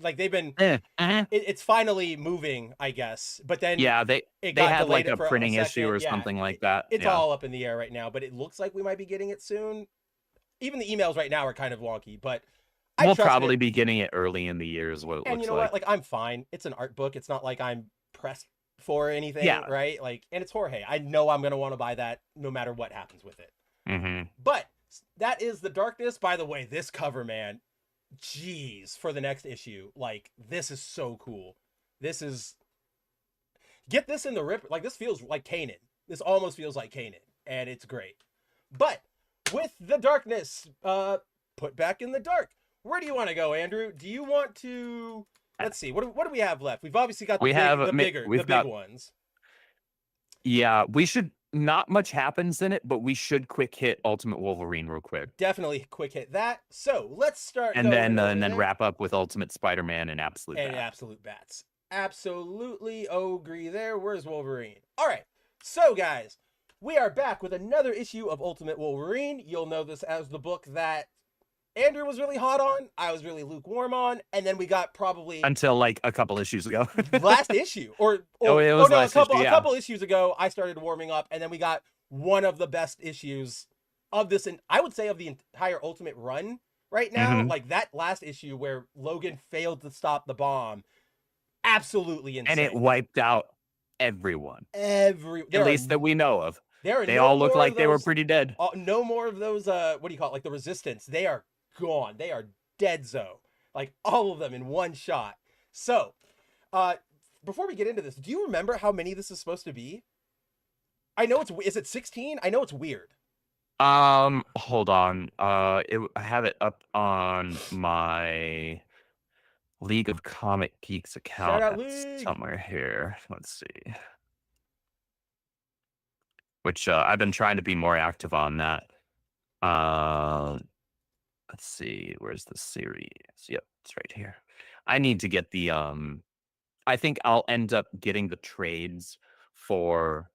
They've been. It's finally moving, I guess. But then yeah, they had delayed like a for a printing issue second. or Yeah, something like that. It's yeah. all up in the air right now, but it looks like we might be getting it soon. Even the emails right now are kind of wonky, but We'll probably be getting it early in the year is what it and looks you know like. what? Like, I'm fine. It's an art book. It's not like I'm pressed for anything, Yeah. right? Like, and it's Jorge. I know I'm gonna want to buy that no matter what happens with it. Mm-hmm. But that is The Darkness. By the way, this cover, man, jeez, for the next issue, like, this is so cool. This is get this in the rip. Like, this feels like Kanan. This almost feels like Kanan, and it's great. But with The Darkness, put back in the dark. Where do you want to go, Andrew? Do you want to? Let's see. What do we have left? We've obviously got the big ones. Yeah, we should. Not much happens in it, but we should quick hit Ultimate Wolverine real quick. Definitely quick hit that. So let's start. And then wrap up with Ultimate Spider-Man and Absolute Bats. Absolute Bats. Absolutely agree there. Where's Wolverine? All right. So guys, we are back with another issue of Ultimate Wolverine. You'll know this as the book that Andrew was really hot on, I was really lukewarm on, and then we got probably until like a couple issues ago. last issue, a couple issues ago, I started warming up, and then we got one of the best issues of this, and I would say of the entire Ultimate run right now. Mm-hmm. Like that last issue where Logan failed to stop the bomb, absolutely insane, and it wiped out everyone. At least that we know of. They all look like they were pretty dead. No more of those. What do you call it? Like the Resistance. They are gone. They are dead-zo. Like all of them in one shot. So, before we get into this, do you remember how many this is supposed to be? I know is it 16? I know it's weird. Hold on. I have it up on my League of Comic Geeks account somewhere here. Let's see. Which I've been trying to be more active on that. Let's see, where's the series? Yep, it's right here. I need to get the I think I'll end up getting the trades for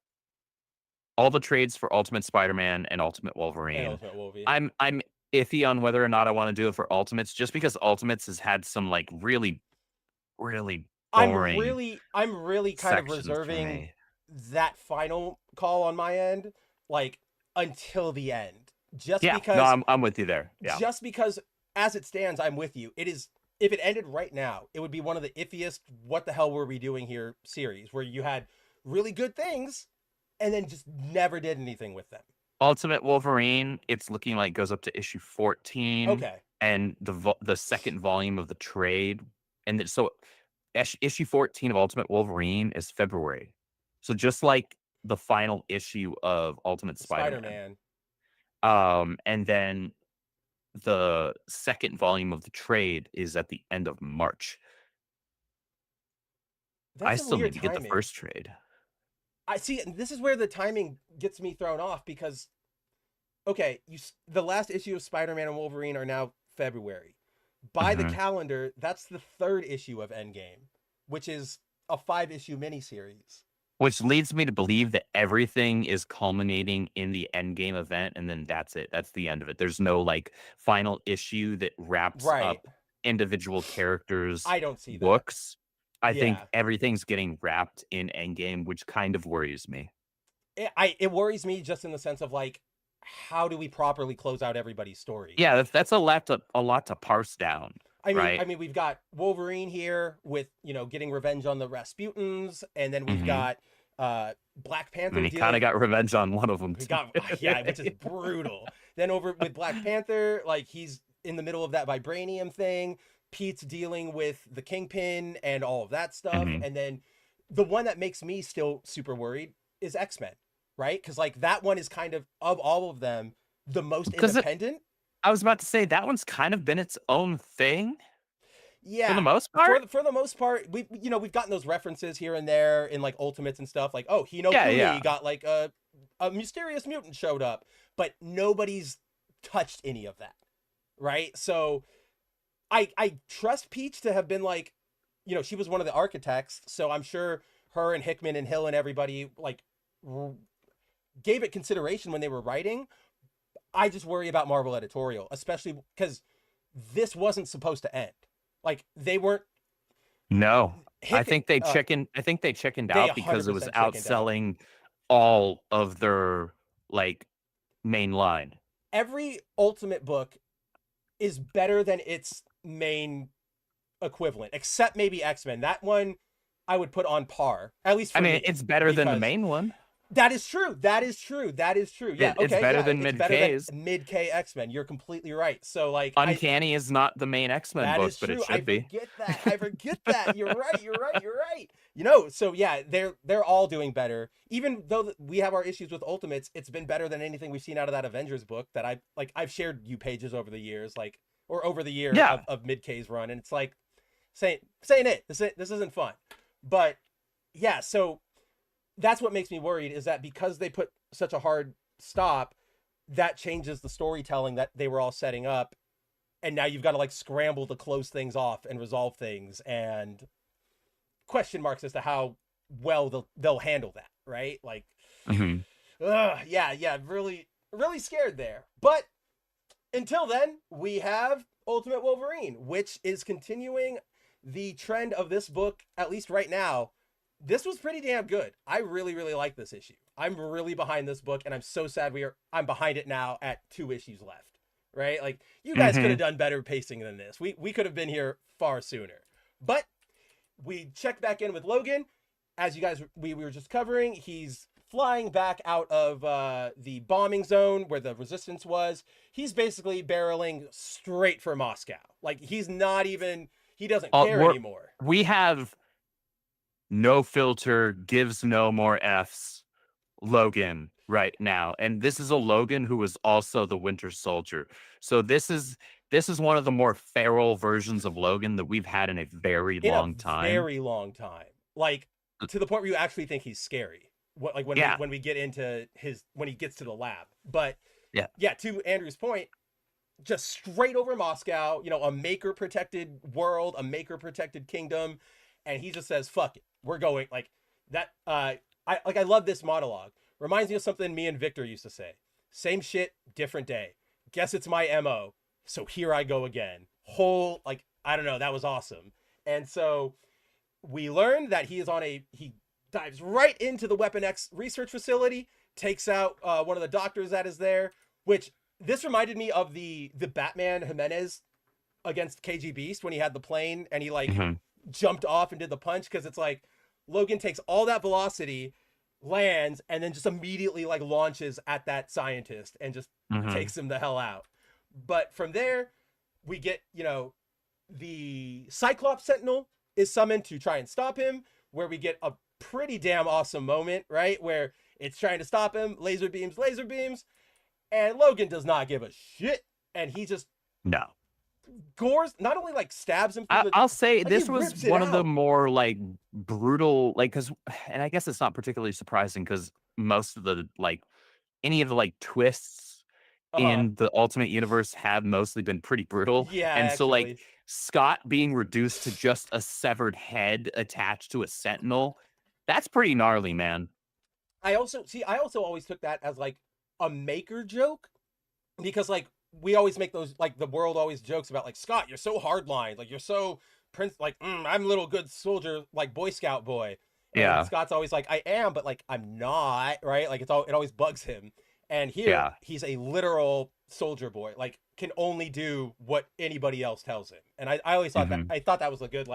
all the trades for Ultimate Spider-Man and Ultimate Wolverine. I'm iffy on whether or not I want to do it for Ultimates, just because Ultimates has had some like really boring. I'm really kind of reserving that final call on my end, like until the end. Because no, I'm with you there. Yeah. Just because as it stands, I'm with you. It is, if it ended right now, it would be one of the iffiest what the hell were we doing here series where you had really good things and then just never did anything with them. Ultimate Wolverine, it's looking like goes up to issue 14. Okay. And the second volume of the trade. And so issue 14 of Ultimate Wolverine is February. So just like the final issue of Ultimate Spider-Man. And then the second volume of the trade is at the end of March. I still need to get the first trade. I see. This is where the timing gets me thrown off because, okay, the last issue of Spider-Man and Wolverine are now February. By the calendar, that's the third issue of Endgame, which is a 5-issue miniseries. Which leads me to believe that everything is culminating in the Endgame event, and then that's it. That's the end of it. There's no like final issue that wraps up individual characters' I don't see books. I think everything's getting wrapped in Endgame, which kind of worries me. It worries me just in the sense of like, how do we properly close out everybody's story? Yeah, that's a lot to parse down. I mean, we've got Wolverine here with, getting revenge on the Rasputins, and then we've got Black Panther. And he kind of got revenge on one of them too. Which is brutal. Then over with Black Panther, like he's in the middle of that vibranium thing. Pete's dealing with the Kingpin and all of that stuff. And then the one that makes me still super worried is X-Men. right? Because like that one is kind of all of them the most Because independent. I was about to say that one's kind of been its own thing for the Yeah, most part. for the most part, we've gotten those references here and there in like Ultimates and stuff. Like, oh, Hino Yeah, Kuni yeah. got like a mysterious mutant showed up, but nobody's touched any of that, right? So I trust Peach to have been like, she was one of the architects, so I'm sure her and Hickman and Hill and everybody like gave it consideration when they were writing. I just worry about Marvel editorial, especially because this wasn't supposed to end. Like they weren't. No, I think they uh, chickened they out because it was 100% chickened out. outselling all of their like main line. Every Ultimate book is better than its main equivalent, except maybe X-Men. That one I would put on par, at least for me. It's better than the because main one. That is true. That is true. That is true. Yeah. It's Okay. better Yeah. than It's Mid better than K's. Mid-K X-Men. You're completely right. So like, Uncanny is not the main X-Men that book, is but it true. should be. Forget that. I forget that. You're right. You're right. You're right. So yeah, they're all doing better. Even though we have our issues with Ultimates, it's been better than anything we've seen out of that Avengers book that I've shared you pages over the years, like, or over the year of Mid-K's run, and it's like saying it. This isn't fun, but yeah. So that's what makes me worried, is that because they put such a hard stop, that changes the storytelling that they were all setting up, and now you've got to like scramble to close things off and resolve things, and question marks as to how well they'll handle that, right? Like, really, really scared there. But until then, we have Ultimate Wolverine, which is continuing the trend of this book, at least right now. This was pretty damn good. I really, really like this issue. I'm really behind this book, and I'm so sad I'm behind it now at 2 issues left, right? Like, you guys could have done better pacing than this. We could have been here far sooner. But we checked back in with Logan. As you guys, we were just covering, he's flying back out of the bombing zone where the resistance was. He's basically barreling straight for Moscow. Like, he doesn't care anymore. We have no filter, gives no more Fs Logan right now. And this is a Logan who is also the Winter Soldier. So this is one of the more feral versions of Logan that we've had in a very long time. Very long time. Like, to the point where you actually think he's scary. When we get into when he gets to the lab. But yeah, to Andrew's point, just straight over Moscow, a maker protected world, a maker protected kingdom, and he just says, fuck it. We're going like that. I love this monologue. Reminds me of something me and Victor used to say. Same shit, different day. Guess it's my MO. So here I go again. I don't know. That was awesome. And so we learned that he dives right into the Weapon X research facility, takes out one of the doctors that is there, which this reminded me of the Batman Jimenez against KG Beast when he had the plane and he jumped off and did the punch, because it's like Logan takes all that velocity, lands, and then just immediately like launches at that scientist and just takes him the hell out. But from there, we get, the Cyclops Sentinel is summoned to try and stop him, where we get a pretty damn awesome moment, right? Where it's trying to stop him, laser beams, and Logan does not give a shit. And he just gores, not only like stabs him. I'll say this was one of the more like brutal, like, and I guess it's not particularly surprising because most of the any of the twists in the Ultimate Universe have mostly been pretty brutal. Yeah, and so actually. Scott being reduced to just a severed head attached to a Sentinel, that's pretty gnarly, man. I also always took that as like a maker joke, because we always make those, the world always jokes about Scott, you're so hardline, you're so prince, I'm a little good soldier, Boy Scout boy. And Scott's always like, I am, but I'm not, right? It always bugs him. And here he's a literal soldier boy, can only do what anybody else tells him. And I always thought that was a good,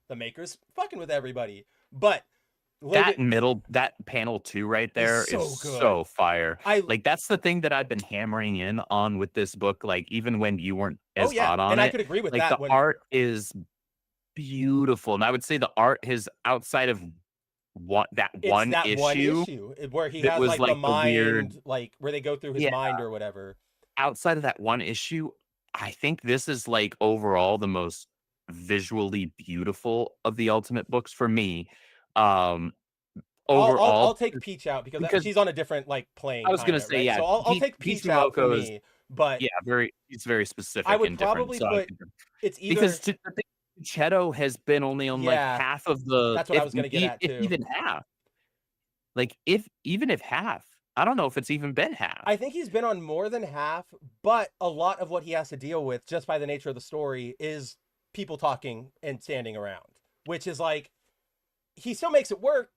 the makers fucking with everybody. But that panel too right there is so fire. That's the thing that I've been hammering in on with this book, even when you weren't as hot on it. And I could agree with that. The art is beautiful. And I would say the art is outside of It's one that one issue issue where he that has was like the like the mind, weird. like where they go through his Yeah, mind or whatever. outside of that one issue, I think this is like overall the most visually beautiful of the Ultimate books for me. Um, I'll overall, take Peach out because because she's on a different like I plane was kind gonna of, say, right? yeah, So I'll take Peach Peach out for Momoko is, me, but yeah, it's very I specific would and different. probably So I put think it's because either the thing, Cheto has been only on like yeah, half of the, that's what I was gonna get at if too. even half, like if even if half, I don't know if it's even been half. I think he's been on more than half, but a lot of what he has to deal with just by the nature of the story is people talking and standing around, which is like he still makes it work,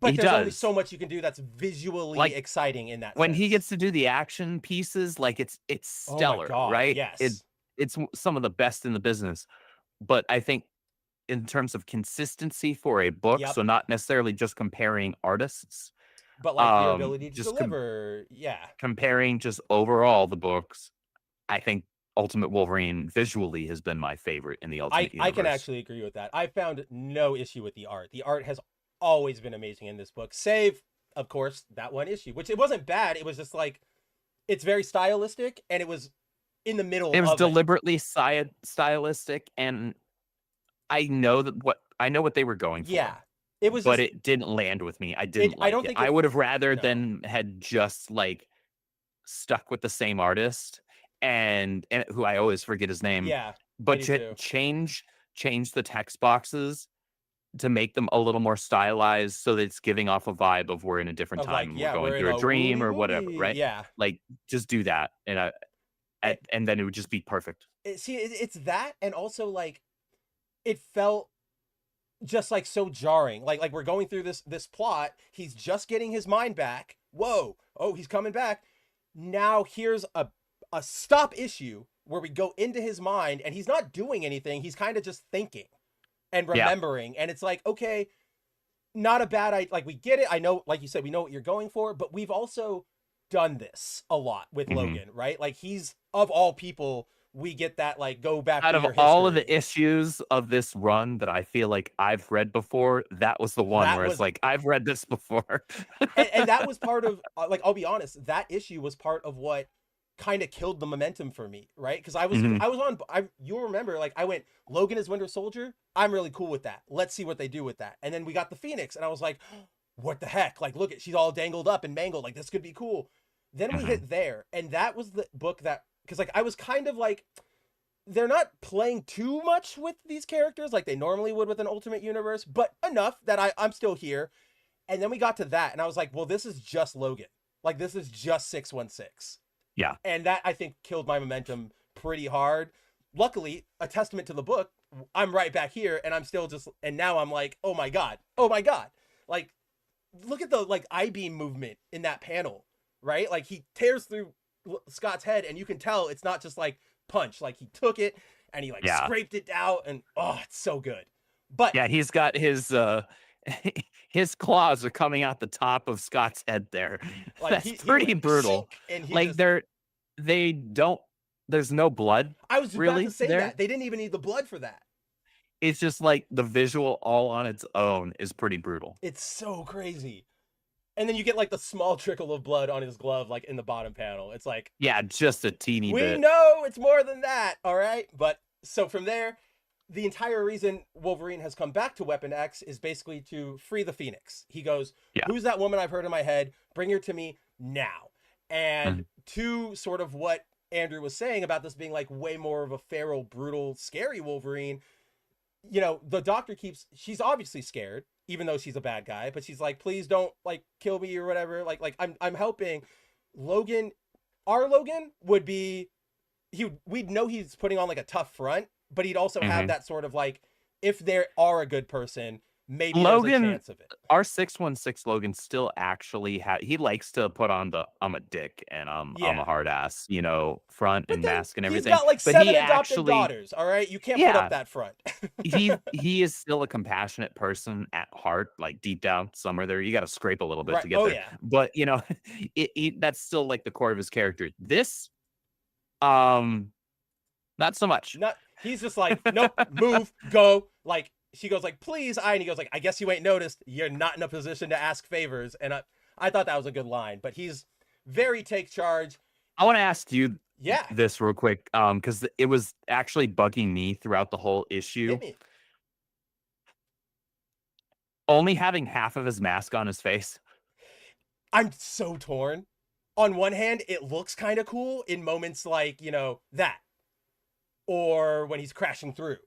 but He there's only does. so much you can do that's visually Like exciting in that when he sense. gets to do the action pieces, like it's Oh my stellar, god, right? yes. It's some of the best in the business. But I think in terms of consistency for a book, Yep. so not necessarily just comparing artists, But like your ability to just deliver, yeah. comparing just overall the books, I think Ultimate Wolverine visually has been my favorite in the Ultimate I can Universe. actually agree with that. I found no issue with the art. The art has always been amazing in this book, save of course that one issue, which it wasn't bad. It was just like it's very stylistic and it was in the middle It was of it. deliberately stylistic, and I know what they were going Yeah. for, It was but just it didn't land with me. I it didn't I like don't it. think I it would have rather no. than had just like stuck with the same artist and who I always forget his name, Yeah, I but do too. change the text boxes to make them a little more stylized so that it's giving off a vibe of we're in a different Of time like, and we're yeah, going we're in through a a dream woolly or whatever, woolly. right? Yeah. Like just do that and then it would just be perfect. It's that and also like it felt just like so jarring. Like we're going through this plot. He's just getting his mind back. Whoa. Oh, he's coming back. Now here's a stop issue where we go into his mind and he's not doing anything. He's kind of just thinking and Yeah. remembering. And it's like, okay, not a bad idea. Like we get it. I know, like you said, we know what you're going for, but we've also done this a lot with Mhm. Logan, right? Like he's of all people, we get that like go back Out through of your all of the history. issues of this run that I feel like I've read before, that was the one That where it's was like, I've read this before. and that was part of like I'll be honest, that issue was part of what kind of killed the momentum for me, right? Because Mhm. I was on you'll remember like I went Logan is Winter Soldier. I'm really cool with that. Let's see what they do with that. And then we got the Phoenix, and I was like, what the heck? Like look at she's all dangled up and mangled. Like this could be cool. Then we Mhm. hit there, and that was the book that because like I was kind of like they're not playing too much with these characters like they normally would with an Ultimate Universe, but enough that I'm still here. And then we got to that, and I was like, well, this is just Logan. Like, this is just 616. Yeah. And that, I think, killed my momentum pretty hard. Luckily, a testament to the book, I'm right back here, and I'm still just, and now I'm like, oh my God. Oh my God. Like, look at the, like, I-beam movement in that panel, right? Like, he tears through Scott's head, and you can tell it's not just, like, punch. Like, he took it, and he, like, Yeah. scraped it out, and, oh, it's so good. But Yeah, he's got his his claws are coming out the top of Scott's head there. like, That's he pretty went, brutal. and he Like just, they don't there's no blood I was about really to say there. that. They didn't even need the blood for that. It's just like the visual all on its own is pretty brutal. It's so crazy. And then you get like the small trickle of blood on his glove, like in the bottom panel. It's like, Yeah, just a teeny we bit. know it's more than that. All right. But so from there, the entire reason Wolverine has come back to Weapon X is basically to free the Phoenix. He goes, Yeah. who's that woman I've heard in my head? Bring her to me now. And Mhm. to sort of what Andrew was saying about this being like way more of a feral, brutal, scary Wolverine, you know, the doctor she's obviously scared, even though she's a bad guy, but she's like, please don't like kill me or whatever. Like I'm helping. Logan, our Logan would be, we'd know he's putting on like a tough front, but he'd also have Mhm. that sort of like, if they are a good person, maybe there's a Logan, chance of it. our 616 Logan still actually he likes to put on the I'm a dick and I'm Yeah. a hard ass, you know, front But and then mask and he's everything. got like But 7 he adopted actually daughters. All right. You can't put Yeah. up that front. he is still a compassionate person at heart, like deep down somewhere there. You got to scrape a little bit Right. to get Oh there. yeah. But you know, that's still like the core of his character. This, not so much. Not he's just like, nope, move, go. Like she goes like, please, and he goes like, I guess you ain't noticed. You're not in a position to ask favors. And I thought that was a good line, but he's very take charge. I want to ask you Yeah. this real quick, because it was actually bugging me throughout the whole issue. Hit me. Only having half of his mask on his face. I'm so torn. On one hand, it looks kind of cool in moments like, that. Or when he's crashing through.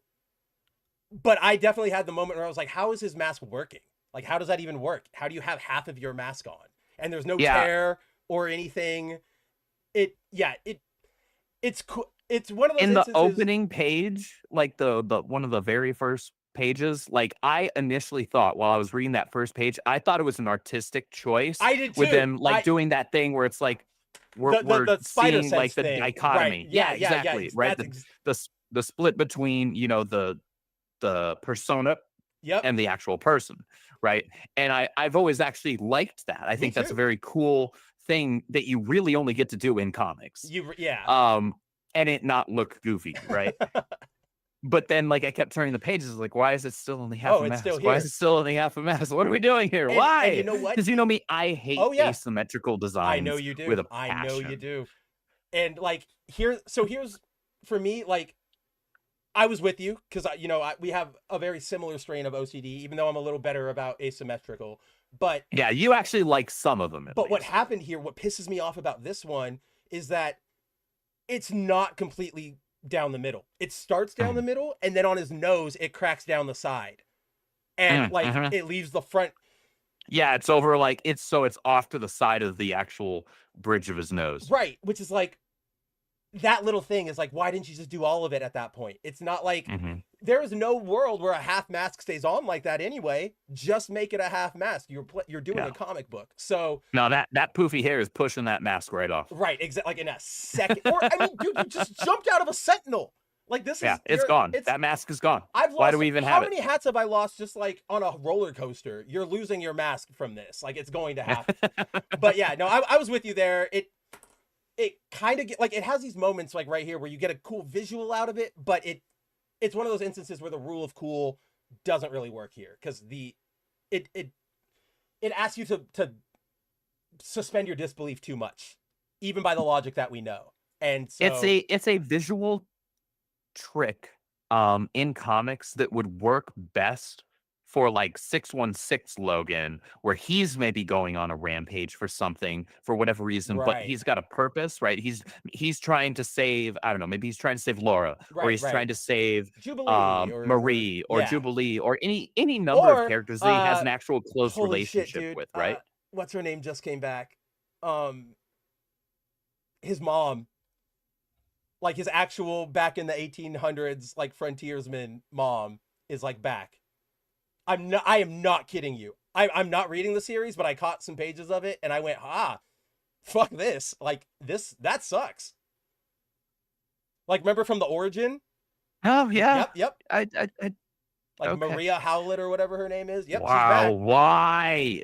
But I definitely had the moment where I was like, how is his mask working? Like, how does that even work? How do you have half of your mask on? And there's no tear or anything. It's cool. It's one of those in instances... the opening page, like the one of the very first pages, like I initially thought while I was reading that first page, I thought it was an artistic choice. I did too. With them doing that thing where it's like we're spider seeing like the thing. dichotomy. Right. Yeah, exactly. Right. The split between, the persona and the actual person. Right. And I've always actually liked that. I think that's a very cool thing that you really only get to do in comics. And it not look goofy, right? But then, like, I kept turning the pages, like, why is it still only half a mask? Why is it still only half a mask? What are we doing here? Why? And you know what? Because you know me, I hate asymmetrical designs. I know you do. With a I passion. know you do. And like here's for me, like, I was with you because we have a very similar strain of OCD, even though I'm a little better about asymmetrical. But yeah, you actually like some of them. But what happened here, what pisses me off about this one, is that it's not completely down the middle. It starts down the middle, and then on his nose, it cracks down the side, and it leaves the front. Yeah, it's over it's off to the side of the actual bridge of his nose. Right, which is like that little thing is like, why didn't you just do all of it at that point? It's not like there is no world where a half mask stays on like that anyway. Just make it a half mask. You're doing a comic book. So no, that poofy hair is pushing that mask right off. Right, exactly. Like in a second. Or I mean, dude, you just jumped out of a sentinel. Like this is it's gone. That mask is gone. Why do we even have it? How many hats have I lost just like on a roller coaster? You're losing your mask from this. Like it's going to happen. But yeah, no, I was with you there. It kind of it has these moments like right here where you get a cool visual out of it, but it's one of those instances where the rule of cool doesn't really work here because it asks you to suspend your disbelief too much, even by the logic that we know. And so it's a visual trick in comics that would work best for like 616 Logan, where he's maybe going on a rampage for something for whatever reason, but he's got a purpose, right? He's trying to save, I don't know, maybe he's trying to save Laura, or he's trying to save Jubilee, Marie or Jubilee, or any number of characters that he has an actual close relationship with, right? What's her name just came back? His mom, like his actual back in the 1800s, like frontiersman mom is like back. I am not kidding you. I'm not reading the series, but I caught some pages of it and I went, fuck this. Like that sucks. Like remember from the origin? Oh yeah. Yep. Okay. Maria Howlett or whatever her name is. Yep. Wow. She's back. Why?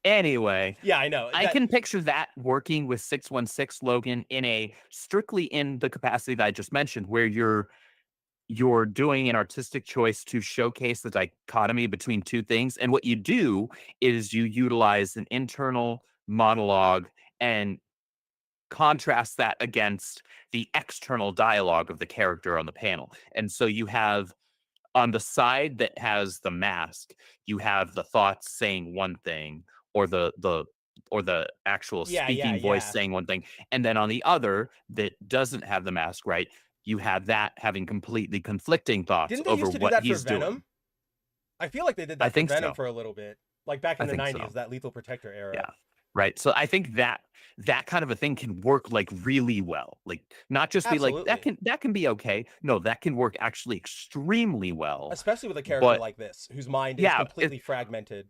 Anyway. Yeah, I know. I can picture that working with 616 Logan strictly in the capacity that I just mentioned, where you're doing an artistic choice to showcase the dichotomy between two things. And what you do is you utilize an internal monologue and contrast that against the external dialogue of the character on the panel. And so you have on the side that has the mask, you have the thoughts saying one thing, or the actual speaking voice saying one thing. And then on the other that doesn't have the mask, right? You have that having completely conflicting thoughts over what he's doing. I feel like they did that for Venom for a little bit, like back in the 90s, that Lethal Protector era. Yeah, right. So I think that kind of a thing can work like really well. Like not just be like that can be okay. No, that can work actually extremely well, especially with a character like this whose mind is completely fragmented.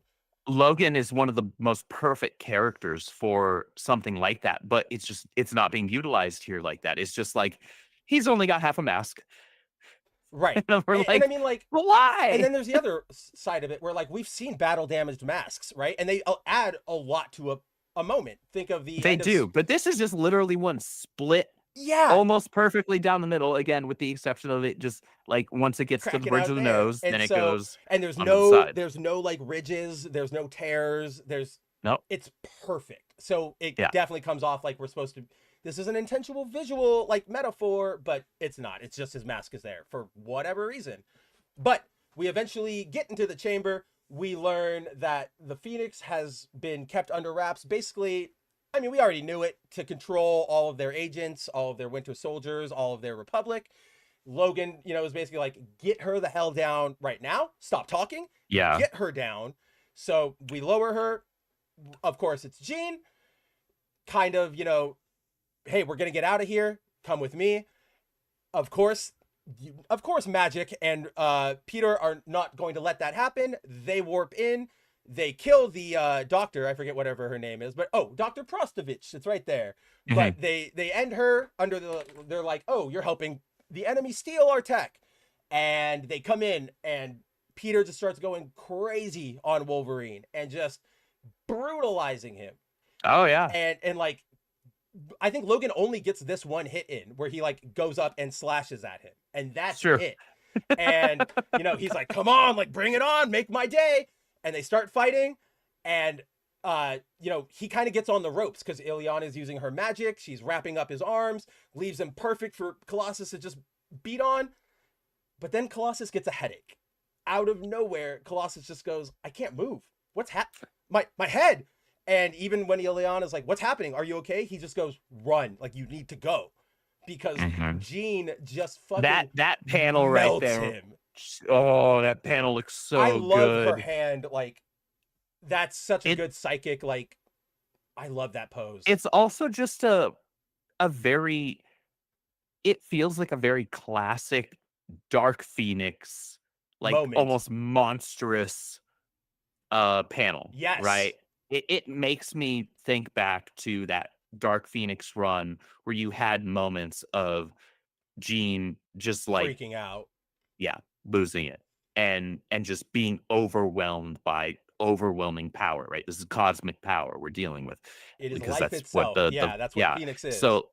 Logan is one of the most perfect characters for something like that, but it's not being utilized here like that. It's just like he's only got half a mask. Right. And I mean, like, but why? And then there's the other side of it where, like, we've seen battle damaged masks, right? And they add a lot to a moment. Think of the. They do, but this is just literally one split Yeah, almost perfectly down the middle, again, with the exception of it just, like, once it gets to the cracking bridge out of the there. nose, And then it so, goes and there's onto the no, side. there's no like ridges, there's no tears, Nope. it's perfect. So it Yeah. definitely comes off like we're supposed to. This is an intentional visual like metaphor, but it's not. It's just his mask is there for whatever reason. But we eventually get into the chamber. We learn that the Phoenix has been kept under wraps. Basically, I mean, we already knew it, to control all of their agents, all of their Winter Soldiers, all of their Republic. Logan, is basically like, get her the hell down right now. Stop talking. Yeah. Get her down. So we lower her. Of course, it's Jean. Kind of, hey, we're going to get out of here. Come with me. Of course, Magic and Peter are not going to let that happen. They warp in. They kill the doctor. I forget whatever her name is, but Dr. Prostovich. It's right there. Mhm. But they end her under they're like, oh, you're helping the enemy steal our tech. And they come in and Peter just starts going crazy on Wolverine and just brutalizing him. Oh, yeah. And like, I think Logan only gets this one hit in where he like goes up and slashes at him. And that's Sure. it. And, he's like, come on, like, bring it on, make my day. And they start fighting. And, he kind of gets on the ropes because Ileana is using her magic. She's wrapping up his arms, leaves him perfect for Colossus to just beat on. But then Colossus gets a headache. Out of nowhere, Colossus just goes, I can't move. What's my head? And even when Ileana's like, what's happening? Are you okay? He just goes, run. Like, you need to go. Because Jean just fucking that panel right melts there. him. Oh, that panel looks so I love good. her hand. Like, that's such a good psychic. Like, I love that pose. It's also just a very, it feels like a very classic Dark Phoenix, like Moment. almost monstrous panel. Yes. Right? It makes me think back to that Dark Phoenix run where you had moments of Jean just like freaking out. Yeah, losing it and just being overwhelmed by overwhelming power, right? This is cosmic power we're dealing with. It is because life that's itself. what That's what Phoenix is. So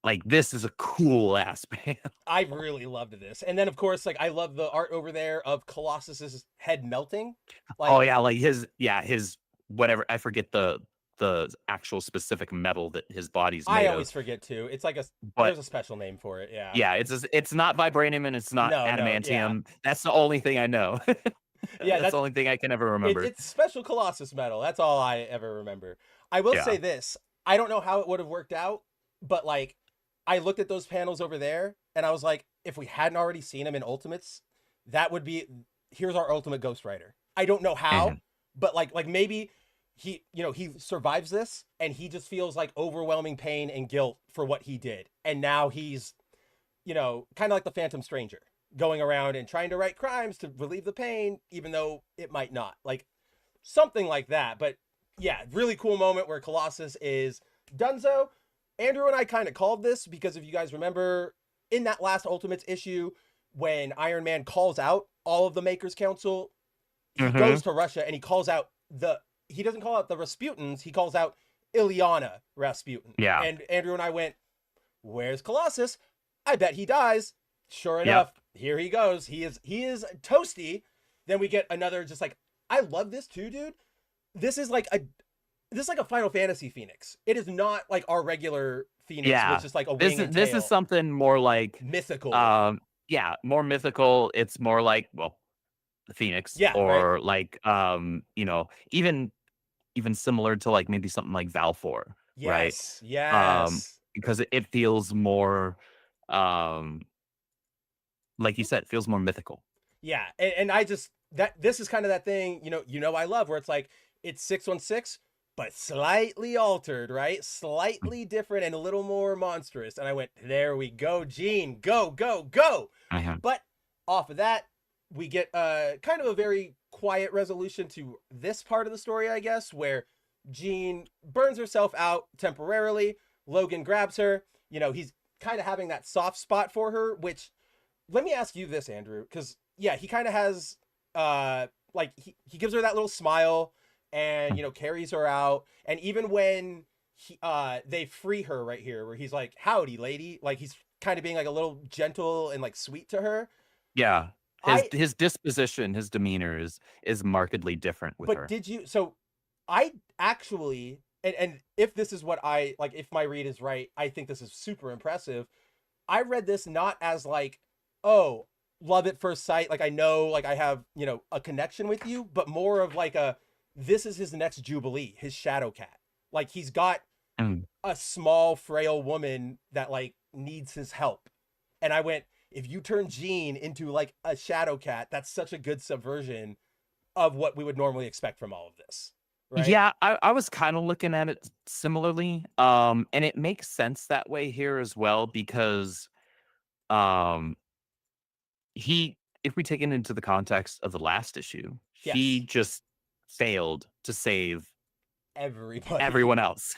like this is a cool ass panel. I really loved this. And then of course, like, I love the art over there of Colossus's head melting. Like, oh yeah, like his whatever, I forget the actual specific metal that his body's made I of. always forget too. It's like But there's a special name for it. Yeah. Yeah, it's not vibranium and it's not adamantium. That's the only thing I know. Yeah, that's the only thing I can ever remember. It's special Colossus metal. That's all I ever remember. I will say this. I don't know how it would have worked out, but like, I looked at those panels over there and I was like, if we hadn't already seen him in Ultimates, that would be, here's our Ultimate Ghost Rider. I don't know how, but like maybe he survives this and he just feels like overwhelming pain and guilt for what he did. And now he's, kind of like the Phantom Stranger, going around and trying to right crimes to relieve the pain, even though it might not. Like, something like that. But yeah, really cool moment where Colossus is donezo. Andrew and I kind of called this because if you guys remember in that last Ultimates issue, when Iron Man calls out all of the Makers Council, he goes to Russia and he calls out he doesn't call out the Rasputins, he calls out Ileana Rasputin. Yeah. And Andrew and I went, where's Colossus? I bet he dies. Sure enough, here he goes. He is toasty. Then we get another, just like, I love this too, dude. This is like a Final Fantasy Phoenix. It is not like our regular Phoenix, which is like a wing and tail. This is something more like mythical. More mythical. It's more like, well, the Phoenix. Yeah. Or like even similar to like maybe something like Valfor. Yes. Right? Yes. Because it feels more like you said, it feels more mythical. Yeah. And I just this is kind of that thing, I love, where it's like it's 616. But slightly altered, right? Slightly different and a little more monstrous. And I went, there we go, Jean, go, go, go. But off of that, we get kind of a very quiet resolution to this part of the story, I guess, where Jean burns herself out temporarily. Logan grabs her. He's kind of having that soft spot for her, which, let me ask you this, Andrew, because, yeah, he kind of has, he gives her that little smile and carries her out. And even when they free her right here, where he's like, "Howdy, lady." Like he's kind of being like a little gentle and like sweet to her. Yeah. I His disposition, his demeanor is markedly different with But her. did you? So I actually, and if this is what I like, if my read is right, I think this is super impressive. I read this not as like, oh, love at first sight. Like I know, like I have, a connection with you, but more of like this is his next Jubilee, his Shadow Cat. Like he's got Mm. a small, frail woman that like needs his help. And I went, if you turn Jean into like a Shadow Cat, that's such a good subversion of what we would normally expect from all of this. Right? Yeah, I was kind of looking at it similarly. And it makes sense that way here as well because um he if we take it into the context of the last issue, he Yes. just failed to save Everybody. everyone else.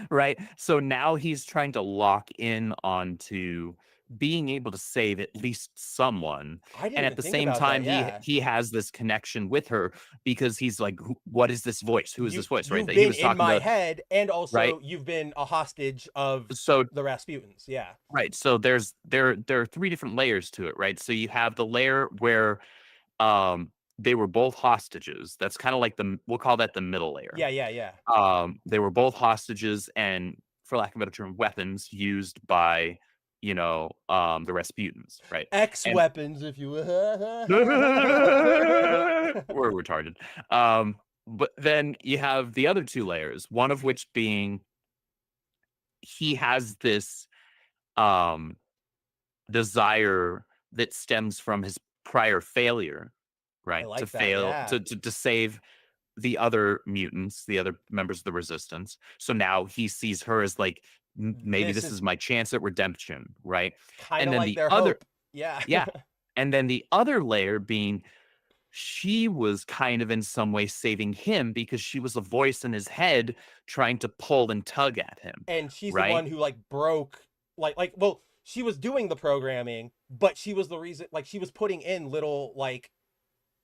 Right? So now he's trying to lock in onto being able to save at least someone. I didn't And even at the think same about that. time, Yeah. he has this connection with her because he's like, what is this voice? Who is this voice? Right? You've That he been was in talking my to, head, and right? also you've been a hostage of So the Rasputins. Yeah. right. So there are three different layers to it, right? So you have the layer where they were both hostages. That's kind of like we'll call that the middle layer. Yeah. Yeah. Yeah. They were both hostages and, for lack of a better term, weapons used by, the Rasputins, right? X And weapons, if you will. we're retarded. But then you have the other two layers, one of which being he has this um desire that stems from his prior failure, I right? To like that. fail Yeah. to save the other mutants, the other members of the resistance. So now he sees her as like, maybe This this is is my chance at redemption, right? kind And of then like the their other, hope. Yeah. yeah. And then the other layer being she was kind of in some way saving him because she was a voice in his head trying to pull and tug at him, And she's the right? one who like broke, well, she was doing the programming, but she was the reason, like she was putting in little like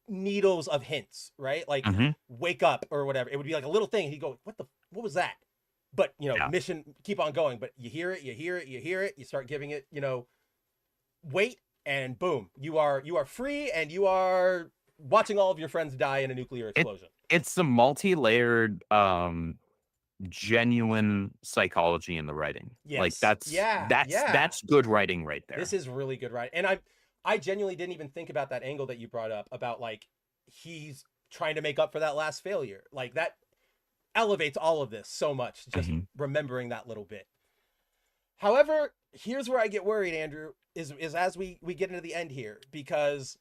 needles of hints, right? Like Mhm. wake up or whatever. It would be like a little thing. He'd go, what was that? But Yeah. mission, keep on going. But you hear it, you hear it, you hear it. You start giving it, weight, and boom, you are free, and you are watching all of your friends die in a nuclear explosion. It's a multi-layered genuine psychology in the writing. Like Yes. Yeah. Yeah. that's good writing right there. This is really good writing. And I genuinely didn't even think about that angle that you brought up about like he's trying to make up for that last failure. Like that elevates all of this so much, just remembering that little bit. However, here's where I get worried, Andrew, is as we get into the end here, because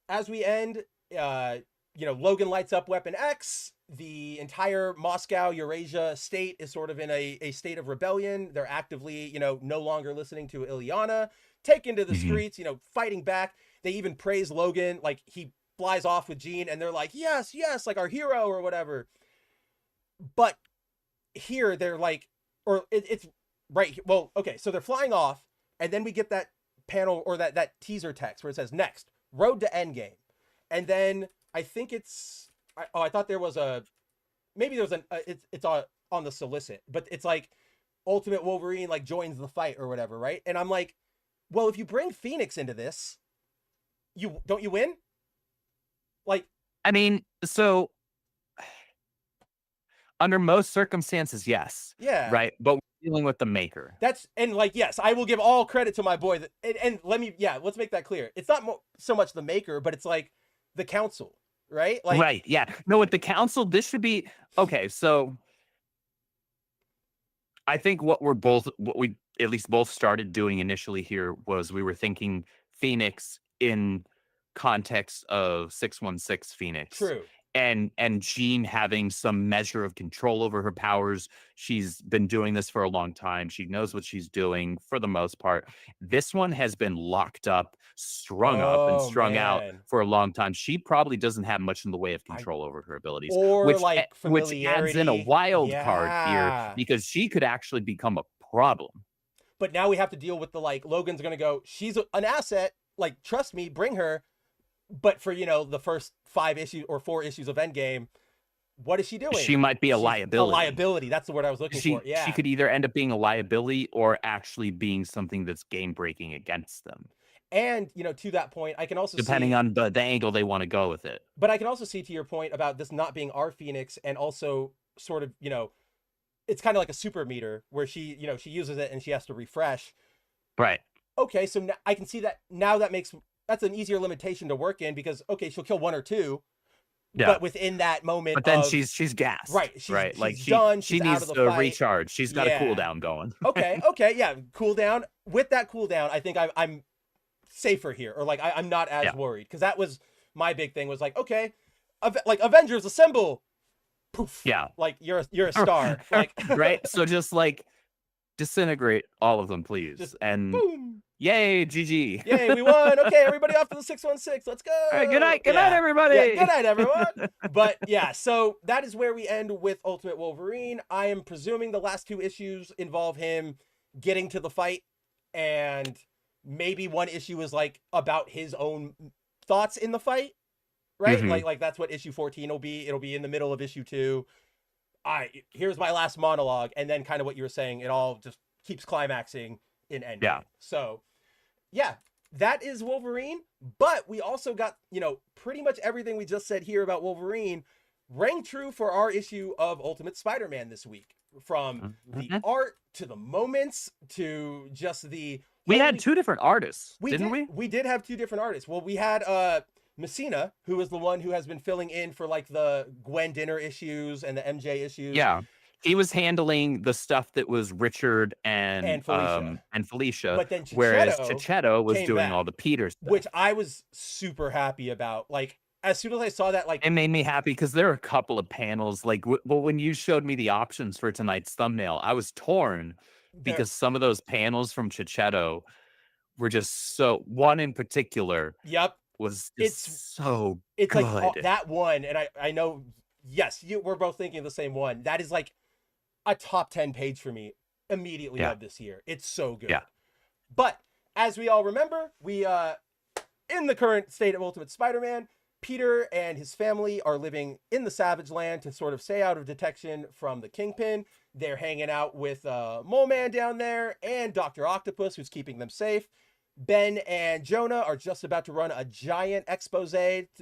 as we end, Logan lights up Weapon X. The entire Moscow, Eurasia state is sort of in a state of rebellion. They're actively, no longer listening to Ilyana, taken to the streets, fighting back. They even praise Logan, like he flies off with Jean, and they're like, yes, yes, like our hero or whatever. But here they're like, it's right. Well, okay, so they're flying off, and then we get that panel or that teaser text where it says next road to Endgame, and then I think I thought there was maybe there was it's on the solicit, but it's like Ultimate Wolverine like joins the fight or whatever, right? And I'm like, well, if you bring Phoenix into this, you win? Like, I mean, so under most circumstances, yes. yeah. Right. But we're dealing with the maker. Yes, I will give all credit to my boy. And let's make that clear. It's not so much the maker, but it's like the council, right? Like, right. Yeah. No, with the council, this should be okay. So I think what we at least both started doing initially here was we were thinking Phoenix in context of 616 Phoenix. True. And Jean having some measure of control over her powers. She's been doing this for a long time. She knows what she's doing for the most part. This one has been locked up, strung up, and strung out for a long time. She probably doesn't have much in the way of control over her abilities, or which adds in a familiarity. wild card here because she could actually become a problem. But now we have to deal with the like Logan's gonna go, she's an asset, like trust me, bring her. But for the first 5 issues or 4 issues of Endgame, what is she doing? She might be a She's liability. A liability. That's the word I was looking for. Yeah. She could either end up being a liability or actually being something that's game breaking against them. And, to that point, I can also depending on the angle they want to go with it. But I can also see, to your point about this not being our Phoenix, and also sort of, it's kind of like a super meter where she uses it and she has to refresh. Right. Okay, so now I can see that now that's an easier limitation to work in, because, okay, she'll kill 1 or 2. Yeah. But within that moment, but then she's gassed. Right. Right. Like she's done. She needs to recharge. She's got a cooldown going. Okay. Yeah. Cooldown. With that cooldown, I think I'm safer here, or like I'm not as worried, because that was my big thing, was like, okay, like Avengers assemble. Poof. Yeah. Like you're a star. Like right. So just like disintegrate all of them, please. Just and boom. Yay, GG. Yay, we won. Okay, everybody off to the 616. Let's go. All right, good night. Good night, everybody. Yeah, good night, everyone. But yeah, so that is where we end with Ultimate Wolverine. I am presuming the last 2 issues involve him getting to the fight, and maybe one issue is like about his own thoughts in the fight, right? Mm-hmm. Like that's what issue 14 will be. It'll be in the middle of issue 2. Here's my last monologue, and then kind of what you were saying, it all just keeps climaxing in Endgame. Yeah. So, yeah, that is Wolverine. But we also got, pretty much everything we just said here about Wolverine rang true for our issue of Ultimate Spider-Man this week. From the art to the moments to just the... We had 2 different artists, didn't we? We did have 2 different artists. Well, we had Messina, who is the one who has been filling in for like the Gwen Dinner issues and the MJ issues. Yeah. He was handling the stuff that was Richard and Felicia. But then whereas Chichetto was doing all the Peter stuff. Which I was super happy about. Like, as soon as I saw that, like... It made me happy, because there are a couple of panels, like, when you showed me the options for tonight's thumbnail, I was torn, because some of those panels from Chichetto were just so... One in particular... Yep. Was just so it's good. Like that one, and I know, yes, we're both thinking of the same one. That is like a top 10 page for me immediately of this year. It's so good. Yeah. But as we all remember, we in the current state of Ultimate Spider-Man, Peter and his family are living in the Savage Land to sort of stay out of detection from the Kingpin. They're hanging out with Mole Man down there and Dr. Octopus, who's keeping them safe. Ben and Jonah are just about to run a giant expose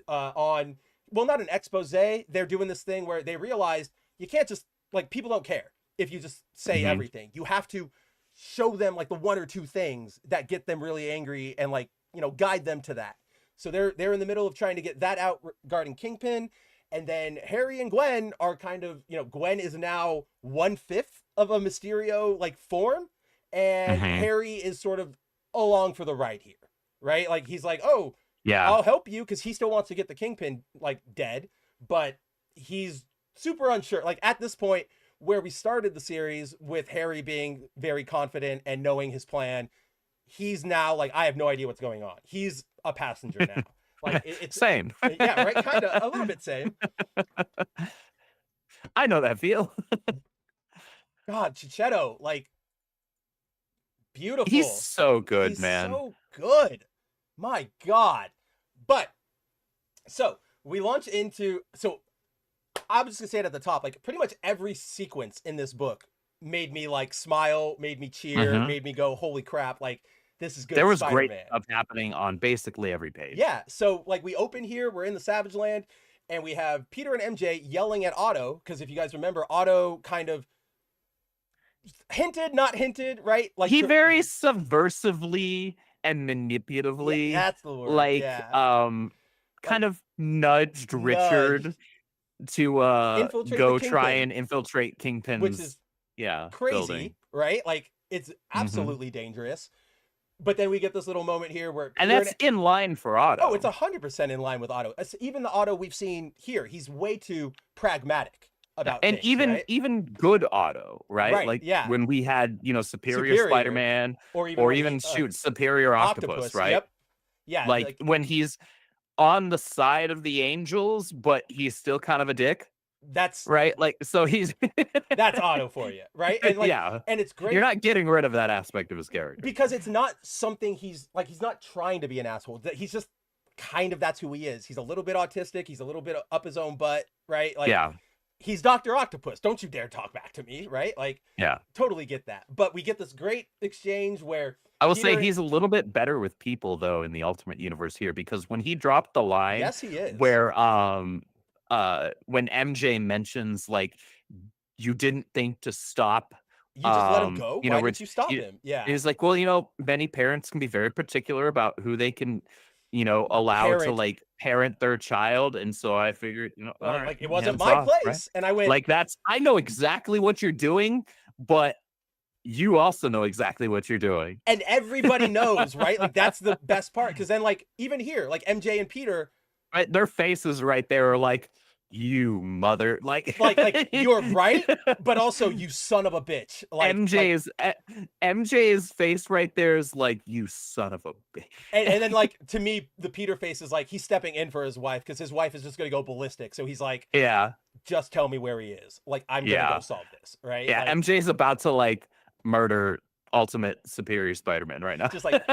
on, well, not an expose. They're doing this thing where they realized you can't just, like, people don't care if you just say everything. You have to show them, like, the 1 or 2 things that get them really angry and, like, guide them to that. So they're in the middle of trying to get that out regarding Kingpin. And then Harry and Gwen are kind of, Gwen is now 1/5 of a Mysterio, like, form. And Harry is sort of along for the ride here, right? Like, he's like, oh, yeah, I'll help you, because he still wants to get the Kingpin, like, dead, but he's super unsure. Like, at this point where we started the series with Harry being very confident and knowing his plan, he's now like, I have no idea what's going on. He's a passenger now. Like, it's same. Yeah, right. Kind of a little bit same. I know that feel. God, Chichetto, like, beautiful. He's so good, man. So good. My God. But so we launch into, so I'm just gonna say it at the top, like, pretty much every sequence in this book made me like smile, made me cheer, made me go, holy crap, like, this is good. There was Spider-Man. Great stuff happening on basically every page. Yeah. So like, we open here, we're in the Savage Land, and we have Peter and MJ yelling at Otto, because if you guys remember, Otto kind of hinted, not hinted, right? Like, he very subversively and manipulatively, that's the word. Like, kind of nudged Richard to go try and infiltrate Kingpin's, which is crazy, building. Right? Like, it's absolutely dangerous. But then we get this little moment here where, and that's in line for Otto. Oh, it's 100% in line with Otto. Even the Otto we've seen here, he's way too pragmatic about and things, even good Otto, right? Like, when we had superior Spider-Man, or even superior Octopus, right? Yep. Yeah, like when he's on the side of the angels, but he's still kind of a dick. That's right. Like, so he's that's Otto for you, right? And like, and it's great. You're not getting rid of that aspect of his character, because it's not something he's not trying to be an asshole. He's just kind of, that's who he is. He's a little bit autistic. He's a little bit up his own butt, right? Like, he's Dr. Octopus. Don't you dare talk back to me, right? Like, Yeah. totally get that. But we get this great exchange where I will Peter, say he's a little bit better with people though in the Ultimate Universe here, because when he dropped the line yes, he is. where when MJ mentions like you didn't think to stop, you just let him go. you know, Why didn't you stop you- him? Yeah. he's like, well, you know, many parents can be very particular about who they can, you know, allow to Parent. like parent their child, and so I figured, you know, Well, all right, like, it wasn't hands my off, place. right? And I went, Like I know exactly what you're doing, but you also know exactly what you're doing. and everybody knows, right? Like, that's the best part. Because then, like, even here, like MJ and Peter, Right, their faces right there are like, you mother, like you're right, but also you son of a bitch. Like MJ's face right there is like, you son of a bitch. and then, like, to me, the Peter face is like he's stepping in for his wife because his wife is just gonna go ballistic. So he's like, Yeah, just tell me where he is. Like, I'm gonna go solve this, right? yeah. Like, MJ's about to like murder Ultimate Superior Spider-Man right now. just like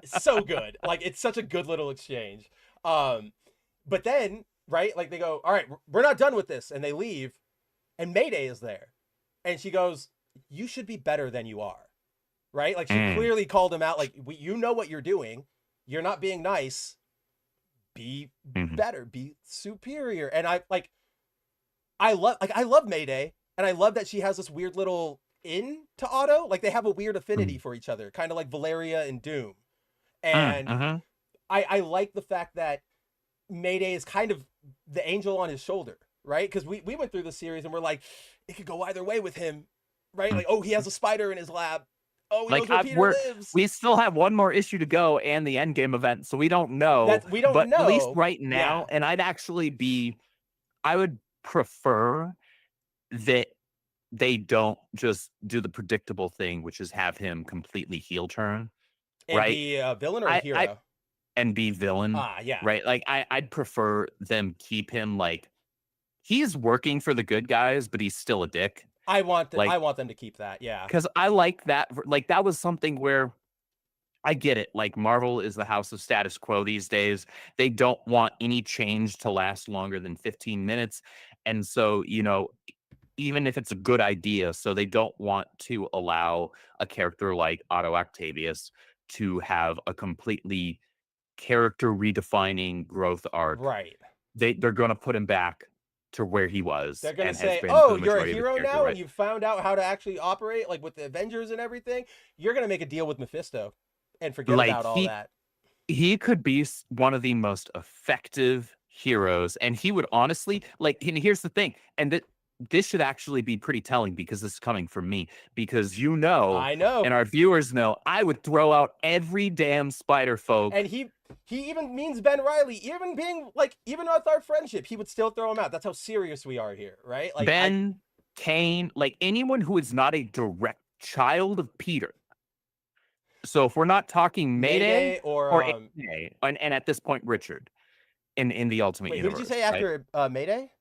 so good. Like, it's such a good little exchange. But then, right, like, they go, all right, we're not done with this, and they leave, and Mayday is there, and she goes, you should be better than you are, right? Like, she clearly called him out, like, you know what you're doing, you're not being nice, be better, be superior. And I love Mayday, and I love that she has this weird little in to Otto. Like, they have a weird affinity for each other, kind of like Valeria and Doom. And I like the fact that Mayday is kind of the angel on his shoulder, right? Because we went through the series and we're like, it could go either way with him, right? Like, oh, he has a spider in his lab. Oh, he knows where Peter lives. We still have one more issue to go and the Endgame event, so we don't know. We don't know. At least right now, and I would prefer that they don't just do the predictable thing, which is have him completely heel turn, And right? be a villain or a hero? And be villain. Yeah. Right? Like, I'd prefer them keep him like, he's working for the good guys, but he's still a dick. I want them to keep that, yeah. Because I like that. Like, that was something where I get it. Like, Marvel is the house of status quo these days. They don't want any change to last longer than 15 minutes. And so, you know, even if it's a good idea, so they don't want to allow a character like Otto Octavius to have a completely character redefining growth arc. Right. They're going to put him back to where he was. They're going and to say, has been oh, for the you're a majority of his hero character, now right? and you found out how to actually operate, like, with the Avengers and everything. You're going to make a deal with Mephisto and forget Like, about all that. He could be one of the most effective heroes, and he would honestly, like, and here's the thing, and this should actually be pretty telling because this is coming from me, because I know, and our viewers know, I would throw out every damn spider folk. And he even means Ben Reilly, even being like, even with our friendship, he would still throw him out. That's how serious we are here, right? Like, Ben, Kane, like anyone who is not a direct child of Peter. So if we're not talking Mayday or Mayday, and at this point Richard in the Ultimate Universe. Who did you say after Mayday?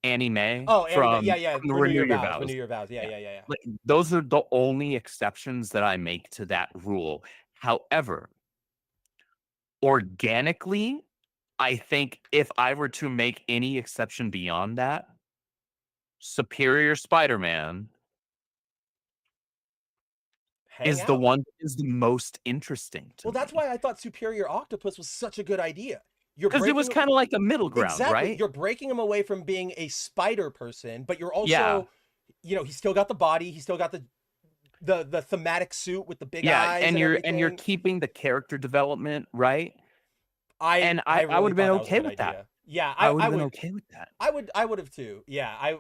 Annie Mae. Oh, from yeah. From the Renew Your Vows. Renew Your Vows. Yeah. Like, those are the only exceptions that I make to that rule. However, organically, I think if I were to make any exception beyond that, Superior Spider-Man is the one that is the most interesting to me. That's why I thought Superior Octopus was such a good idea. Because it was kind of like a middle ground, right? You're breaking him away from being a spider person, but you're also, you know, he's still got the body, he's still got the thematic suit with the big eyes, and you're keeping the character development, right? I would have been okay with that. Yeah, I would have been okay with that. I would have too. Yeah,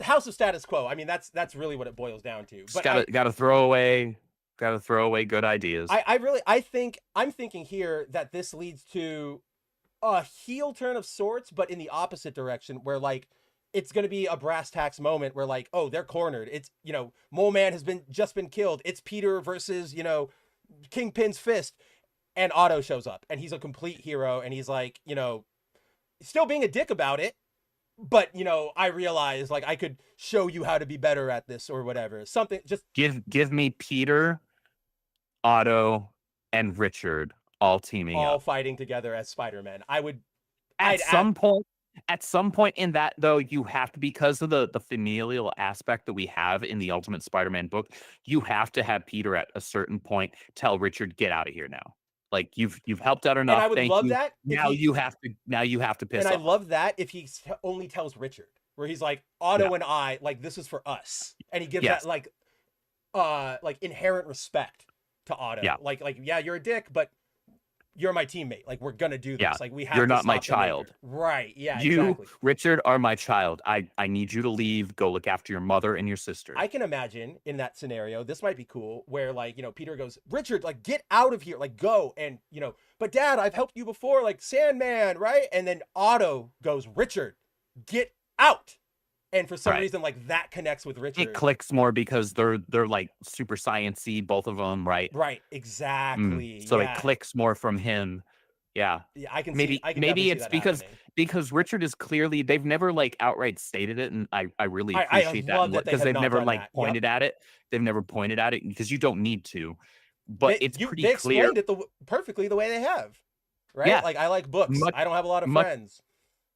House of Status Quo. I mean, that's really what it boils down to. But gotta throw away good ideas. I'm thinking here that this leads to a heel turn of sorts, but in the opposite direction, where, like, it's going to be a brass tacks moment where, like, oh, they're cornered. It's, you know, Mole Man has just been killed. It's Peter versus, you know, Kingpin's fist. And Otto shows up and he's a complete hero. And he's like, you know, still being a dick about it. But, you know, I realized, like, I could show you how to be better at this or whatever. Something, just give me Peter, Otto, and Richard all teaming up, fighting together as Spider-Man. At At some point in that, though, you have to, because of the familial aspect that we have in the Ultimate Spider-Man book, you have to have Peter at a certain point tell Richard, "Get out of here now. Like you've helped out And I enough. would Thank love you. that if Now he you have to piss and I off." love that if he only tells Richard, where he's like, Yeah. Otto and I, like, this is for us, and he gives Yes. that like inherent respect to Otto. Yeah. Like yeah, you're a dick, but you're my teammate. Like, we're gonna do this. Yeah. Like, we have You're to not my stop the anger. child. Right. Yeah. You, Exactly. Richard, are my child. I need you to leave. Go look after your mother and your sister. I can imagine in that scenario, this might be cool, where like, Peter goes, Richard, like, get out of here, like, go. And, but Dad, I've helped you before, like Sandman, right? And then Otto goes, Richard, get out. And for some Right. reason, like, that connects with Richard. It clicks more because they're like super science-y, both of them, right? Right. Exactly. So yeah. it clicks more from him. Yeah. Yeah, I can Maybe see. I can definitely see it's that because happening. Richard is clearly, they've never like outright stated it, and I really I appreciate love that they because have they've not never done like that. Yep. pointed at it. They've never pointed at it because you don't need to. But it's pretty they clear. explained it perfectly the way they have, right? Yeah. Like, I like books. Much- I don't have a lot of much- friends.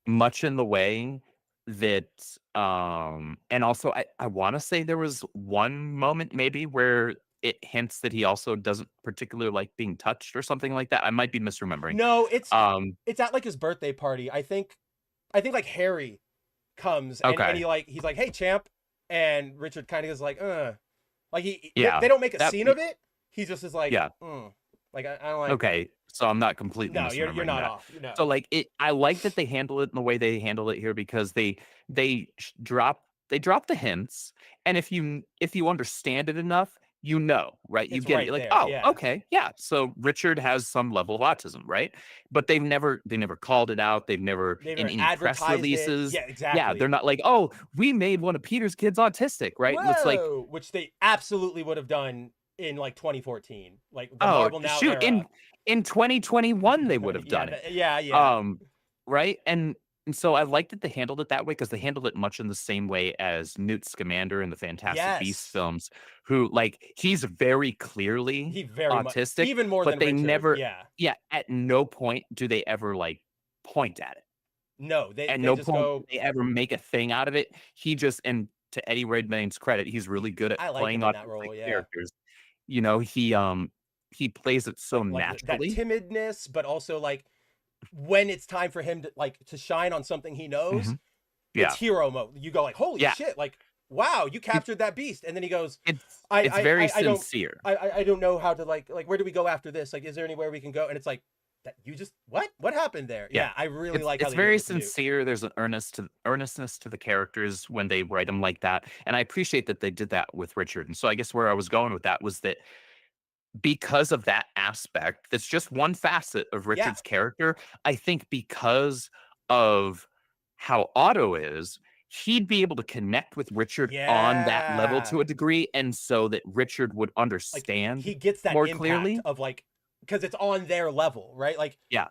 Much in the way that and also I want to say there was one moment maybe where it hints that he also doesn't particularly like being touched or something like that. I might be misremembering. No, it's Um at like his birthday party. I think like Harry comes and Okay. he's like, hey champ, and Richard kind of is like, like Yeah, they don't make a that- scene of it. He just is like, Yeah. Like, I don't like. Okay, so I'm not completely No, you're misremembering not that. off. So like I like that they handle it in the way they handle it here because they drop the hints, and if you understand it enough, right? You It's get right it. Like, there, oh, yeah. okay, yeah. So Richard has some level of autism, right? But they never called it out. They've never They've in never any press advertised it. releases. Yeah, exactly. Yeah, they're not like, oh, we made one of Peter's kids autistic, right? It's like, Whoa, which they absolutely would have done in like 2014, like the oh, Marvel Now shoot, era. in 2021 they would have done it. Yeah. Right? And so I like that they handled it that way because they handled it much in the same way as Newt Scamander in the Fantastic Beasts Yes. films, who like he's very clearly He very autistic, much, even more but than they Richard. never, Yeah. at no point do they ever like point at it. No, they At they no just point go. do they ever make a thing out of it. He just, and to Eddie Redmayne's credit, he's really good at I like playing him in that autistic role, yeah. characters. He plays it so Like that naturally. timidness, but also like when it's time for him to shine on something he knows, Mhm. Yeah. it's hero mode. You go like, holy Yeah. shit, like, wow, you captured that beast, and then he goes, It's I very I don't sincere. I don't know how to like where do we go after this? Like, is there anywhere we can go? And it's like, that you just what happened there? Yeah. Yeah, I really It's, like how it's they very did it. sincere. There's an earnestness to the characters when they write them like that, and I appreciate that they did that with Richard. And so I guess where I was going with that was that because of that aspect, that's just one facet of Yeah. Richard's character. I think because of how Otto is, he'd be able to connect with Richard on that level Yeah. to a degree, and so that Richard would Like, understand he gets that more impact clearly. of like, because it's on their level, right? Like, Yeah.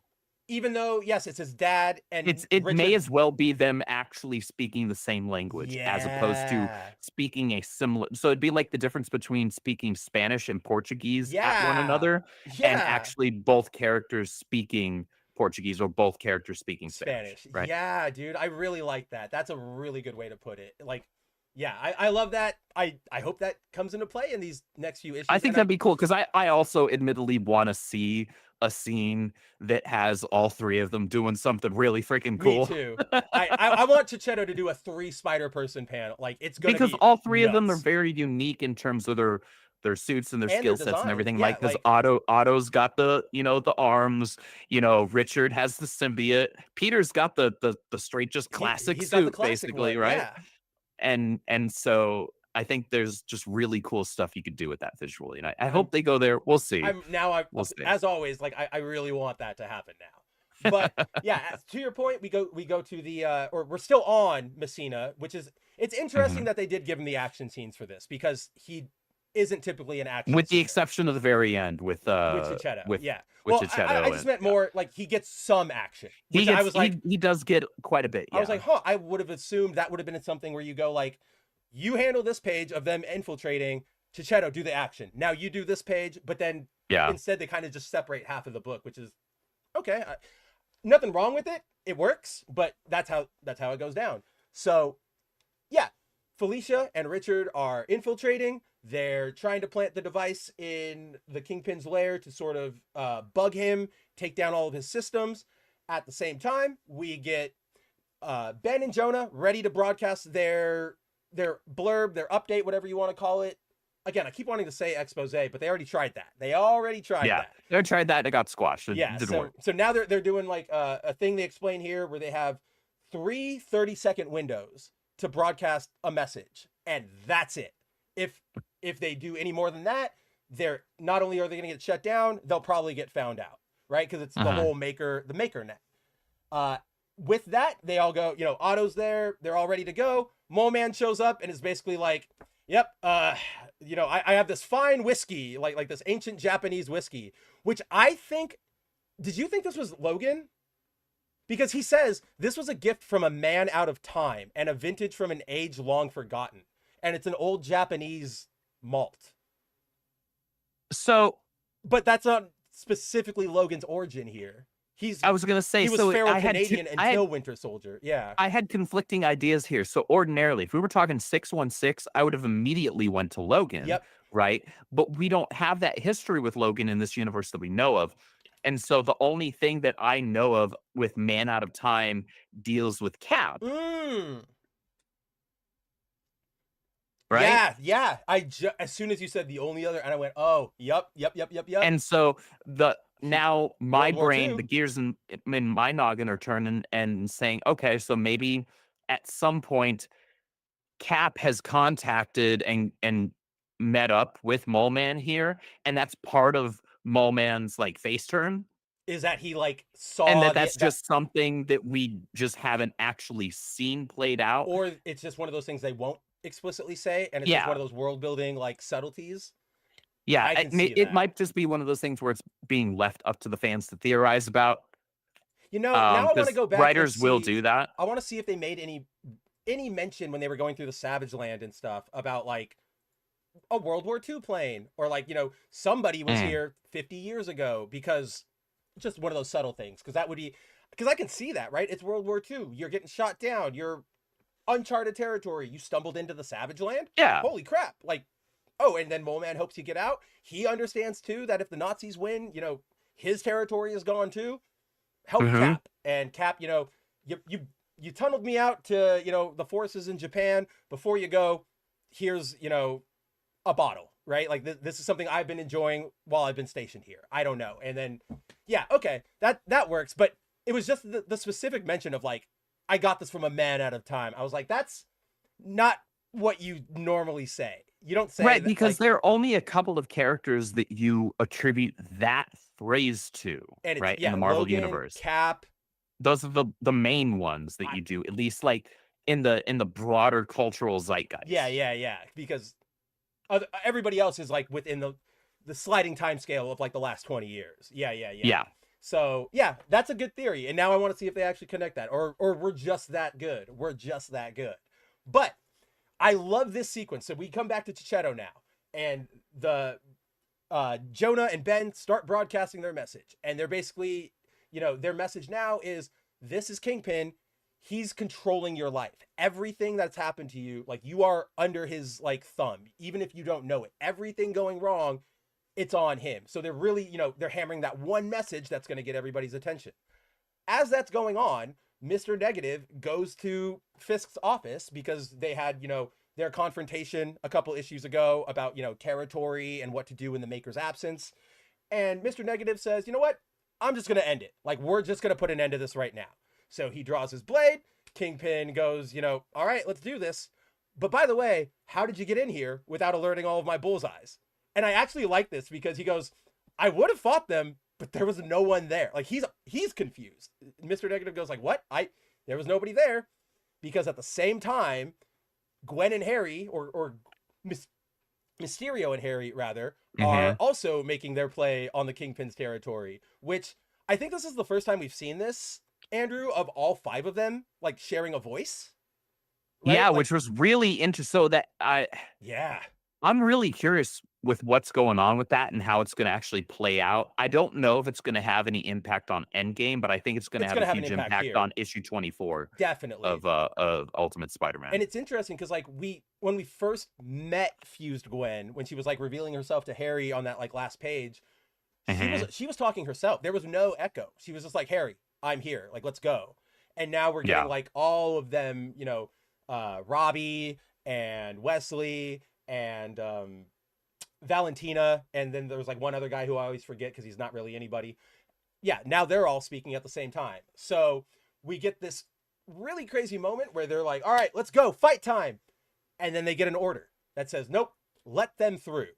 even though yes, it's his dad and It may Richard, as well be them actually speaking the same language as opposed to Yeah. speaking a similar. So it'd be like the difference between speaking Spanish and Portuguese at one Yeah. another, and Yeah. actually both characters speaking Portuguese or both characters speaking Spanish. Right? Yeah, dude, I really like that. That's a really good way to put it. Like, yeah, I love that. I hope that comes into play in these next few issues. I think and that'd be cool because I also admittedly want to see a scene that has all three of them doing something really freaking cool. Me too. I want Chichetto to do a 3 Spider-Person panel. Like, it's gonna Because be all three of them are nuts. very unique in terms of their suits and their And their skill sets and designs. everything. Yeah, Like, because like- Otto's got the the arms, Richard has the symbiote, Peter's got the straight just classic he's got the suit, classic basically, one, right? yeah. And so I think there's just really cool stuff you could do with that visually, and I hope they go there. We'll see. We'll see. As always, like, I really want that to happen now. But yeah, to your point, we go to the or we're still on Messina, which is, it's interesting that they did give him the action scenes for this, because he isn't typically an action With the scene exception of the very end with Chichetto. with Yeah. with Well, Chichetto I just and- meant more like he gets some action. He Which gets, I was like, he does get quite a bit. I was yeah. like, huh, I would have assumed that would have been something where you go like, you handle this page of them infiltrating, Chichetto, do the action. Now you do this page, but then yeah. instead they kind of just separate half of the book, which is okay. Nothing wrong with it. it works, but that's how it goes down. So yeah, Felicia and Richard are infiltrating. They're trying to plant the device in the Kingpin's lair to sort of bug him, take down all of his systems. At the same time, we get Ben and Jonah ready to broadcast their blurb, their update, whatever you want to call it. Again, I keep wanting to say expose, but they already tried that. They tried that. It got squashed. It didn't work. So now they're doing like a thing they explain here where they have 3 30-second windows to broadcast a message, and that's it. If they do any more than that, they're not only are they going to get shut down, they'll probably get found out, right? Because it's the whole maker net. With that, they all go, Otto's there, they're all ready to go. Mole Man shows up and is basically like, yep, I have this fine whiskey, like this ancient Japanese whiskey, which I think, did you think this was Logan? Because he says, this was a gift from a man out of time and a vintage from an age long forgotten. And it's an old Japanese malt. So, but that's not specifically Logan's origin here. I was gonna say, he was feral Canadian until Winter Soldier. Yeah, I had conflicting ideas here. So ordinarily, if we were talking 616, I would have immediately went to Logan. Yep. Right, but we don't have that history with Logan in this universe that we know of, and so the only thing that I know of with Man Out of Time deals with Cap. Right? Yeah. As soon as you said the only other, and I went, oh, yep. And so now my brain, the gears in my noggin are turning and saying, okay, so maybe at some point Cap has contacted and met up with Mole Man here, and that's part of Mole Man's like face turn. Is that he like saw, and that's just something that we just haven't actually seen played out, or it's just one of those things they won't explicitly say, and it's just one of those world building like subtleties. Yeah, it might just be one of those things where it's being left up to the fans to theorize about. Now I want to go back. Writers will do that. I want to see if they made any mention when they were going through the Savage Land and stuff about like a World War II plane, or like somebody was here 50 years ago, because just one of those subtle things. Because I can see that, right? It's World War II. You're getting shot down. You're uncharted territory. You stumbled into the Savage Land. Yeah. Holy crap! Like. Oh, and then Mole Man hopes you get out. He understands, too, that if the Nazis win, his territory is gone, too. Help Cap. And Cap, you tunneled me out to, the forces in Japan. Before you go, here's, a bottle, right? Like, this is something I've been enjoying while I've been stationed here. I don't know. And then, yeah, okay, that works. But it was just the specific mention of, like, I got this from a man out of time. I was like, that's not what you normally say. You don't say right, because there are only a couple of characters that you attribute that phrase to, right? In the Marvel Logan, universe. Cap. Those are the main ones that you do, at least like in the broader cultural zeitgeist. Yeah. Because everybody else is like within the sliding time scale of like the last 20 years. Yeah. So yeah, that's a good theory. And now I want to see if they actually connect that, or we're just that good. But I love this sequence. So we come back to Chichetto now, and the Jonah and Ben start broadcasting their message, and they're basically, their message now is, this is Kingpin. He's controlling your life. Everything that's happened to you, like, you are under his like thumb, even if you don't know it. Everything going wrong, it's on him. So they're really, they're hammering that one message that's going to get everybody's attention. As that's going on, Mr. Negative goes to Fisk's office because they had, their confrontation a couple issues ago about, territory and what to do in the Maker's absence. And Mr. Negative says, you know what? I'm just going to end it. Like, we're just going to put an end to this right now. So he draws his blade. Kingpin goes, all right, let's do this. But by the way, how did you get in here without alerting all of my bullseyes? And I actually like this because he goes, I would have fought them, but there was no one there. Like, he's confused. Mr. Negative goes like, what? There was nobody there, because at the same time, Gwen and Harry, or Mysterio and Harry, rather, are also making their play on the Kingpin's territory, which I think this is the first time we've seen this, Andrew, of all 5 of them, like, sharing a voice. Right? Yeah, like, which was really interesting. So that I'm really curious with what's going on with that and how it's going to actually play out. I don't know if it's going to have any impact on Endgame, but I think it's going to It's have a gonna have an huge impact impact here. on issue 24 Definitely. of Ultimate Spider-Man. And it's interesting because like when we first met Fused Gwen, when she was like revealing herself to Harry on that like last page, she was talking herself. There was no echo. She was just like, Harry, I'm here. Like, let's go. And now we're getting like all of them, you know, Robbie and Wesley and Valentina, and then there was like one other guy who I always forget because he's not really anybody. Yeah, now they're all speaking at the same time. So we get this really crazy moment where they're like, all right, let's go, fight time. And then they get an order that says, nope, let them through.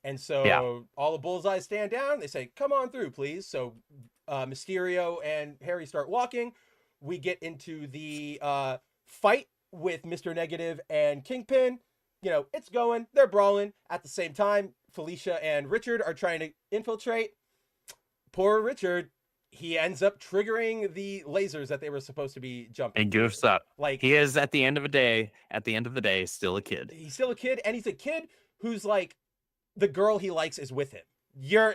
And so all the bullseyes stand down. They say, come on through, please. So Mysterio and Harry start walking. We get into the fight with Mr. Negative and Kingpin. You know, it's going. They're brawling. At the same time, Felicia and Richard are trying to infiltrate. Poor Richard, he ends up triggering the lasers that they were supposed to be jumping. And goofs up. Like, he is at the end of the day, still a kid. He's still a kid, and he's a kid who's like, the girl he likes is with him.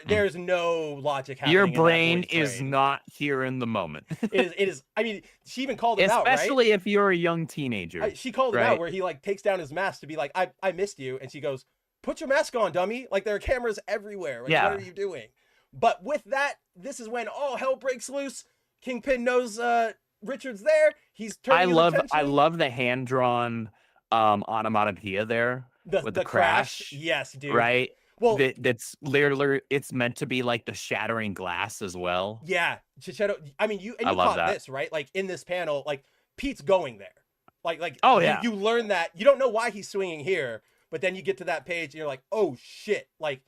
There's no logic happening. Your brain is not here in the moment. It is. I mean, she even called him out, especially if you're a young teenager. She called him out where he like takes down his mask to be like, I missed you, and she goes, put your mask on, dummy. Like, there are cameras everywhere. Like, what are you doing? But with that, this is when all hell breaks loose. Kingpin knows Richard's there. He's turning his attention. I love the hand drawn onomatopoeia there with the crash. Yes, dude. Right. Well, that's literally, it's meant to be like the shattering glass as well. Yeah, Chichetto. I mean, you caught this, right? Like in this panel, like Pete's going there. Like oh yeah, you learn that. You don't know why he's swinging here, but then you get to that page and you're like, oh shit! Like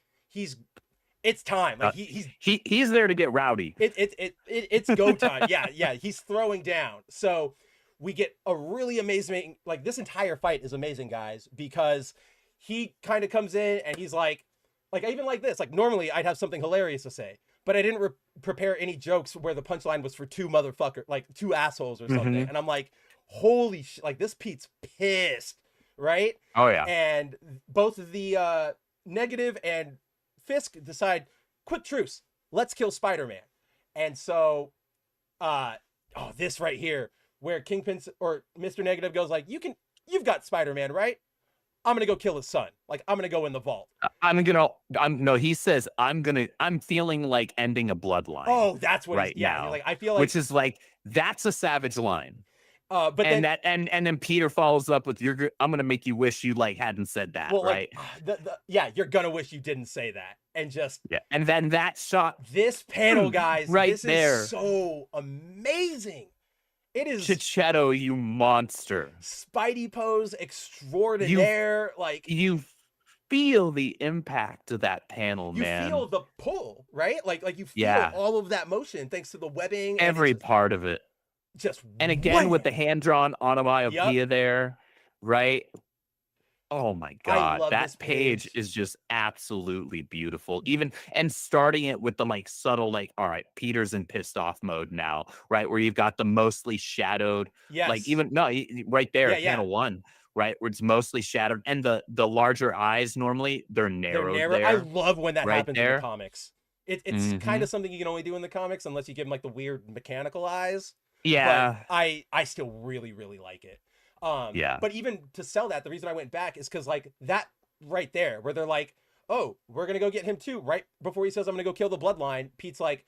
it's time. Like he's there to get rowdy. It's go time. Yeah. He's throwing down. So we get a really amazing. Like, this entire fight is amazing, guys, because he kind of comes in and he's like I even like this. Like, normally I'd have something hilarious to say, but I didn't prepare any jokes where the punchline was for two assholes or something. And I'm like, holy shit! Like, this Pete's pissed, right? Oh yeah. And both of the Negative and Fisk decide, quick truce, let's kill Spider-Man. And so this right here where Kingpin or Mr. Negative goes like, you've got Spider-Man, right? I'm gonna go kill his son. Like, I'm gonna go in the vault. He says, I'm feeling like ending a bloodline. Oh, that's what right now. Like, I feel like, which is like, that's a savage line. But and then, then Peter follows up with, I'm gonna make you wish you like hadn't said that, well, right? Like, you're gonna wish you didn't say that. And just and then that shot, this panel, guys, right this there, is so amazing. It is Chichetto, you monster. Spidey pose extraordinaire. Like, you feel the impact of that panel, man. You feel the pull, right? Like you feel all of that motion thanks to the webbing. Every part of it. And again with the hand-drawn onomatopoeia there, right? Oh my god, that page is just absolutely beautiful. Even and starting it with the like subtle, like, all right, Peter's in pissed off mode now, right? Where you've got the mostly shadowed, like right there, panel 1, right? Where it's mostly shadowed, and the larger eyes normally they're narrowed. There, I love when that happens there. in the comics. It's kind of something you can only do in the comics unless you give them like the weird mechanical eyes. Yeah, but I still really, really like it. But even to sell that, the reason I went back is because like that right there, where they're like, oh, we're gonna go get him too. Right before he says I'm gonna go kill the bloodline, Pete's like,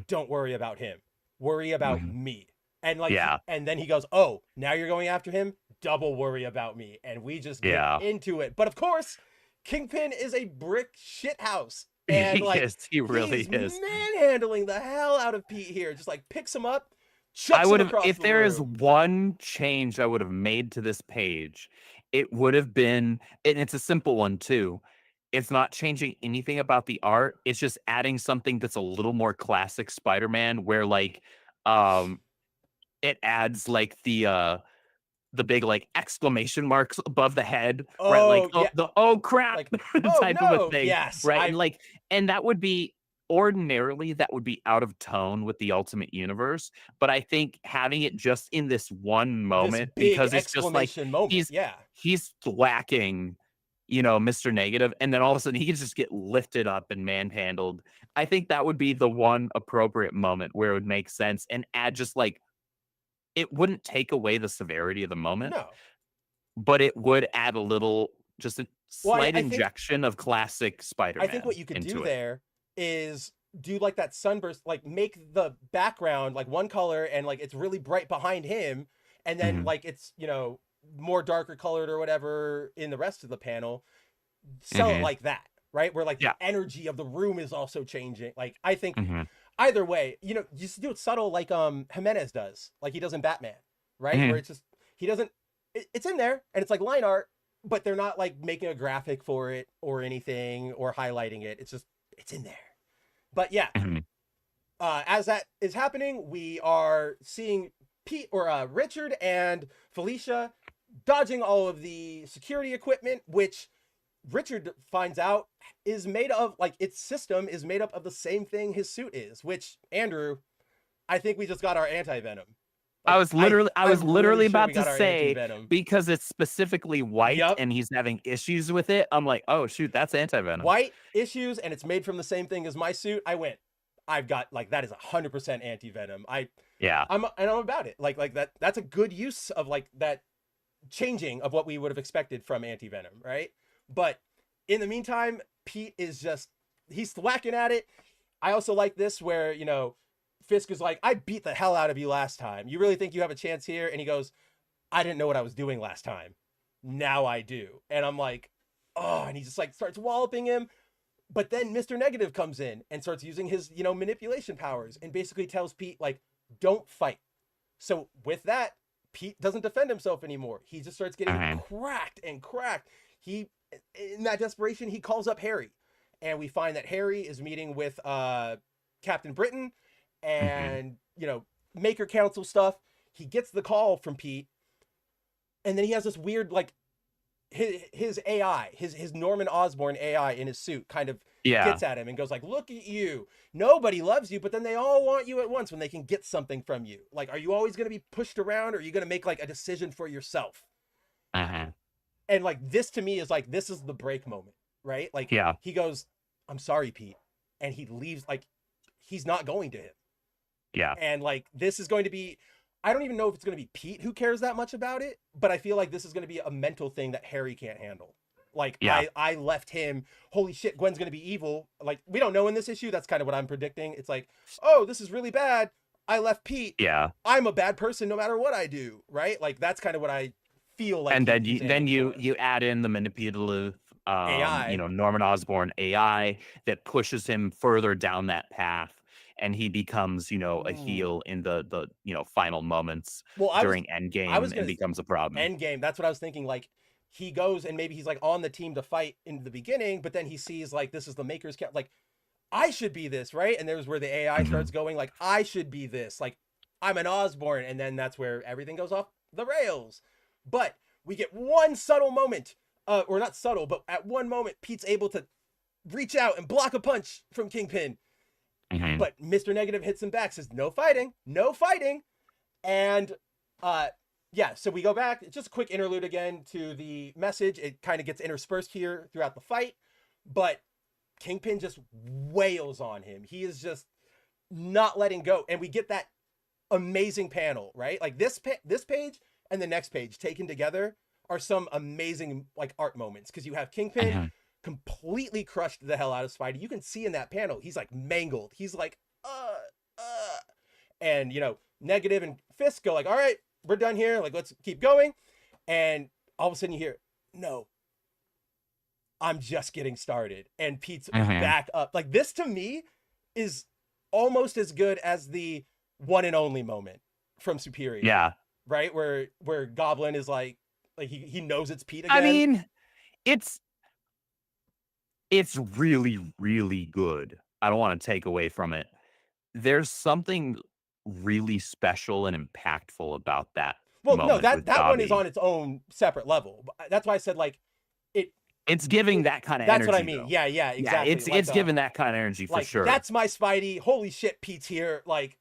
don't worry about him, worry about me. And like, and then he goes, oh, now you're going after him, double worry about me. And we just get into it. But of course, Kingpin is a brick shithouse. And like, he really is manhandling the hell out of Pete here. Just like picks him up. I would have, if there is one change I would have made to this page, it would have been, and it's a simple one too. It's not changing anything about the art. It's just adding something that's a little more classic Spider-Man, where like, it adds like the big like exclamation marks above the head, right? Like the oh crap like, type of a thing, right? And that would be. Ordinarily, that would be out of tone with the Ultimate Universe, but I think having it just in this one moment, because it's just like he's lacking Mr. Negative, and then all of a sudden he can just get lifted up and manhandled. I think that would be the one appropriate moment where it would make sense and add just like it wouldn't take away the severity of the moment, No. but it would add a little, just a Well, slight I think injection of classic Spider-Man. I think what you could do into it. there is do like that sunburst, like make the background like one color and like it's really bright behind him, and then like it's more darker colored or whatever in the rest of the panel. Sell it like that, right? Where like the energy of the room is also changing. Like I think either way, you just do it subtle like Jimenez does, like he does in Batman, right? Where it's just he doesn't it's in there and it's like line art, but they're not like making a graphic for it or anything or highlighting it. It's just it's in there. But yeah, as that is happening, we are seeing Pete or Richard and Felicia dodging all of the security equipment, which Richard finds out is made of like its system is made up of the same thing his suit is, which Andrew, I think we just got our anti-venom. Like, I was literally about to say, anti-venom. because it's specifically white and he's having issues with it. I'm like, oh shoot, that's anti-venom. White issues, and it's made from the same thing as my suit. I've got like that is 100% anti-venom. I'm about it. Like that's a good use of like that changing of what we would have expected from anti-venom, right? But in the meantime, Pete is just he's thwacking at it. I also like this where Fisk is like, I beat the hell out of you last time. You really think you have a chance here? And he goes, I didn't know what I was doing last time. Now I do. And I'm like, oh, and he just like starts walloping him. But then Mr. Negative comes in and starts using his, manipulation powers and basically tells Pete, like, don't fight. So with that, Pete doesn't defend himself anymore. He just starts getting cracked and cracked. In that desperation, he calls up Harry. And we find that Harry is meeting with Captain Britain and Maker Council stuff. He gets the call from Pete, and then he has this weird like his AI, his Norman Osborn AI in his suit kind of gets at him and goes like, look at you, nobody loves you, but then they all want you at once when they can get something from you. Like, are you always going to be pushed around, or are you going to make like a decision for yourself? And like this to me is like, this is the break moment, right? Like he goes, I'm sorry, Pete, and he leaves. Like he's not going to him. And like, this is going to be, I don't even know if it's going to be Pete who cares that much about it, but I feel like this is going to be a mental thing that Harry can't handle. Like, I left him, holy shit, Gwen's going to be evil. Like, we don't know in this issue. That's kind of what I'm predicting. It's like, oh, this is really bad. I left Pete. I'm a bad person no matter what I do, right? Like, that's kind of what I feel like. And then you add in the manipulative AI, Norman Osborn AI that pushes him further down that path. And he becomes, a heel in the final moments during Endgame and becomes a problem. Endgame, that's what I was thinking. Like, he goes and maybe he's like on the team to fight in the beginning, but then he sees like, this is the Maker's Camp. Like, I should be this, right? And there's where the AI starts going like, I should be this. Like, I'm an Osborn. And then that's where everything goes off the rails. But we get one subtle moment, or not subtle, but at one moment, Pete's able to reach out and block a punch from Kingpin. But Mr. Negative hits him back, says, no fighting. And so we go back. It's just a quick interlude again to the message. It kind of gets interspersed here throughout the fight, but Kingpin just wails on him. He is just not letting go. And we get that amazing panel, right? Like this page and the next page taken together are some amazing like art moments, because you have Kingpin completely crushed the hell out of Spidey. You can see in that panel, he's like mangled. He's like, and Negative and Fisk go like, all right, we're done here. Like, let's keep going. And all of a sudden you hear, no, I'm just getting started. And Pete's back up. Like, this to me is almost as good as the one and only moment from Superior. Yeah. Right. Where Goblin is like he knows it's Pete again. I mean, it's really, really good. I don't want to take away from it. There's something really special and impactful about that. Well, no, that one is on its own separate level. That's why I said like it's giving that kind of energy. That's what I mean. Though. Yeah, exactly. Yeah, it's giving that kind of energy for sure. That's my Spidey. Holy shit, Pete's here. Like,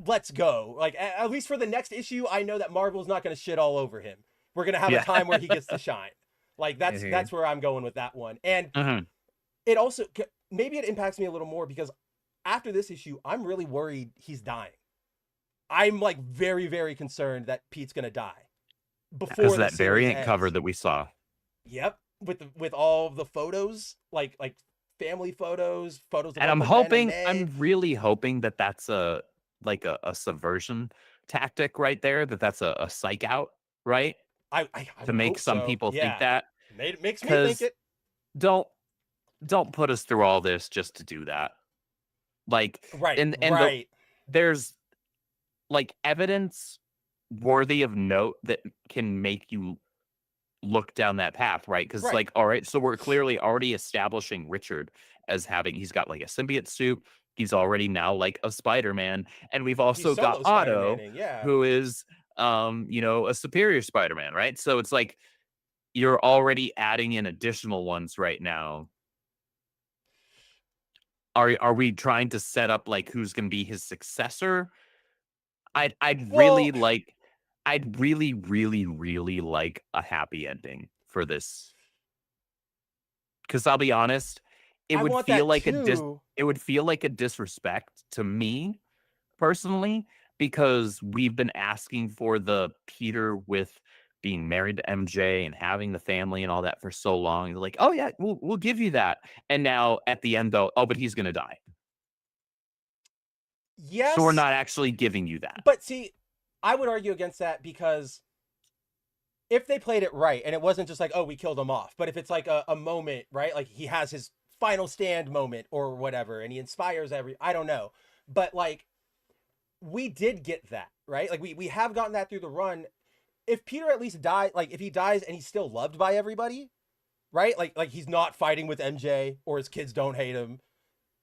let's go. Like, at least for the next issue, I know that Marvel's not going to shit all over him. We're going to have a time where he gets to shine. Like that's where I'm going with that one. And it also maybe it impacts me a little more because after this issue, I'm really worried he's dying. I'm like very, very concerned that Pete's gonna die before because the that series variant ends. cover that we saw. Yep, with all the photos, like family photos of And I'm Uncle Ben hoping, and I'm May. really hoping that that's a subversion tactic right there. That's a psych out, right? I To would make hope some so. people think Yeah, that, it makes me think because it. don't put us through all this just to do that. Like, Right, and right. there's like evidence worthy of note that can make you look down that path, right? Because Right. like, all right, so we're clearly already establishing Richard as he's got like a symbiote suit. He's already now like a Spider-Man, and we've He's also got solo Otto, Spider-Maning, yeah. who is a superior Spider-Man, right? So it's like you're already adding in additional ones right now. Are we trying to set up like who's going to be his successor? I'd really like, I'd really, really, really like a happy ending for this. Because I'll be honest, it I would want feel that like too. it would feel like a disrespect to me personally, because we've been asking for the Peter with being married to MJ and having the family and all that for so long. They're like, oh yeah, we'll give you that. And now at the end though, oh, but he's gonna die. Yes. So we're not actually giving you that. But see, I would argue against that because if they played it right and it wasn't just like, oh, we killed him off, but if it's like a moment, right? Like he has his final stand moment or whatever, and he inspires I don't know. But like, we did get that, right? Like we have gotten that through the run. If Peter at least died, like if he dies and he's still loved by everybody, right? Like he's not fighting with MJ or his kids don't hate him.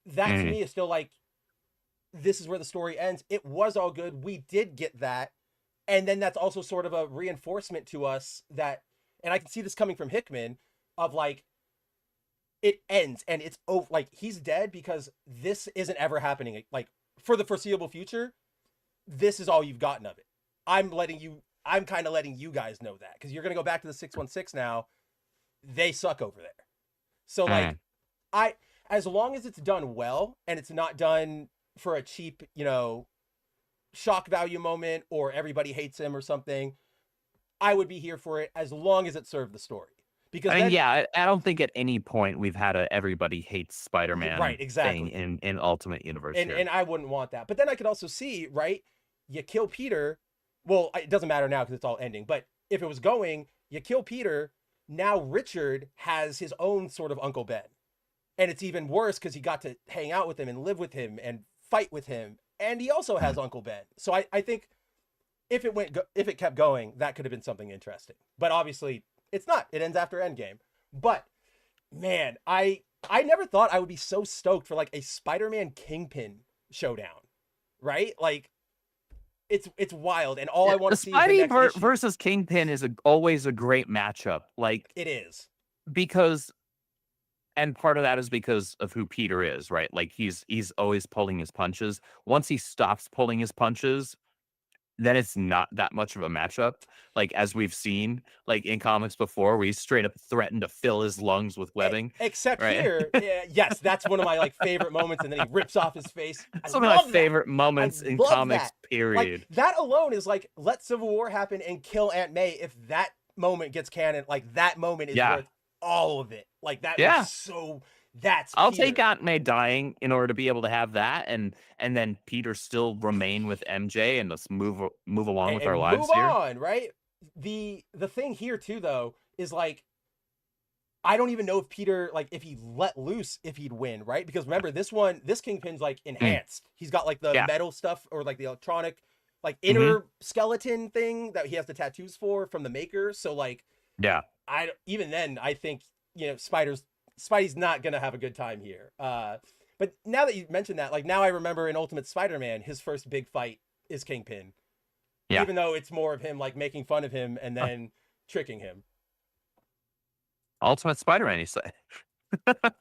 That to me is still like, this is where the story ends. It was all good. We did get that. And then that's also sort of a reinforcement to us that, and I can see this coming from Hickman, of like, it ends and it's over. Like he's dead because this isn't ever happening. Like for the foreseeable future, this is all you've gotten of it. I'm kind of letting you guys know that because you're going to go back to the 616 now. They suck over there. So like, as long as it's done well and it's not done for a cheap, shock value moment or everybody hates him or something, I would be here for it as long as it served the story. Because I don't think at any point we've had a everybody hates Spider-Man right, exactly. thing in Ultimate Universe here. And I wouldn't want that. But then I could also see, right, you kill Peter. Well, it doesn't matter now because it's all ending. But if it was going, you kill Peter. Now Richard has his own sort of Uncle Ben. And it's even worse because he got to hang out with him and live with him and fight with him. And he also has Uncle Ben. So I think if it kept going, that could have been something interesting. But obviously, it's not. It ends after Endgame. But man, I never thought I would be so stoked for like a Spider-Man Kingpin showdown, right? Like it's wild, and all I want to see is the next issue. Versus Kingpin is always a great matchup. Like it is, because, and part of that is because of who Peter is, right? Like he's always pulling his punches. Once he stops pulling his punches, then it's not that much of a matchup. Like as we've seen, like in comics before, where he straight up threatened to fill his lungs with webbing. Except right? here, yes, that's one of my like favorite moments, and then he rips off his face. Some of my favorite moments in comics. Period. Like, that alone is like, let Civil War happen and kill Aunt May. If that moment gets canon, like that moment is worth all of it. Like that was so. I'll take Aunt May dying in order to be able to have that, and then Peter still remain with MJ, and let's move along with our lives here. Move on, right? The thing here too, though, is like, I don't even know if Peter, like, if he let loose, if he'd win, right? Because remember, this Kingpin's like enhanced. He's got like the metal stuff or like the electronic, like inner skeleton thing that he has the tattoos for from the maker. So like, even then, I think Spidey's not gonna have a good time here. But now that you mentioned that, like now I remember in Ultimate Spider-Man, his first big fight is Kingpin. Yeah. Even though it's more of him like making fun of him and then tricking him. Ultimate Spider-Man, you say?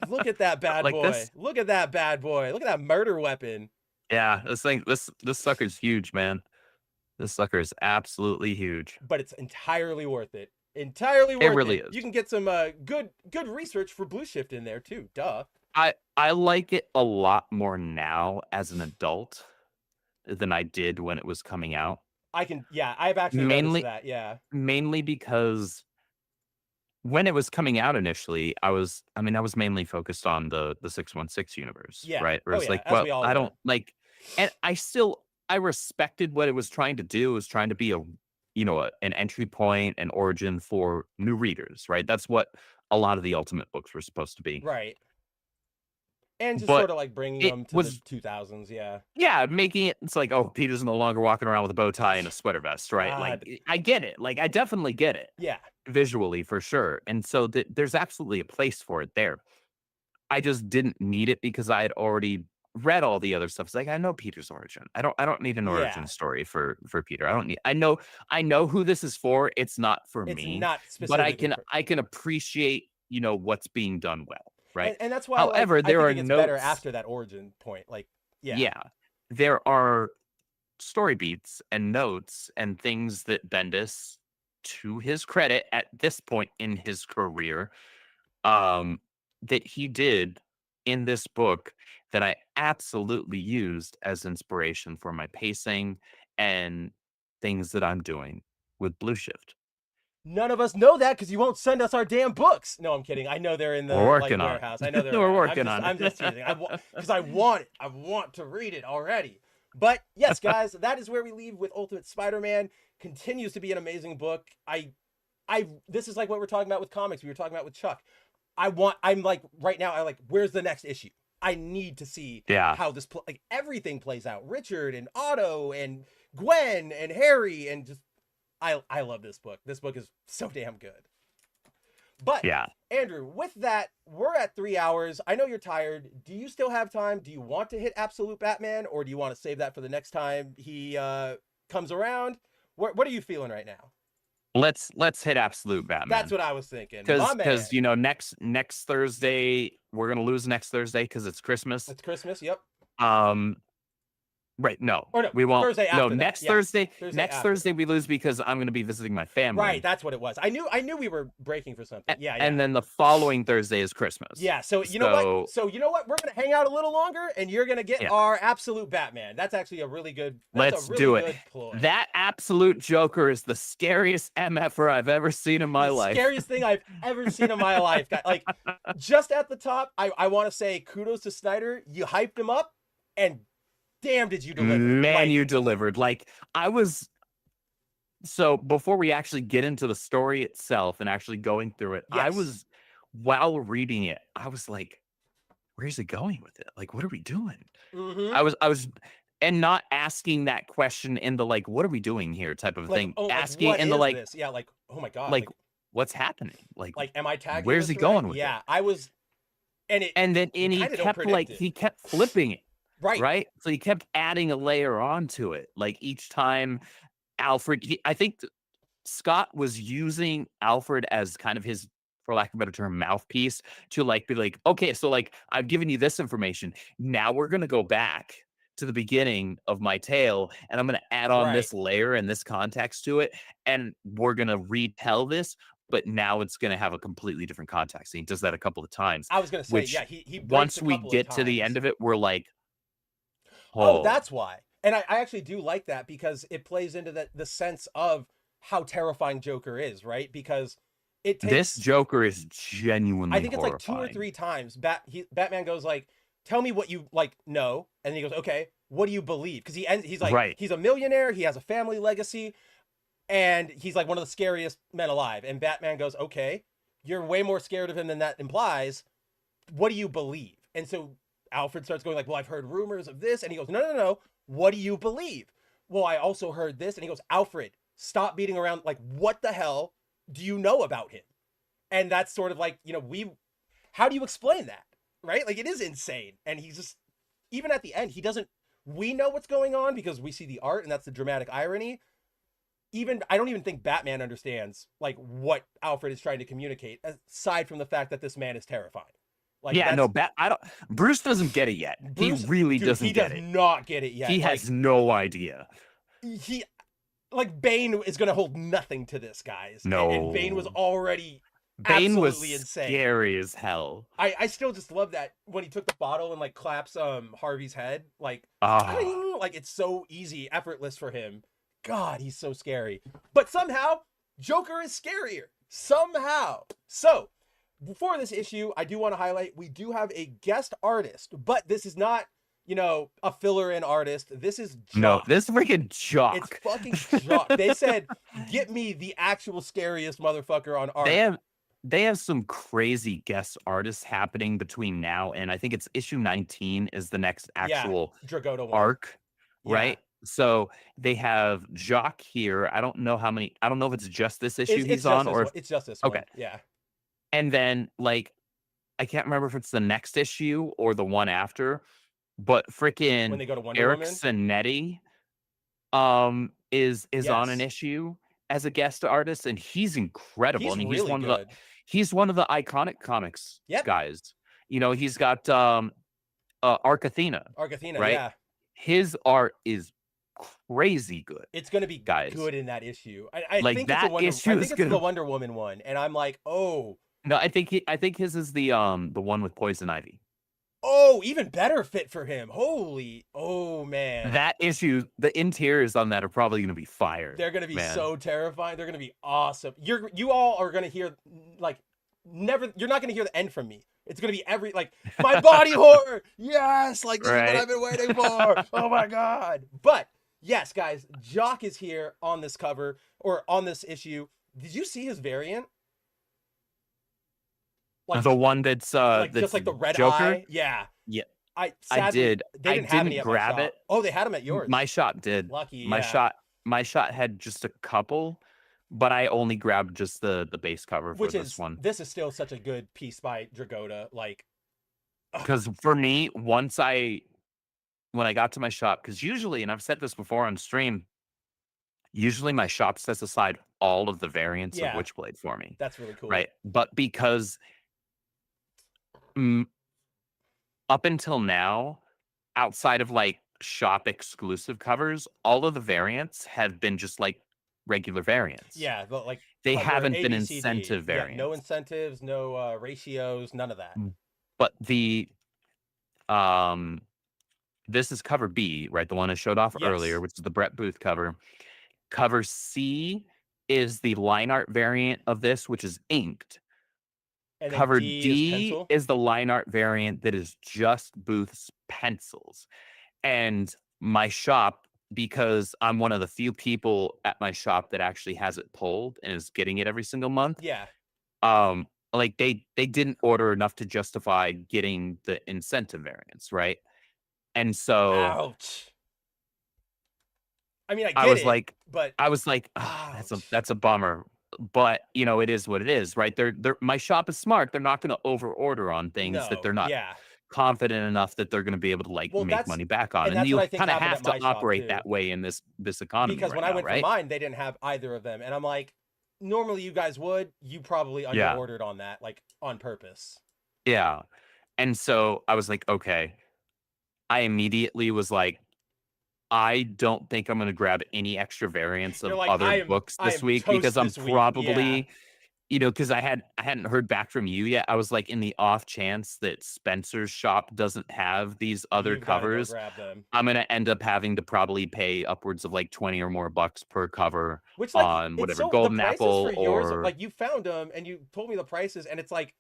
Look at that bad boy. Look at that bad boy. Look at that murder weapon. Yeah, this sucker's huge, man. This sucker is absolutely huge. But it's entirely worth it. Entirely worth it. really is. You can get some good research for Blue Shift in there too. Duh. I like it a lot more now as an adult than I did when it was coming out. I've actually noticed that. Yeah. Mainly because when it was coming out initially, I was mainly focused on the 616 universe, Yeah. right? Where Oh, it's yeah, like, as well, we all I were. don't like, and I respected what it was trying to do. It was trying to be an entry point, an origin for new readers, right? That's what a lot of the Ultimate books were supposed to be. Right. And just But sort of like bringing it them to was the 2000s. Yeah. Yeah, making it's like, oh, Peter's no longer walking around with a bow tie and a sweater vest, right? God. Like, I get it. Like, I definitely get it Yeah. visually for sure. And so there's absolutely a place for it there. I just didn't need it because I had already read all the other stuff. It's like, I know Peter's origin. I don't need an origin Yeah. story for Peter. I know who this is for. It's not for It's me. not But specifically. I can appreciate, what's being done well, right? And that's why. However, I there think are it gets better notes. after that origin point. Like, yeah. Yeah. There are story beats and notes and things that Bendis, to his credit at this point in his career, that he did in this book that I absolutely used as inspiration for my pacing and things that I'm doing with Blue Shift. None of us know that because you won't send us our damn books. No, I'm kidding. I know they're in the We're working on it. warehouse. I know they're We're around. working on it. I'm just teasing. Because I want it. I want to read it already. But yes, guys, that is where we leave with Ultimate Spider-Man. Continues to be an amazing book. This is like what we're talking about with comics. We were talking about with Chuck. I'm like right now. Where's the next issue? I need to see how this everything plays out. Richard and Otto and Gwen and Harry and just. I love this book. This book is so damn good. But yeah, Andrew, with that, we're at 3 hours. I know you're tired. Do you still have time? Do you want to hit Absolute Batman, or do you want to save that for the next time he comes around? What are you feeling right now? Let's hit Absolute Batman. That's what I was thinking. Because next Thursday we're gonna lose next Thursday because it's Christmas. It's Christmas. Yep. Right, no. Or no, we won't. Thursday after no, that. next Yeah, Thursday. Thursday Next after. Thursday we lose because I'm going to be visiting my family. Right, that's what it was. I knew we were breaking for something. Yeah. And then the following Thursday is Christmas. Yeah. So you know what? So you know what? We're gonna hang out a little longer, and you're gonna get our Absolute Batman. That's actually a really good. Let's do it. That Absolute Joker is the scariest MFer I've ever seen in my life. Scariest thing I've ever seen in my life. Like, just at the top, I want to say kudos to Snyder. You hyped him up, and damn, did you deliver. Man, you delivered. Like, so before we actually get into the story itself and actually going through it, yes. While reading it, I was like, where's it going with it? Like, what are we doing? Mm-hmm. I was and not asking that question in the like, what are we doing here type of thing. Asking in the like, this? Yeah, like, oh my God. Like what's happening? Like, am I tagging? Where's he going with it? Yeah, I was. And then he kept flipping it. Right. So he kept adding a layer onto it. Like each time Alfred, I think Scott was using Alfred as kind of his, for lack of a better term, mouthpiece to like be like, okay, so like I've given you this information. Now we're going to go back to the beginning of my tale and I'm going to add on this layer and this context to it. And we're going to retell this. But now it's going to have a completely different context. And he does that a couple of times. I was going to say, yeah, he once we get to the end of it, we're like, oh, that's why. And I actually do like that because it plays into the sense of how terrifying Joker is, right? Because it takes... This Joker is genuinely I think it's horrifying. like 2 or 3 times. Batman goes like, tell me what you like know. And then he goes, okay, what do you believe? Because he's like, he's a millionaire. He has a family legacy. And he's like one of the scariest men alive. And Batman goes, okay, you're way more scared of him than that implies. What do you believe? And so Alfred starts going like, well, I've heard rumors of this. And he goes, no. What do you believe? Well, I also heard this. And he goes, Alfred, stop beating around. Like, what the hell do you know about him? And that's sort of like, how do you explain that? Right? Like, it is insane. And he's just, even at the end, we know what's going on because we see the art and that's the dramatic irony. I don't even think Batman understands like what Alfred is trying to communicate, aside from the fact that this man is terrifying. Like, Bruce doesn't get it yet. He really doesn't get it. He does not get it yet. He has no idea. like Bane is gonna hold nothing to this, guys. And Bane was No. already Bane was absolutely insane. scary as hell. I still just love that when he took the bottle and like claps Harvey's head, like Ah. like it's so easy, effortless for him. God, he's so scary. But somehow Joker is scarier. Somehow. So before this issue, I do want to highlight we do have a guest artist, but this is not, you know, a filler-in artist. This is Jock. No, this freaking Jock. It's fucking Jock. They said, get me the actual scariest motherfucker on art. They have some crazy guest artists happening between now and I think it's issue 19 is the next actual Dragotta one. arc, Yeah. right? So they have Jock here. I don't know how many. I don't know if it's just this issue he's on or it's just this okay. one. Yeah. And then like I can't remember if it's the next issue or the one after, but freaking When they go to Wonder Eric Woman? Zanetti is on an Yes. issue as a guest artist and he's incredible. He's I mean, really good. he's one of the iconic comics Yep. guys. You know, he's got Arc Athena. Right? Yeah. His art is crazy good. It's gonna be guys. good in that issue. I Like, think that it's issue is the gonna- Wonder Woman one, and I'm like, oh, No, I think his is the one with Poison Ivy. oh, even better fit for him. Holy, oh man, That issue, the interiors on that are probably gonna be fire. they're gonna be man. so terrifying. They're gonna be awesome. You all are gonna hear like never. You're not gonna hear the end from me. It's gonna be every like my body horror. Yes, like this is Right. what I've been waiting for. Oh my god. But yes, guys, Jock is here on this cover or on this issue. Did you see his variant? Like The one that's like that's just like the red Joker. eye. Yeah. Yeah, I I did. They I didn't have any didn't at my grab shop. it. Oh, they had them at yours. My shop did. Lucky. My yeah. shot had just a couple, but I only grabbed just the base cover for Which this is one. this is still such a good piece by Dragotta. Like Because for me, when I got to my shop, because usually, and I've said this before on stream, usually my shop sets aside all of the variants Yeah. of Witchblade for me, that's really cool. right? But because up until now, outside of like shop exclusive covers, all of the variants have been just like regular variants. Yeah, but like They cover haven't been ABCD. incentive Yeah, variants. no incentives, no ratios, none of that. But the this is cover B, right? The one I showed off Yes. earlier, which is the Brett Booth cover. Cover C is the line art variant of this, which is inked. And then Cover D D pencil. is the line art variant that is just Booth's pencils. And my shop, because I'm one of the few people at my shop that actually has it pulled and is getting it every single month, Yeah. like they didn't order enough to justify getting the incentive variants, right? And so Ouch. I mean, I get I was it, like, but "Ah, ouch. that's a bummer." But you know, it is what it is, right? They're my shop is smart. They're not going to over order on things no, that they're not Yeah. confident enough that they're going to be able to like Well, make that's- money back on. and And that's you what I think kind of happened have at to my shop, operate too. that way in this economy Because right when I now, went for right? mine, they didn't have either of them, and I'm like, normally you guys would. You probably Yeah. under-ordered on that, like on purpose. Yeah. And so I was like, okay. I immediately was like, I don't think I'm going to grab any extra variants You're of like, other books I this am week toast because I'm this week, probably, you know, because I hadn't heard back from you yet. I was like, in the off chance that Spencer's shop doesn't have these other You've gotta go covers, grab them. I'm going to end up having to probably pay upwards of like 20 or more bucks per cover Which like on it's whatever so, Golden the prices Apple for yours, or like you found them and you told me the prices, and it's like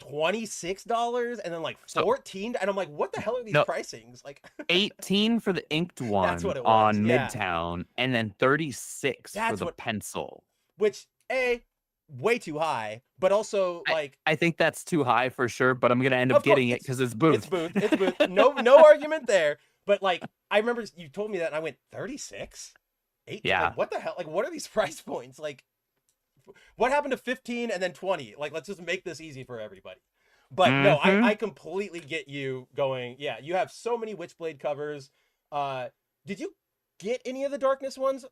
$26 and then like So- 14, and I'm like, what the hell are these No. pricings? Like 18 for the inked one what it was, on yeah. Midtown, and then 36 for That's the what- pencil. which way too high, but also like I think that's too high for sure, but I'm gonna end up Of course, getting it because it's Booth. it's Booth. It's Booth. No argument there. But like I remember you told me that and I went 36? 8? Yeah. Like, what the hell? Like what are these price points? Like what happened to 15 and then 20? Like let's just make this easy for everybody. But no, Mhm. I completely get you going. Yeah, you have so many Witchblade covers. Did you get any of the Darkness ones?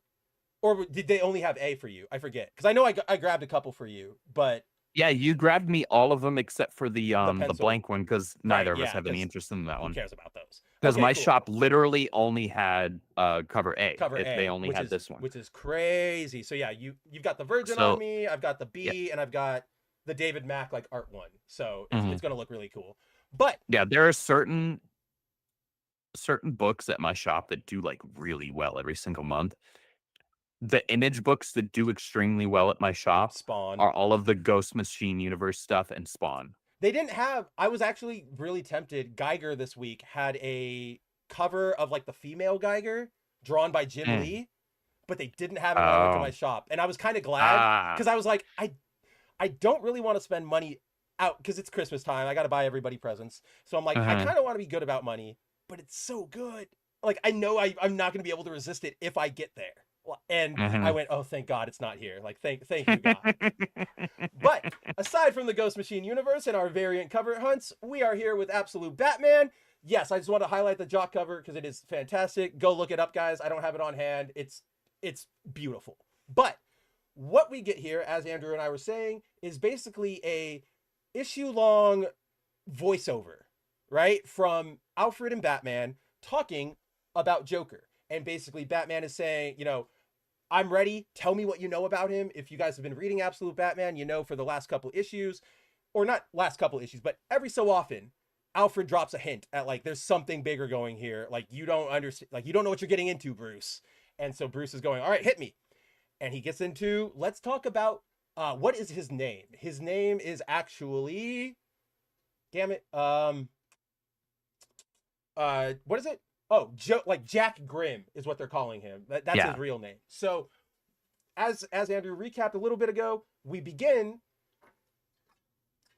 Or did they only have A for you? I forget. Because I know I grabbed a couple for you, but Yeah, you grabbed me all of them except for the pencil. blank one because neither of us yeah, have any 'cause interest in that who one. cares about those? Because Okay, my cool. shop literally only had cover A. Cover A. They only which had is, this one. which is crazy. So yeah, you've got the Virgin So on me. I've got the B, and I've got the David Mack like art one. So it's gonna look really cool. But yeah, there are certain books at my shop that do like really well every single month. The image books that do extremely well at my shop Spawn. are all of the Ghost Machine universe stuff and Spawn. They didn't have. I was actually really tempted. Geiger this week had a cover of like the female Geiger drawn by Jim Lee, but they didn't have it when I went to my shop, and I was kind of glad because I was like, I don't really want to spend money out because it's Christmas time. I got to buy everybody presents, so I'm like, I kind of want to be good about money, but it's so good. Like I know I'm not going to be able to resist it if I get there. And I went, oh, thank God it's not here. Like, thank you, God. But aside from the Ghost Machine universe and our variant cover hunts, we are here with Absolute Batman. Yes, I just want to highlight the jock cover because it is fantastic. Go look it up, guys. I don't have it on hand. It's beautiful. But what we get here, as Andrew and I were saying, is basically a issue-long voiceover, right? From Alfred and Batman talking about Joker. And basically Batman is saying, I'm ready. Tell me what you know about him. If you guys have been reading Absolute Batman, for the last couple issues, or not last couple issues, but every so often, Alfred drops a hint at like, there's something bigger going here. Like you don't understand, like you don't know what you're getting into, Bruce. And so Bruce is going, all right, hit me. And he gets into, let's talk about, what is his name? His name is actually, damn it. What is it? Oh, Jack Grimm is what they're calling him. That's his real name. So, as Andrew recapped a little bit ago, we begin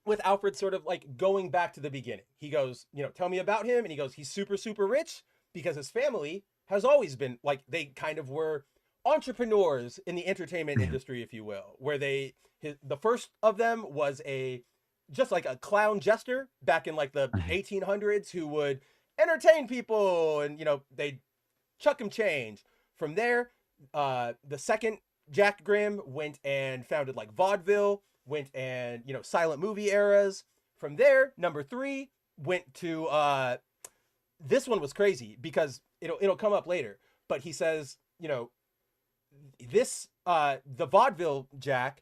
with Alfred sort of like going back to the beginning. He goes, tell me about him. And he goes, he's super, super rich because his family has always been like, they kind of were entrepreneurs in the entertainment industry, if you will, where the first of them was just like a clown jester back in like the 1800s who would entertain people and they'd chuck him change. From there, the second Jack Grimm went and founded like vaudeville, went and silent movie eras. From there, number 3 went to this one was crazy because it'll come up later, but he says this the vaudeville Jack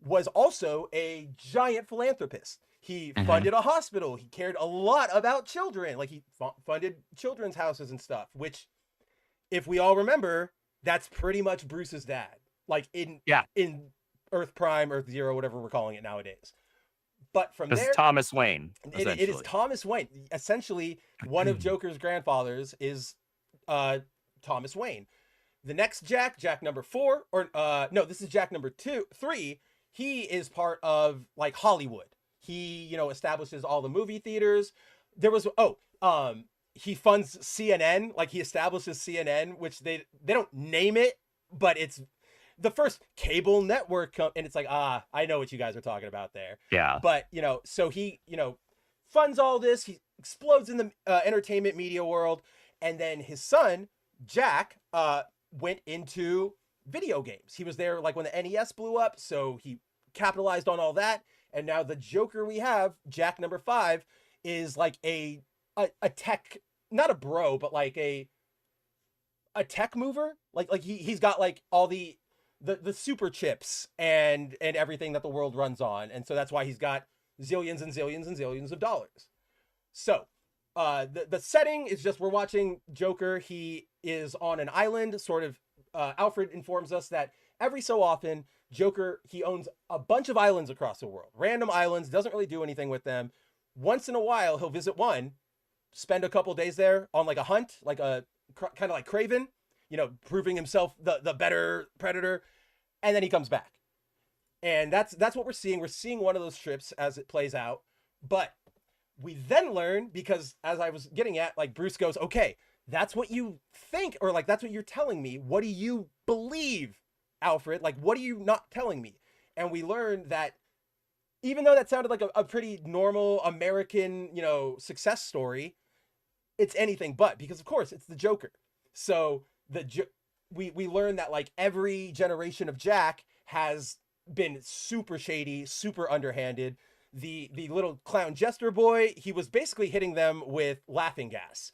was also a giant philanthropist. He funded a hospital. He cared a lot about children. Like he funded children's houses and stuff, which if we all remember, that's pretty much Bruce's dad. Like in Earth Prime, Earth Zero, whatever we're calling it nowadays. But from there, Thomas Wayne. It is Thomas Wayne. Essentially, one of Joker's grandfathers is Thomas Wayne. The next Jack number 4, or no, this is Jack number 3. He is part of like Hollywood. He, establishes all the movie theaters. There was, he funds CNN, like he establishes CNN, which they don't name it, but it's the first cable network. And it's like, I know what you guys are talking about there. Yeah. But, so he, funds all this. He explodes in the entertainment media world. And then his son, Jack, went into video games. He was there like when the NES blew up. So he capitalized on all that. And now the Joker we have, Jack number 5, is like a tech, not a bro, but like a tech mover. Like he's got like all the super chips and everything that the world runs on. And so that's why he's got zillions and zillions and zillions of dollars. So the setting is just, we're watching Joker. He is on an island, sort of. Alfred informs us that every so often, Joker, he owns a bunch of islands across the world. Random islands, doesn't really do anything with them. Once in a while, he'll visit one, spend a couple days there on like a hunt, like a kind of like Craven, proving himself the better predator, and then he comes back. And that's what we're seeing. We're seeing one of those trips as it plays out. But we then learn, because as I was getting at, like Bruce goes, okay, that's what you think, or like that's what you're telling me. What do you believe, Alfred? Like, what are you not telling me? And we learned that even though that sounded like a pretty normal American, success story, it's anything but, because of course it's the Joker. So we learned that like every generation of Jack has been super shady, super underhanded. The little clown jester boy, he was basically hitting them with laughing gas.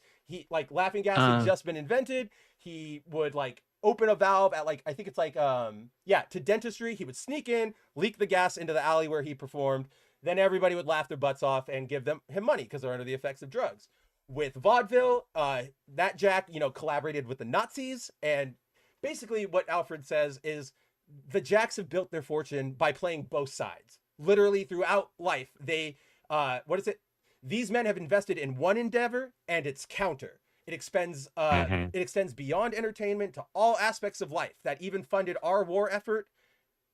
laughing gas had just been invented. He would like open a valve at like, I think it's like to dentistry. He would sneak in, leak the gas into the alley where he performed. Then everybody would laugh their butts off and give him money because they're under the effects of drugs. With vaudeville, that Jack, collaborated with the Nazis. And basically what Alfred says is the Jacks have built their fortune by playing both sides. Literally throughout life, they, these men have invested in one endeavor and its counter. It extends beyond entertainment to all aspects of life that even funded our war effort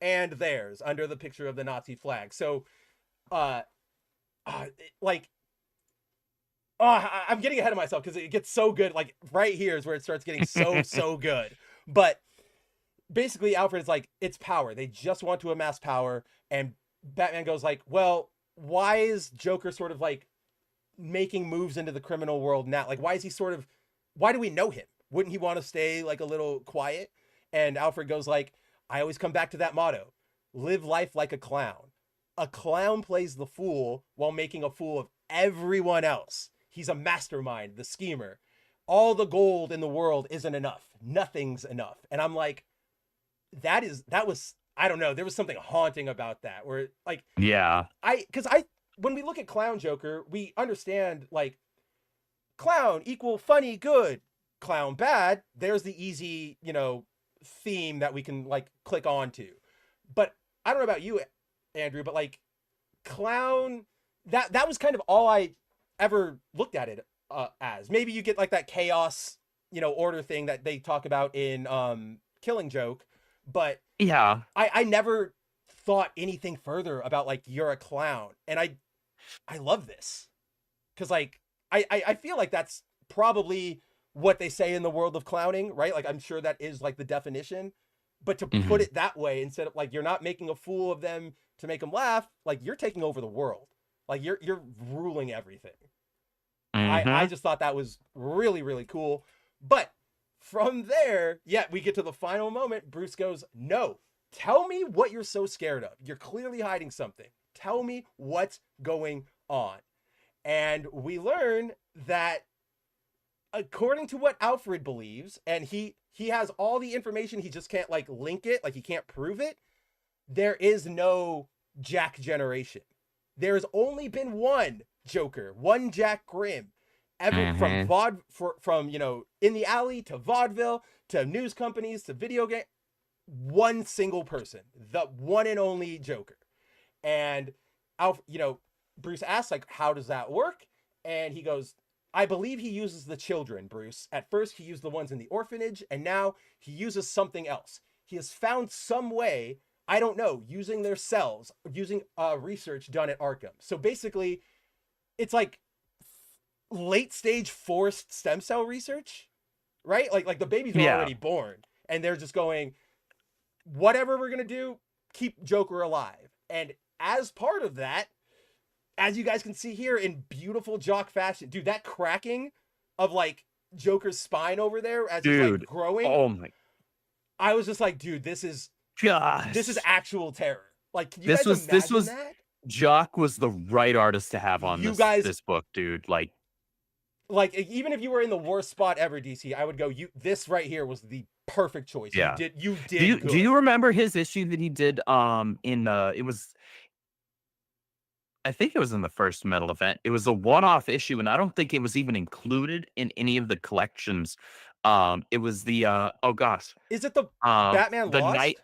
and theirs under the picture of the Nazi flag. So, I'm getting ahead of myself because it gets so good. Like right here is where it starts getting so good. But basically Alfred's like, it's power. They just want to amass power. And Batman goes like, well, why is Joker sort of like making moves into the criminal world now? Like, why do we know him? Wouldn't he want to stay like a little quiet? And Alfred goes like, I always come back to that motto, live life like a clown. A clown plays the fool while making a fool of everyone else. He's a mastermind, the schemer. All the gold in the world isn't enough. Nothing's enough. And I'm like, that was, I don't know. There was something haunting about that where like, yeah, when we look at clown Joker, we understand like clown equal funny, good, clown bad. There's the easy, theme that we can like click onto. But I don't know about you, Andrew, but like clown, that was kind of all I ever looked at it as. Maybe you get like that chaos, order thing that they talk about in Killing Joke, but yeah, I never thought anything further about like you're a clown. And I love this because like I feel like that's probably what they say in the world of clowning, right? Like I'm sure that is like the definition, but to put it that way, instead of like you're not making a fool of them to make them laugh, like you're taking over the world, like you're ruling everything. I just thought that was really, really cool. But from there, we get to the final moment. Bruce goes, no, tell me what you're so scared of. You're clearly hiding something. Tell me what's going on. And we learn that according to what Alfred believes, and he has all the information, he just can't like link it, like he can't prove it. There is no Jack generation. There's only been one Joker, one Jack Grimm, ever from in the alley to vaudeville to news companies to video game. One single person, the one and only Joker. And Bruce asks like, how does that work? And he goes, I believe he uses the children, Bruce. At first he used the ones in the orphanage, and now he uses something else. He has found some way, I don't know, using their cells, using research done at Arkham. So basically, it's like late stage forced stem cell research, right? Like the babies are already born, and they're just going, whatever we're gonna do, keep Joker alive. And as part of that, as you guys can see here in beautiful Jock fashion, dude, that cracking of like Joker's spine over there as he's like growing. Oh my! I was just like, dude, this is actual terror. Like, can you this guys imagine that? Jock was the right artist to have on this book, dude. Like even if you were in the worst spot ever, DC, I would go, this right here was the perfect choice. Yeah. You did. Do you remember his issue that he did I think it was in the first metal event. It was a one-off issue, and I don't think it was even included in any of the collections. It was the is it the Batman the Lost? night?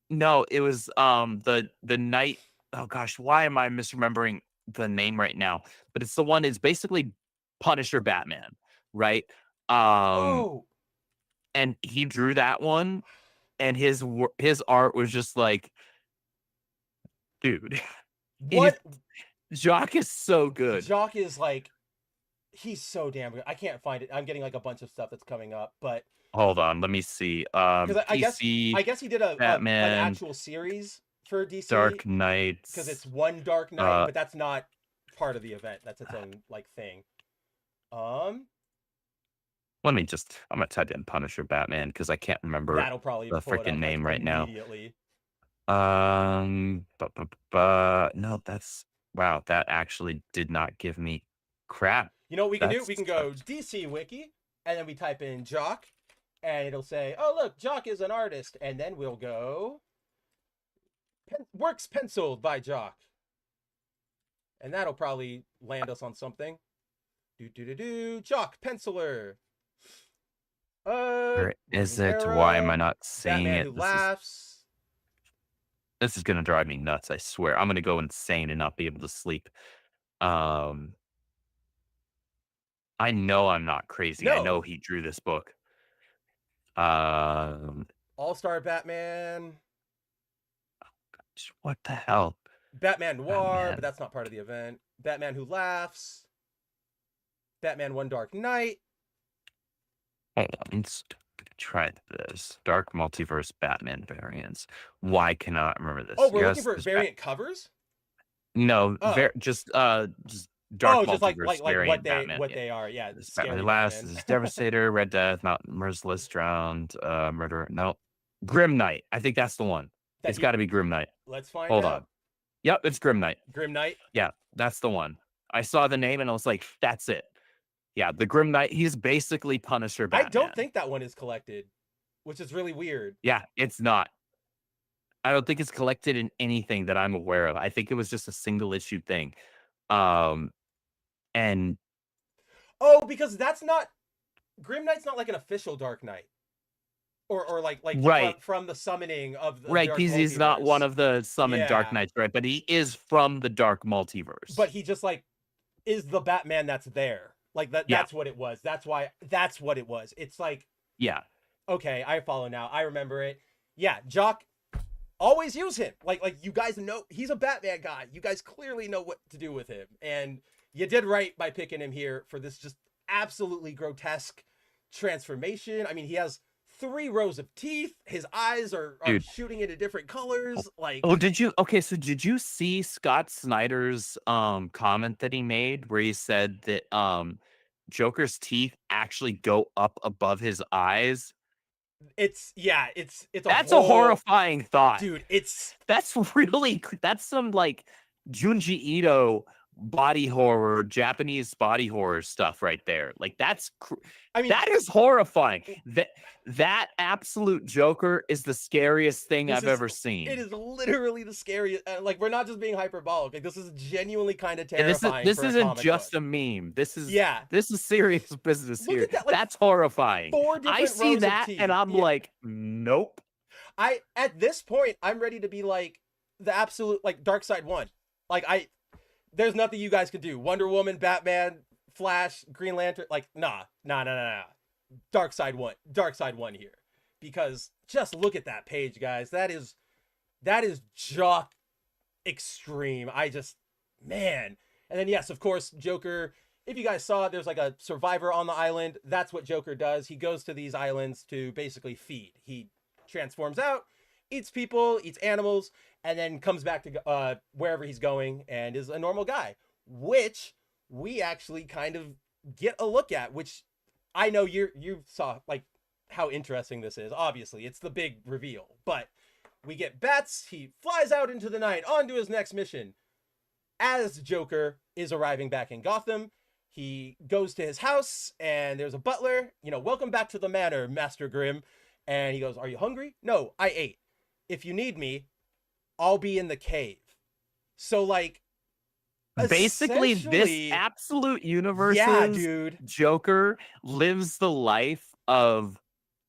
No, it was the night. Oh gosh, why am I misremembering the name right now? But it's the one. It's basically Punisher Batman, right? And he drew that one, and his art was just like, dude, what? Jock is so good. Jock is like, he's so damn good. I can't find it. I'm getting like a bunch of stuff that's coming up, but hold on, let me see. I guess he did an Batman, actual series for DC Dark Knight, because it's one Dark Knight, but that's not part of the event. That's its own like thing. Let me just. I'm gonna type in Punisher Batman because I can't remember that'll probably the freaking name right now. No, that's wow. That actually did not give me crap. You know what we can do? We can go DC Wiki, and then we type in Jock, and it'll say, oh, look, Jock is an artist. And then we'll go, works penciled by Jock. And that'll probably land us on something. Jock penciler. Where is it? Arrow, Why am I not seeing Batman it? Who Laughs. This is gonna drive me nuts, I swear. I'm gonna go insane and not be able to sleep. I know I'm not crazy. I No. know he drew this book. All-Star Batman. What the hell? Batman Noir, Batman. but that's not part of the event. Batman Who Laughs. Batman One Dark Knight. Hold on, let's try this. Dark Multiverse Batman variants. Why cannot I remember this? Oh, we're looking for variant covers? No, Oh. just Dark just Multiverse like variant what Batman. they are. Yeah, This scary Batman Last Batman. is Devastator, Red Death, Not Merciless, Drowned, Murderer. No, Grim Knight. I think that's the one. It's got to be Grim Knight. Let's find Hold out. on. Yep, it's Grim Knight. Grim Knight? Yeah, that's the one. I saw the name and I was like, that's it. Yeah, the Grim Knight. He's basically Punisher Batman. I don't think that one is collected, which is really weird. Yeah, it's not. I don't think it's collected in anything that I'm aware of. I think it was just a single issue thing. And oh, because that's not Grim Knight's not like an official Dark Knight. Or like right. from the summoning of the right, Dark because he's not one of the summoned Dark Knights, right? But he is from the Dark Multiverse. But he just like is the Batman that's there. Like that's what it was. That's what it was. It's like, yeah. Okay, I follow now. I remember it. Yeah, Jock, always use him. Like you guys know he's a Batman guy. You guys clearly know what to do with him. And you did right by picking him here for this just absolutely grotesque transformation. I mean, he has 3 rows of teeth. His eyes are shooting into different colors. Like, oh, did you see Scott Snyder's comment that he made where he said that Joker's teeth actually go up above his eyes? It's that's a horrifying thought, dude. That's some like Junji Ito body horror, Japanese body horror stuff right there. Like that is horrifying. That absolute Joker is the scariest thing I've ever seen. It is literally the scariest. Like, we're not just being hyperbolic. Like, this is genuinely kind of terrifying. This isn't just a meme. This is serious business here. That's horrifying. 4 different I see rows that of teeth. and I'm like, nope. At this point, I'm ready to be like the absolute like Dark Side One. Like there's nothing you guys can do. Wonder Woman, Batman, Flash, Green Lantern. Like, nah. Dark Side One here. Because just look at that page, guys. That is Jock extreme. Man. And then, yes, of course, Joker, if you guys saw it, there's like a survivor on the island. That's what Joker does. He goes to these islands to basically feed. He transforms out, eats people, eats animals, and then comes back to wherever he's going and is a normal guy, which we actually kind of get a look at, which I know you saw like how interesting this is. Obviously, it's the big reveal, but we get Bats. He flies out into the night on to his next mission. As Joker is arriving back in Gotham, he goes to his house and there's a butler. Welcome back to the manor, Master Grimm. And he goes, are you hungry? No, I ate. If you need me, I'll be in the cave. So like, basically this absolute universe's Joker lives the life of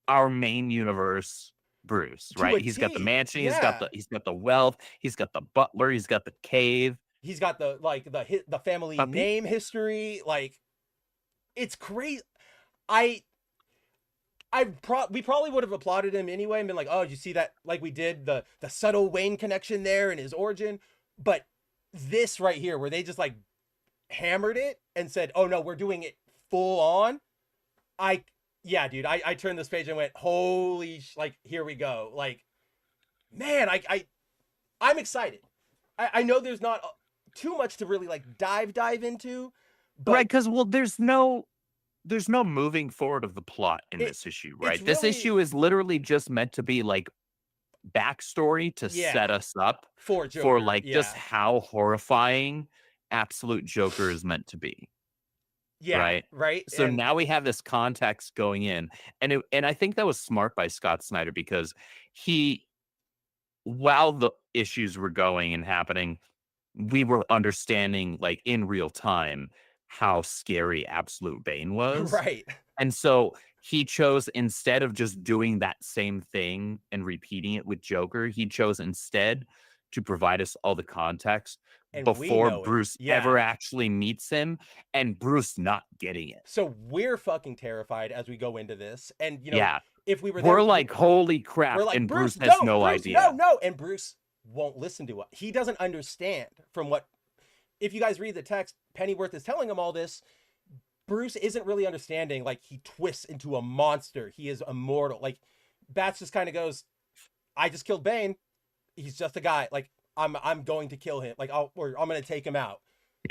our main universe Bruce, right? He's got the mansion, he's got the wealth, he's got the butler, he's got the cave, he's got the family name history. Like, it's crazy. We probably would have applauded him anyway and been like, oh, you see that? Like we did the subtle Wayne connection there and his origin. But this right here, where they just like hammered it and said, oh no, we're doing it full on. I turned this page and went, holy, like, here we go. Like, man, I'm excited. I know there's not too much to really like dive into. But right, because there's no moving forward of the plot in this issue, right? This issue is literally just meant to be like backstory to set us up for Joker, just how horrifying absolute Joker is meant to be. Yeah, right? right. So And now we have this context going in, and I think that was smart by Scott Snyder because he, while the issues were going and happening, we were understanding like in real time how scary Absolute Bane was. right. And so he chose, instead of just doing that same thing and repeating it with Joker, he chose instead to provide us all the context And we before know it. Bruce Yeah. ever actually meets him, and Bruce not getting it. So we're fucking terrified as we go into this. And Yeah. if we were there, We're like, holy crap. we're like, And Bruce, Bruce has don't, no Bruce, idea. no. And Bruce won't listen to us. He doesn't understand from what, if you guys read the text, Pennyworth is telling him all this. Bruce isn't really understanding. Like, he twists into a monster. He is immortal. Like, Bats just kind of goes, I just killed Bane. He's just a guy. Like, I'm going to kill him. Like, I'm going to take him out.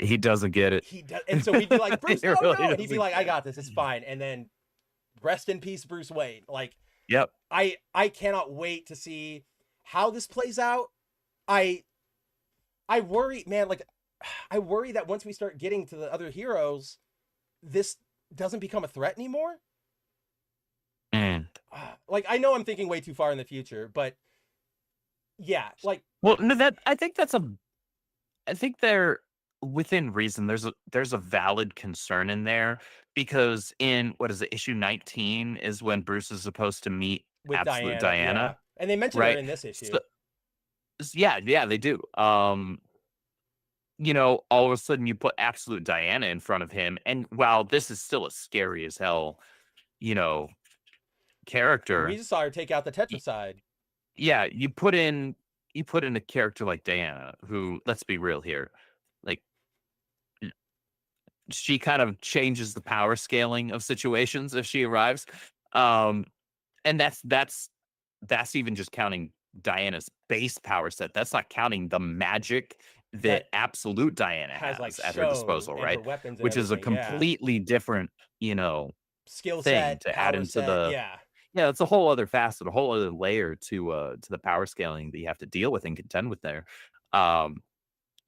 He doesn't get it. He does. And so he'd be like, Bruce, He no, really no. And he'd be doesn't like, I get got this. It's fine. And then rest in peace, Bruce Wayne. Like, Yep. I cannot wait to see how this plays out. I worry, man, like, I worry that once we start getting to the other heroes, this doesn't become a threat anymore. Mm. Like, I know I'm thinking way too far in the future, but yeah, like, Well, no, I think they're within reason. There's a valid concern in there because in, what is it, issue 19 is when Bruce is supposed to meet with Absolute Diana, yeah. Diana, And they mentioned her right? in this issue. Yeah, they do. All of a sudden you put Absolute Diana in front of him, and while this is still a scary as hell, character, We just saw her take out the Tetracide. yeah, you put in a character like Diana, who, let's be real here, like, she kind of changes the power scaling of situations if she arrives. And that's even just counting Diana's base power set. That's not counting the magic that Absolute Diana has like at her disposal, and right? her weapons and Which is a everything, yeah. completely different, Skill thing set, to add power into set, the yeah. Yeah, it's a whole other facet, a whole other layer to the power scaling that you have to deal with and contend with there. Um,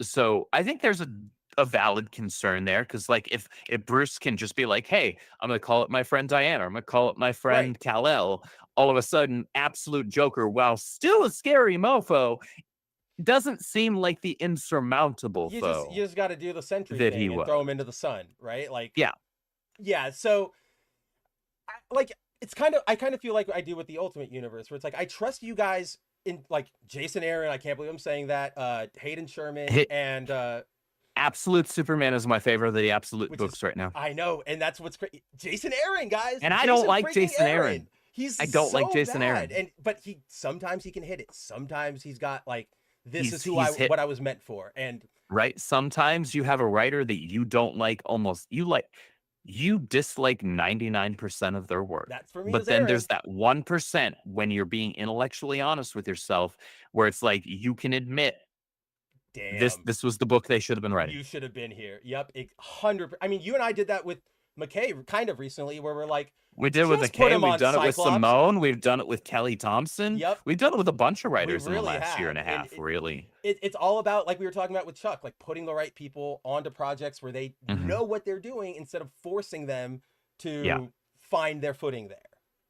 so I think there's a valid concern there because, like, if Bruce can just be like, "Hey, I'm gonna call up my friend Diana, I'm gonna call up my friend Kal-El," all of a sudden, Absolute Joker, while still a scary mofo, doesn't seem like the insurmountable foe You just got to do the sentry that thing he and was. throw him into the sun, right? Like, Yeah. So, like, I kind of feel like I do with the Ultimate Universe, where it's like, I trust you guys in, like, Jason Aaron. I can't believe I'm saying that. Hayden Sherman and Absolute Superman is my favorite of the Absolute books right now. I know, and that's what's great. Jason Aaron, guys, and I don't like Jason Aaron. I don't like Jason Aaron, but sometimes he can hit it. Sometimes he's got like, this is what I was meant for, and right. Sometimes you have a writer that you don't like, you dislike 99% of their work. That's for me. But then there's that 1% when you're being intellectually honest with yourself, where it's like you can admit, damn, this was the book they should have been writing. You should have been here. Yep, 100. I mean, you and I did that with McKay kind of recently, where we're like, we did with McKay, we've done it with Simone, we've done it with Kelly Thompson. Yep, we've done it with a bunch of writers really in the last year and a half. It's all about, like we were talking about with Chuck, like putting the right people onto projects where they know what they're doing instead of forcing them to find their footing there.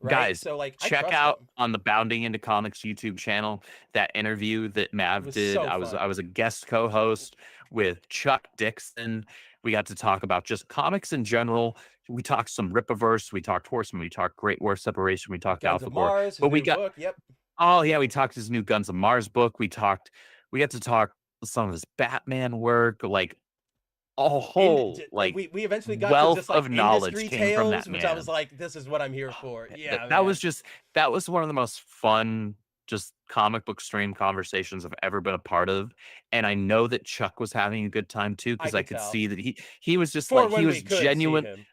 Right? Guys, so like, check out on the Bounding Into Comics YouTube channel that interview that Mav did. I was a guest co-host with Chuck Dixon. We got to talk about just comics in general. We talked some Rippaverse, we talked Horseman, we talked Great War Separation, we talked Alpha War. But we got we talked his new Guns of Mars book. We got to talk some of his Batman work, like a whole we eventually got wealth to just, like, of knowledge industry came from tales, that which man. I was like, this is what I'm here for. Yeah, that was one of the most fun just comic book stream conversations I've ever been a part of, and I know that Chuck was having a good time too, because I could see that he was just like, he was genuine.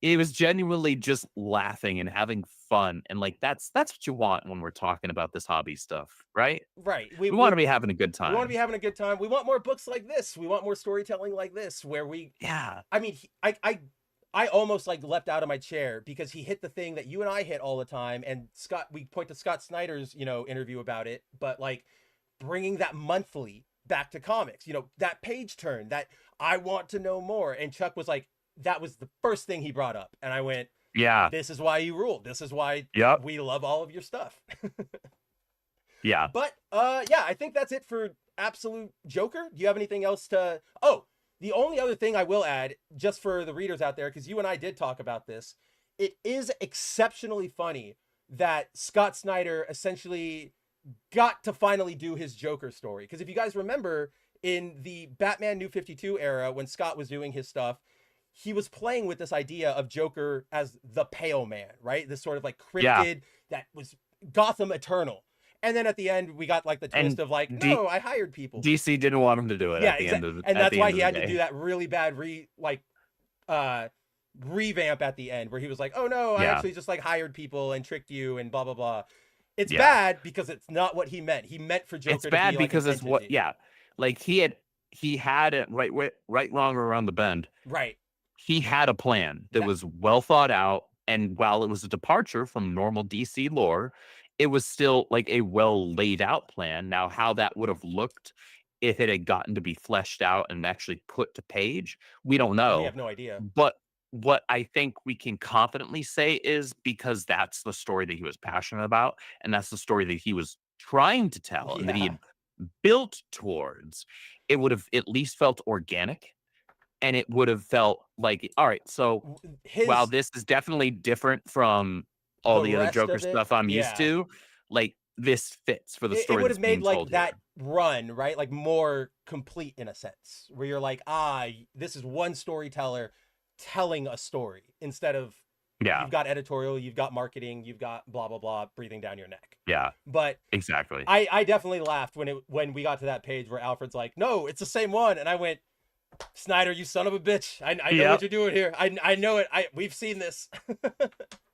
He was genuinely just laughing and having fun, and like that's what you want when we're talking about this hobby stuff, right? Right. We want to be having a good time. We want to be having a good time. We want more books like this. We want more storytelling like this, where we. Yeah. I mean, I almost like leapt out of my chair because he hit the thing that you and I hit all the time, and we point to Scott Snyder's interview about it, but like bringing that monthly back to comics, that page turn, that I want to know more, and Chuck was like, that was the first thing he brought up. And I went, Yeah. this is why you rule. This is why Yep. we love all of your stuff. Yeah. But yeah, I think that's it for Absolute Joker. Do you have anything else to... Oh, the only other thing I will add, just for the readers out there, because you and I did talk about this, it is exceptionally funny that Scott Snyder essentially got to finally do his Joker story. Because if you guys remember, in the Batman New 52 era, when Scott was doing his stuff, he was playing with this idea of Joker as the Pale Man, right? This sort of like cryptid that was Gotham Eternal. And then at the end, we got like the twist of like, no, I hired people. DC didn't want him to do it at the end of and that's why he had to do that really bad revamp at the end where he was like, oh no, I actually just like hired people and tricked you and blah blah blah. It's bad because it's not what he meant. He meant for Joker. It's bad to be because like it's what like he had it right long around the bend. Right. He had a plan that was well thought out, and while it was a departure from normal DC lore, it was still like a well laid out plan. Now, how that would have looked if it had gotten to be fleshed out and actually put to page, we don't know. We have no idea. But what I think we can confidently say is because that's the story that he was passionate about, and that's the story that he was trying to tell and that he had built towards, it would have at least felt organic. And it would have felt like, all right, so while this is definitely different from all the other Joker stuff I'm used to, like this fits for the story. It would have made like that here. Run, right? Like more complete in a sense, where you're like, this is one storyteller telling a story instead of you've got editorial, you've got marketing, you've got blah blah blah breathing down your neck. Yeah. But exactly. I definitely laughed when we got to that page where Alfred's like, no, it's the same one, and I went, Snyder, you son of a bitch. I know what you're doing here. I know it. We've seen this.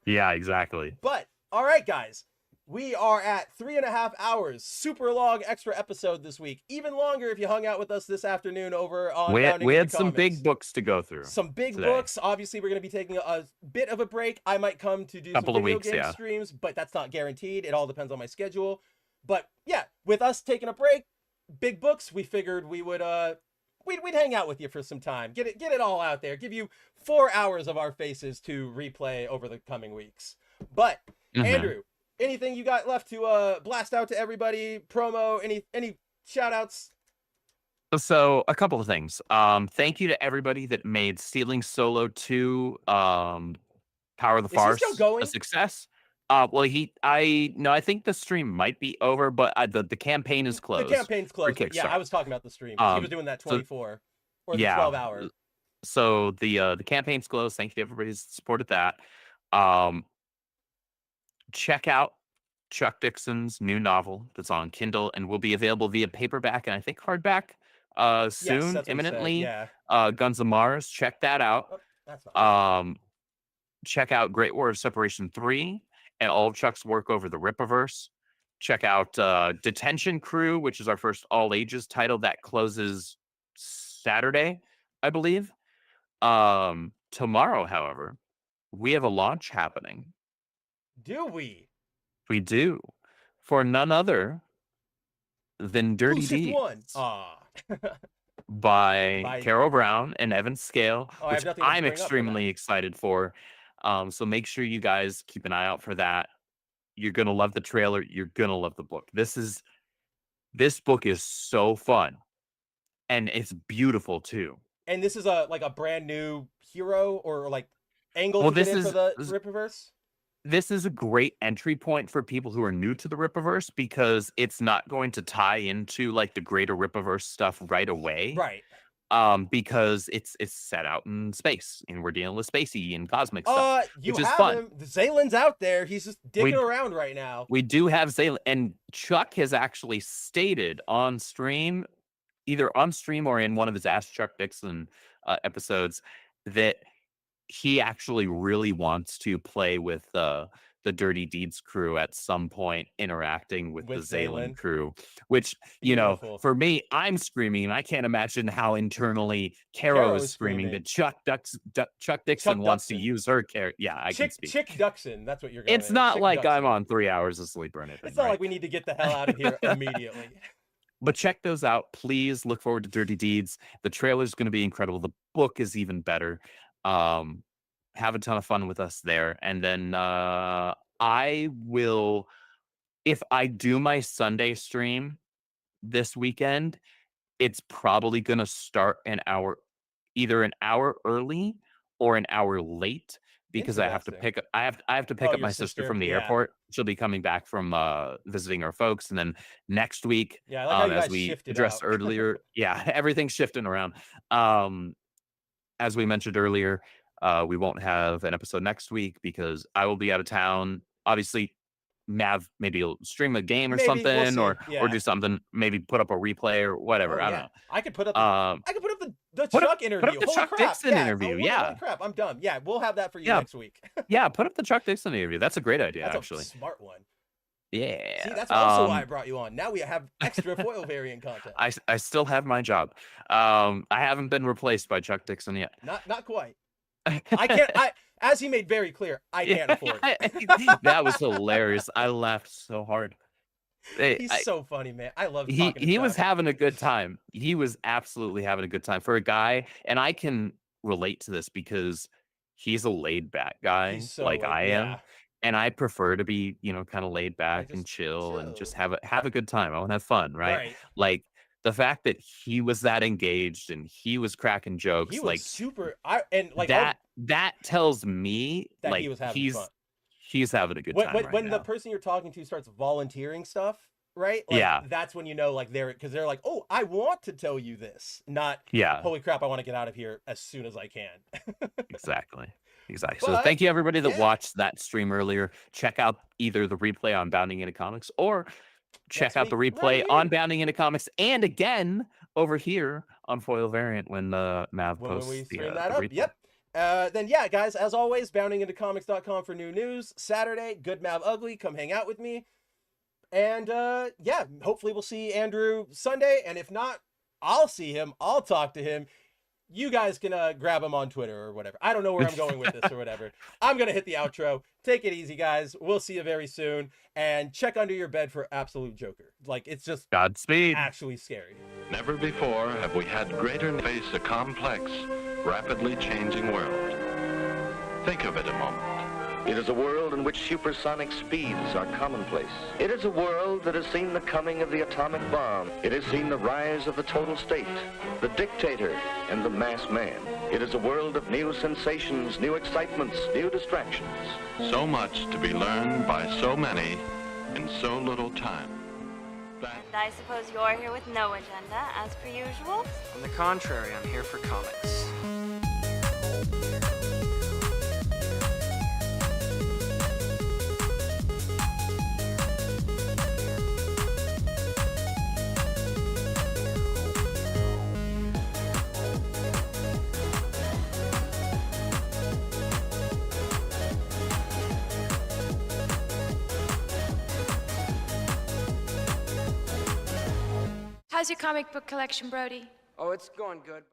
Yeah, exactly. But all right, guys, we are at 3.5 hours. Super long extra episode this week. Even longer if you hung out with us this afternoon over on we had some big books to go through. Some big books. Obviously, we're going to be taking a bit of a break. I might come to do some video game streams, but that's not guaranteed. It all depends on my schedule. But yeah, with us taking a break, big books, we figured we would we'd hang out with you for some time. Get it all out there. Give you 4 hours of our faces to replay over the coming weeks. But Andrew, anything you got left to blast out to everybody? Promo? Any shout outs? So a couple of things. Thank you to everybody that made Stealing Solo 2 Power of the Farce a success. Well, I think the stream might be over, but the campaign is closed. The campaign's closed. Yeah, I was talking about the stream. He was doing that 24 or the 12 hours. So the campaign's closed. Thank you to everybody who supported that. Check out Chuck Dixon's new novel that's on Kindle and will be available via paperback and I think hardback soon, imminently. Guns of Mars. Check that out. Oh, that's not check out Great War of Separation 3 and all of Chuck's work over the Rippaverse. Check out Detention Crew, which is our first all ages title that closes Saturday, I believe. Tomorrow, however, we have a launch happening. Do we? We do. For none other than Dirty Deeds. By Carol Brown and Evan Scale, which I'm extremely excited for. So make sure you guys keep an eye out for that. You're gonna love the trailer. You're gonna love the book. This book is so fun, and it's beautiful too. And this is a brand new hero or like angle to get into the Rippaverse. This is a great entry point for people who are new to the Rippaverse because it's not going to tie into like the greater Rippaverse stuff right away. Right. Because it's set out in space and we're dealing with spacey and cosmic stuff, which is fun. Zaylen's out there. He's just digging around right now. We do have Zaylen, and Chuck has actually stated on stream, either on stream or in one of his Ask Chuck Dixon episodes, that he actually really wants to play with the Dirty Deeds crew at some point, interacting with the Zaylen crew, which, you know, for me, I'm screaming, and I can't imagine how internally Caro is screaming that Chuck Dixon wants to use her character. Yeah, I can speak. Chick Duxon, that's what you're going It's not like I'm on 3 hours of sleep or anything. It's not like we need to get the hell out of here immediately. But check those out. Please look forward to Dirty Deeds. The trailer is going to be incredible. The book is even better. Have a ton of fun with us there. And then I will, if I do my Sunday stream this weekend, it's probably gonna start either an hour early or an hour late because Interesting. I have to pick Oh, up your my sister sister. from the Yeah. airport. She'll be coming back from visiting her folks, and then next week, Yeah, I like how you as guys we shifted addressed out. earlier, yeah, everything's shifting around. As we mentioned earlier, we won't have an episode next week because I will be out of town. Obviously, Mav maybe will stream a game or Maybe we'll something, see. or Yeah. do something. Maybe put up a replay or whatever. Oh I don't yeah. know. I could put up Um, the put up Chuck interview. the Holy Chuck crap. Dixon Yeah. interview. Holy Yeah, crap. I'm dumb. Yeah, we'll have that for you yeah, next week. yeah. Put up the Chuck Dixon interview. That's a great idea, That's actually. a smart one. Yeah. See, that's also why I brought you on. Now we have extra foil variant content. I still have my job. I haven't been replaced by Chuck Dixon yet. Not quite. I can't. As he made very clear, I can't afford it. That was hilarious. I laughed so hard. He's so funny, man. I love talking to He was Chuck. having a good time. He was absolutely having a good time for a guy, and I can relate to this because he's a laid back guy He's so like like, I am, yeah. and I prefer to be, kind of laid back and Just chill and just chill. have a good time. I want to have fun, right? Right. Like the fact that he was that engaged and he was cracking He jokes, was like super. Like that tells me that like he was having fun. he's having a good time right When the now. person you're talking to starts volunteering stuff, right? Like, Yeah. that's when you know, like, they're like, oh, I want to tell you this, not, Yeah. holy crap, I want to get out of here as soon as I can. Exactly. So But thank you everybody that yeah. watched that stream earlier. Check out either the replay on Bounding into Comics or check Next out the week, replay right on here. Bounding into Comics and again over here on Foil Variant when Mav when posts we the stream that the up. replay. Yep. Then yeah, guys, as always, boundingintocomics.com for new news. Saturday, Good Mav Ugly, come hang out with me. And yeah, hopefully we'll see Andrew Sunday. And if not, I'll see him. I'll talk to him. You guys can grab him on Twitter or whatever. I don't know where I'm going with this or whatever. I'm going to hit the outro. Take it easy, guys. We'll see you very soon. And check under your bed for Absolute Joker. Like, it's just Godspeed. actually scary. Never before have we had greater face a complex, rapidly changing world. Think of it a moment. It is a world in which supersonic speeds are commonplace. It is a world that has seen the coming of the atomic bomb. It has seen the rise of the total state, the dictator, and the mass man. It is a world of new sensations, new excitements, new distractions. So much to be learned by so many in so little time. That And I suppose you're here with no agenda, as per usual? On the contrary, I'm here for comics. How's your comic book collection, Brody? Oh, it's going good.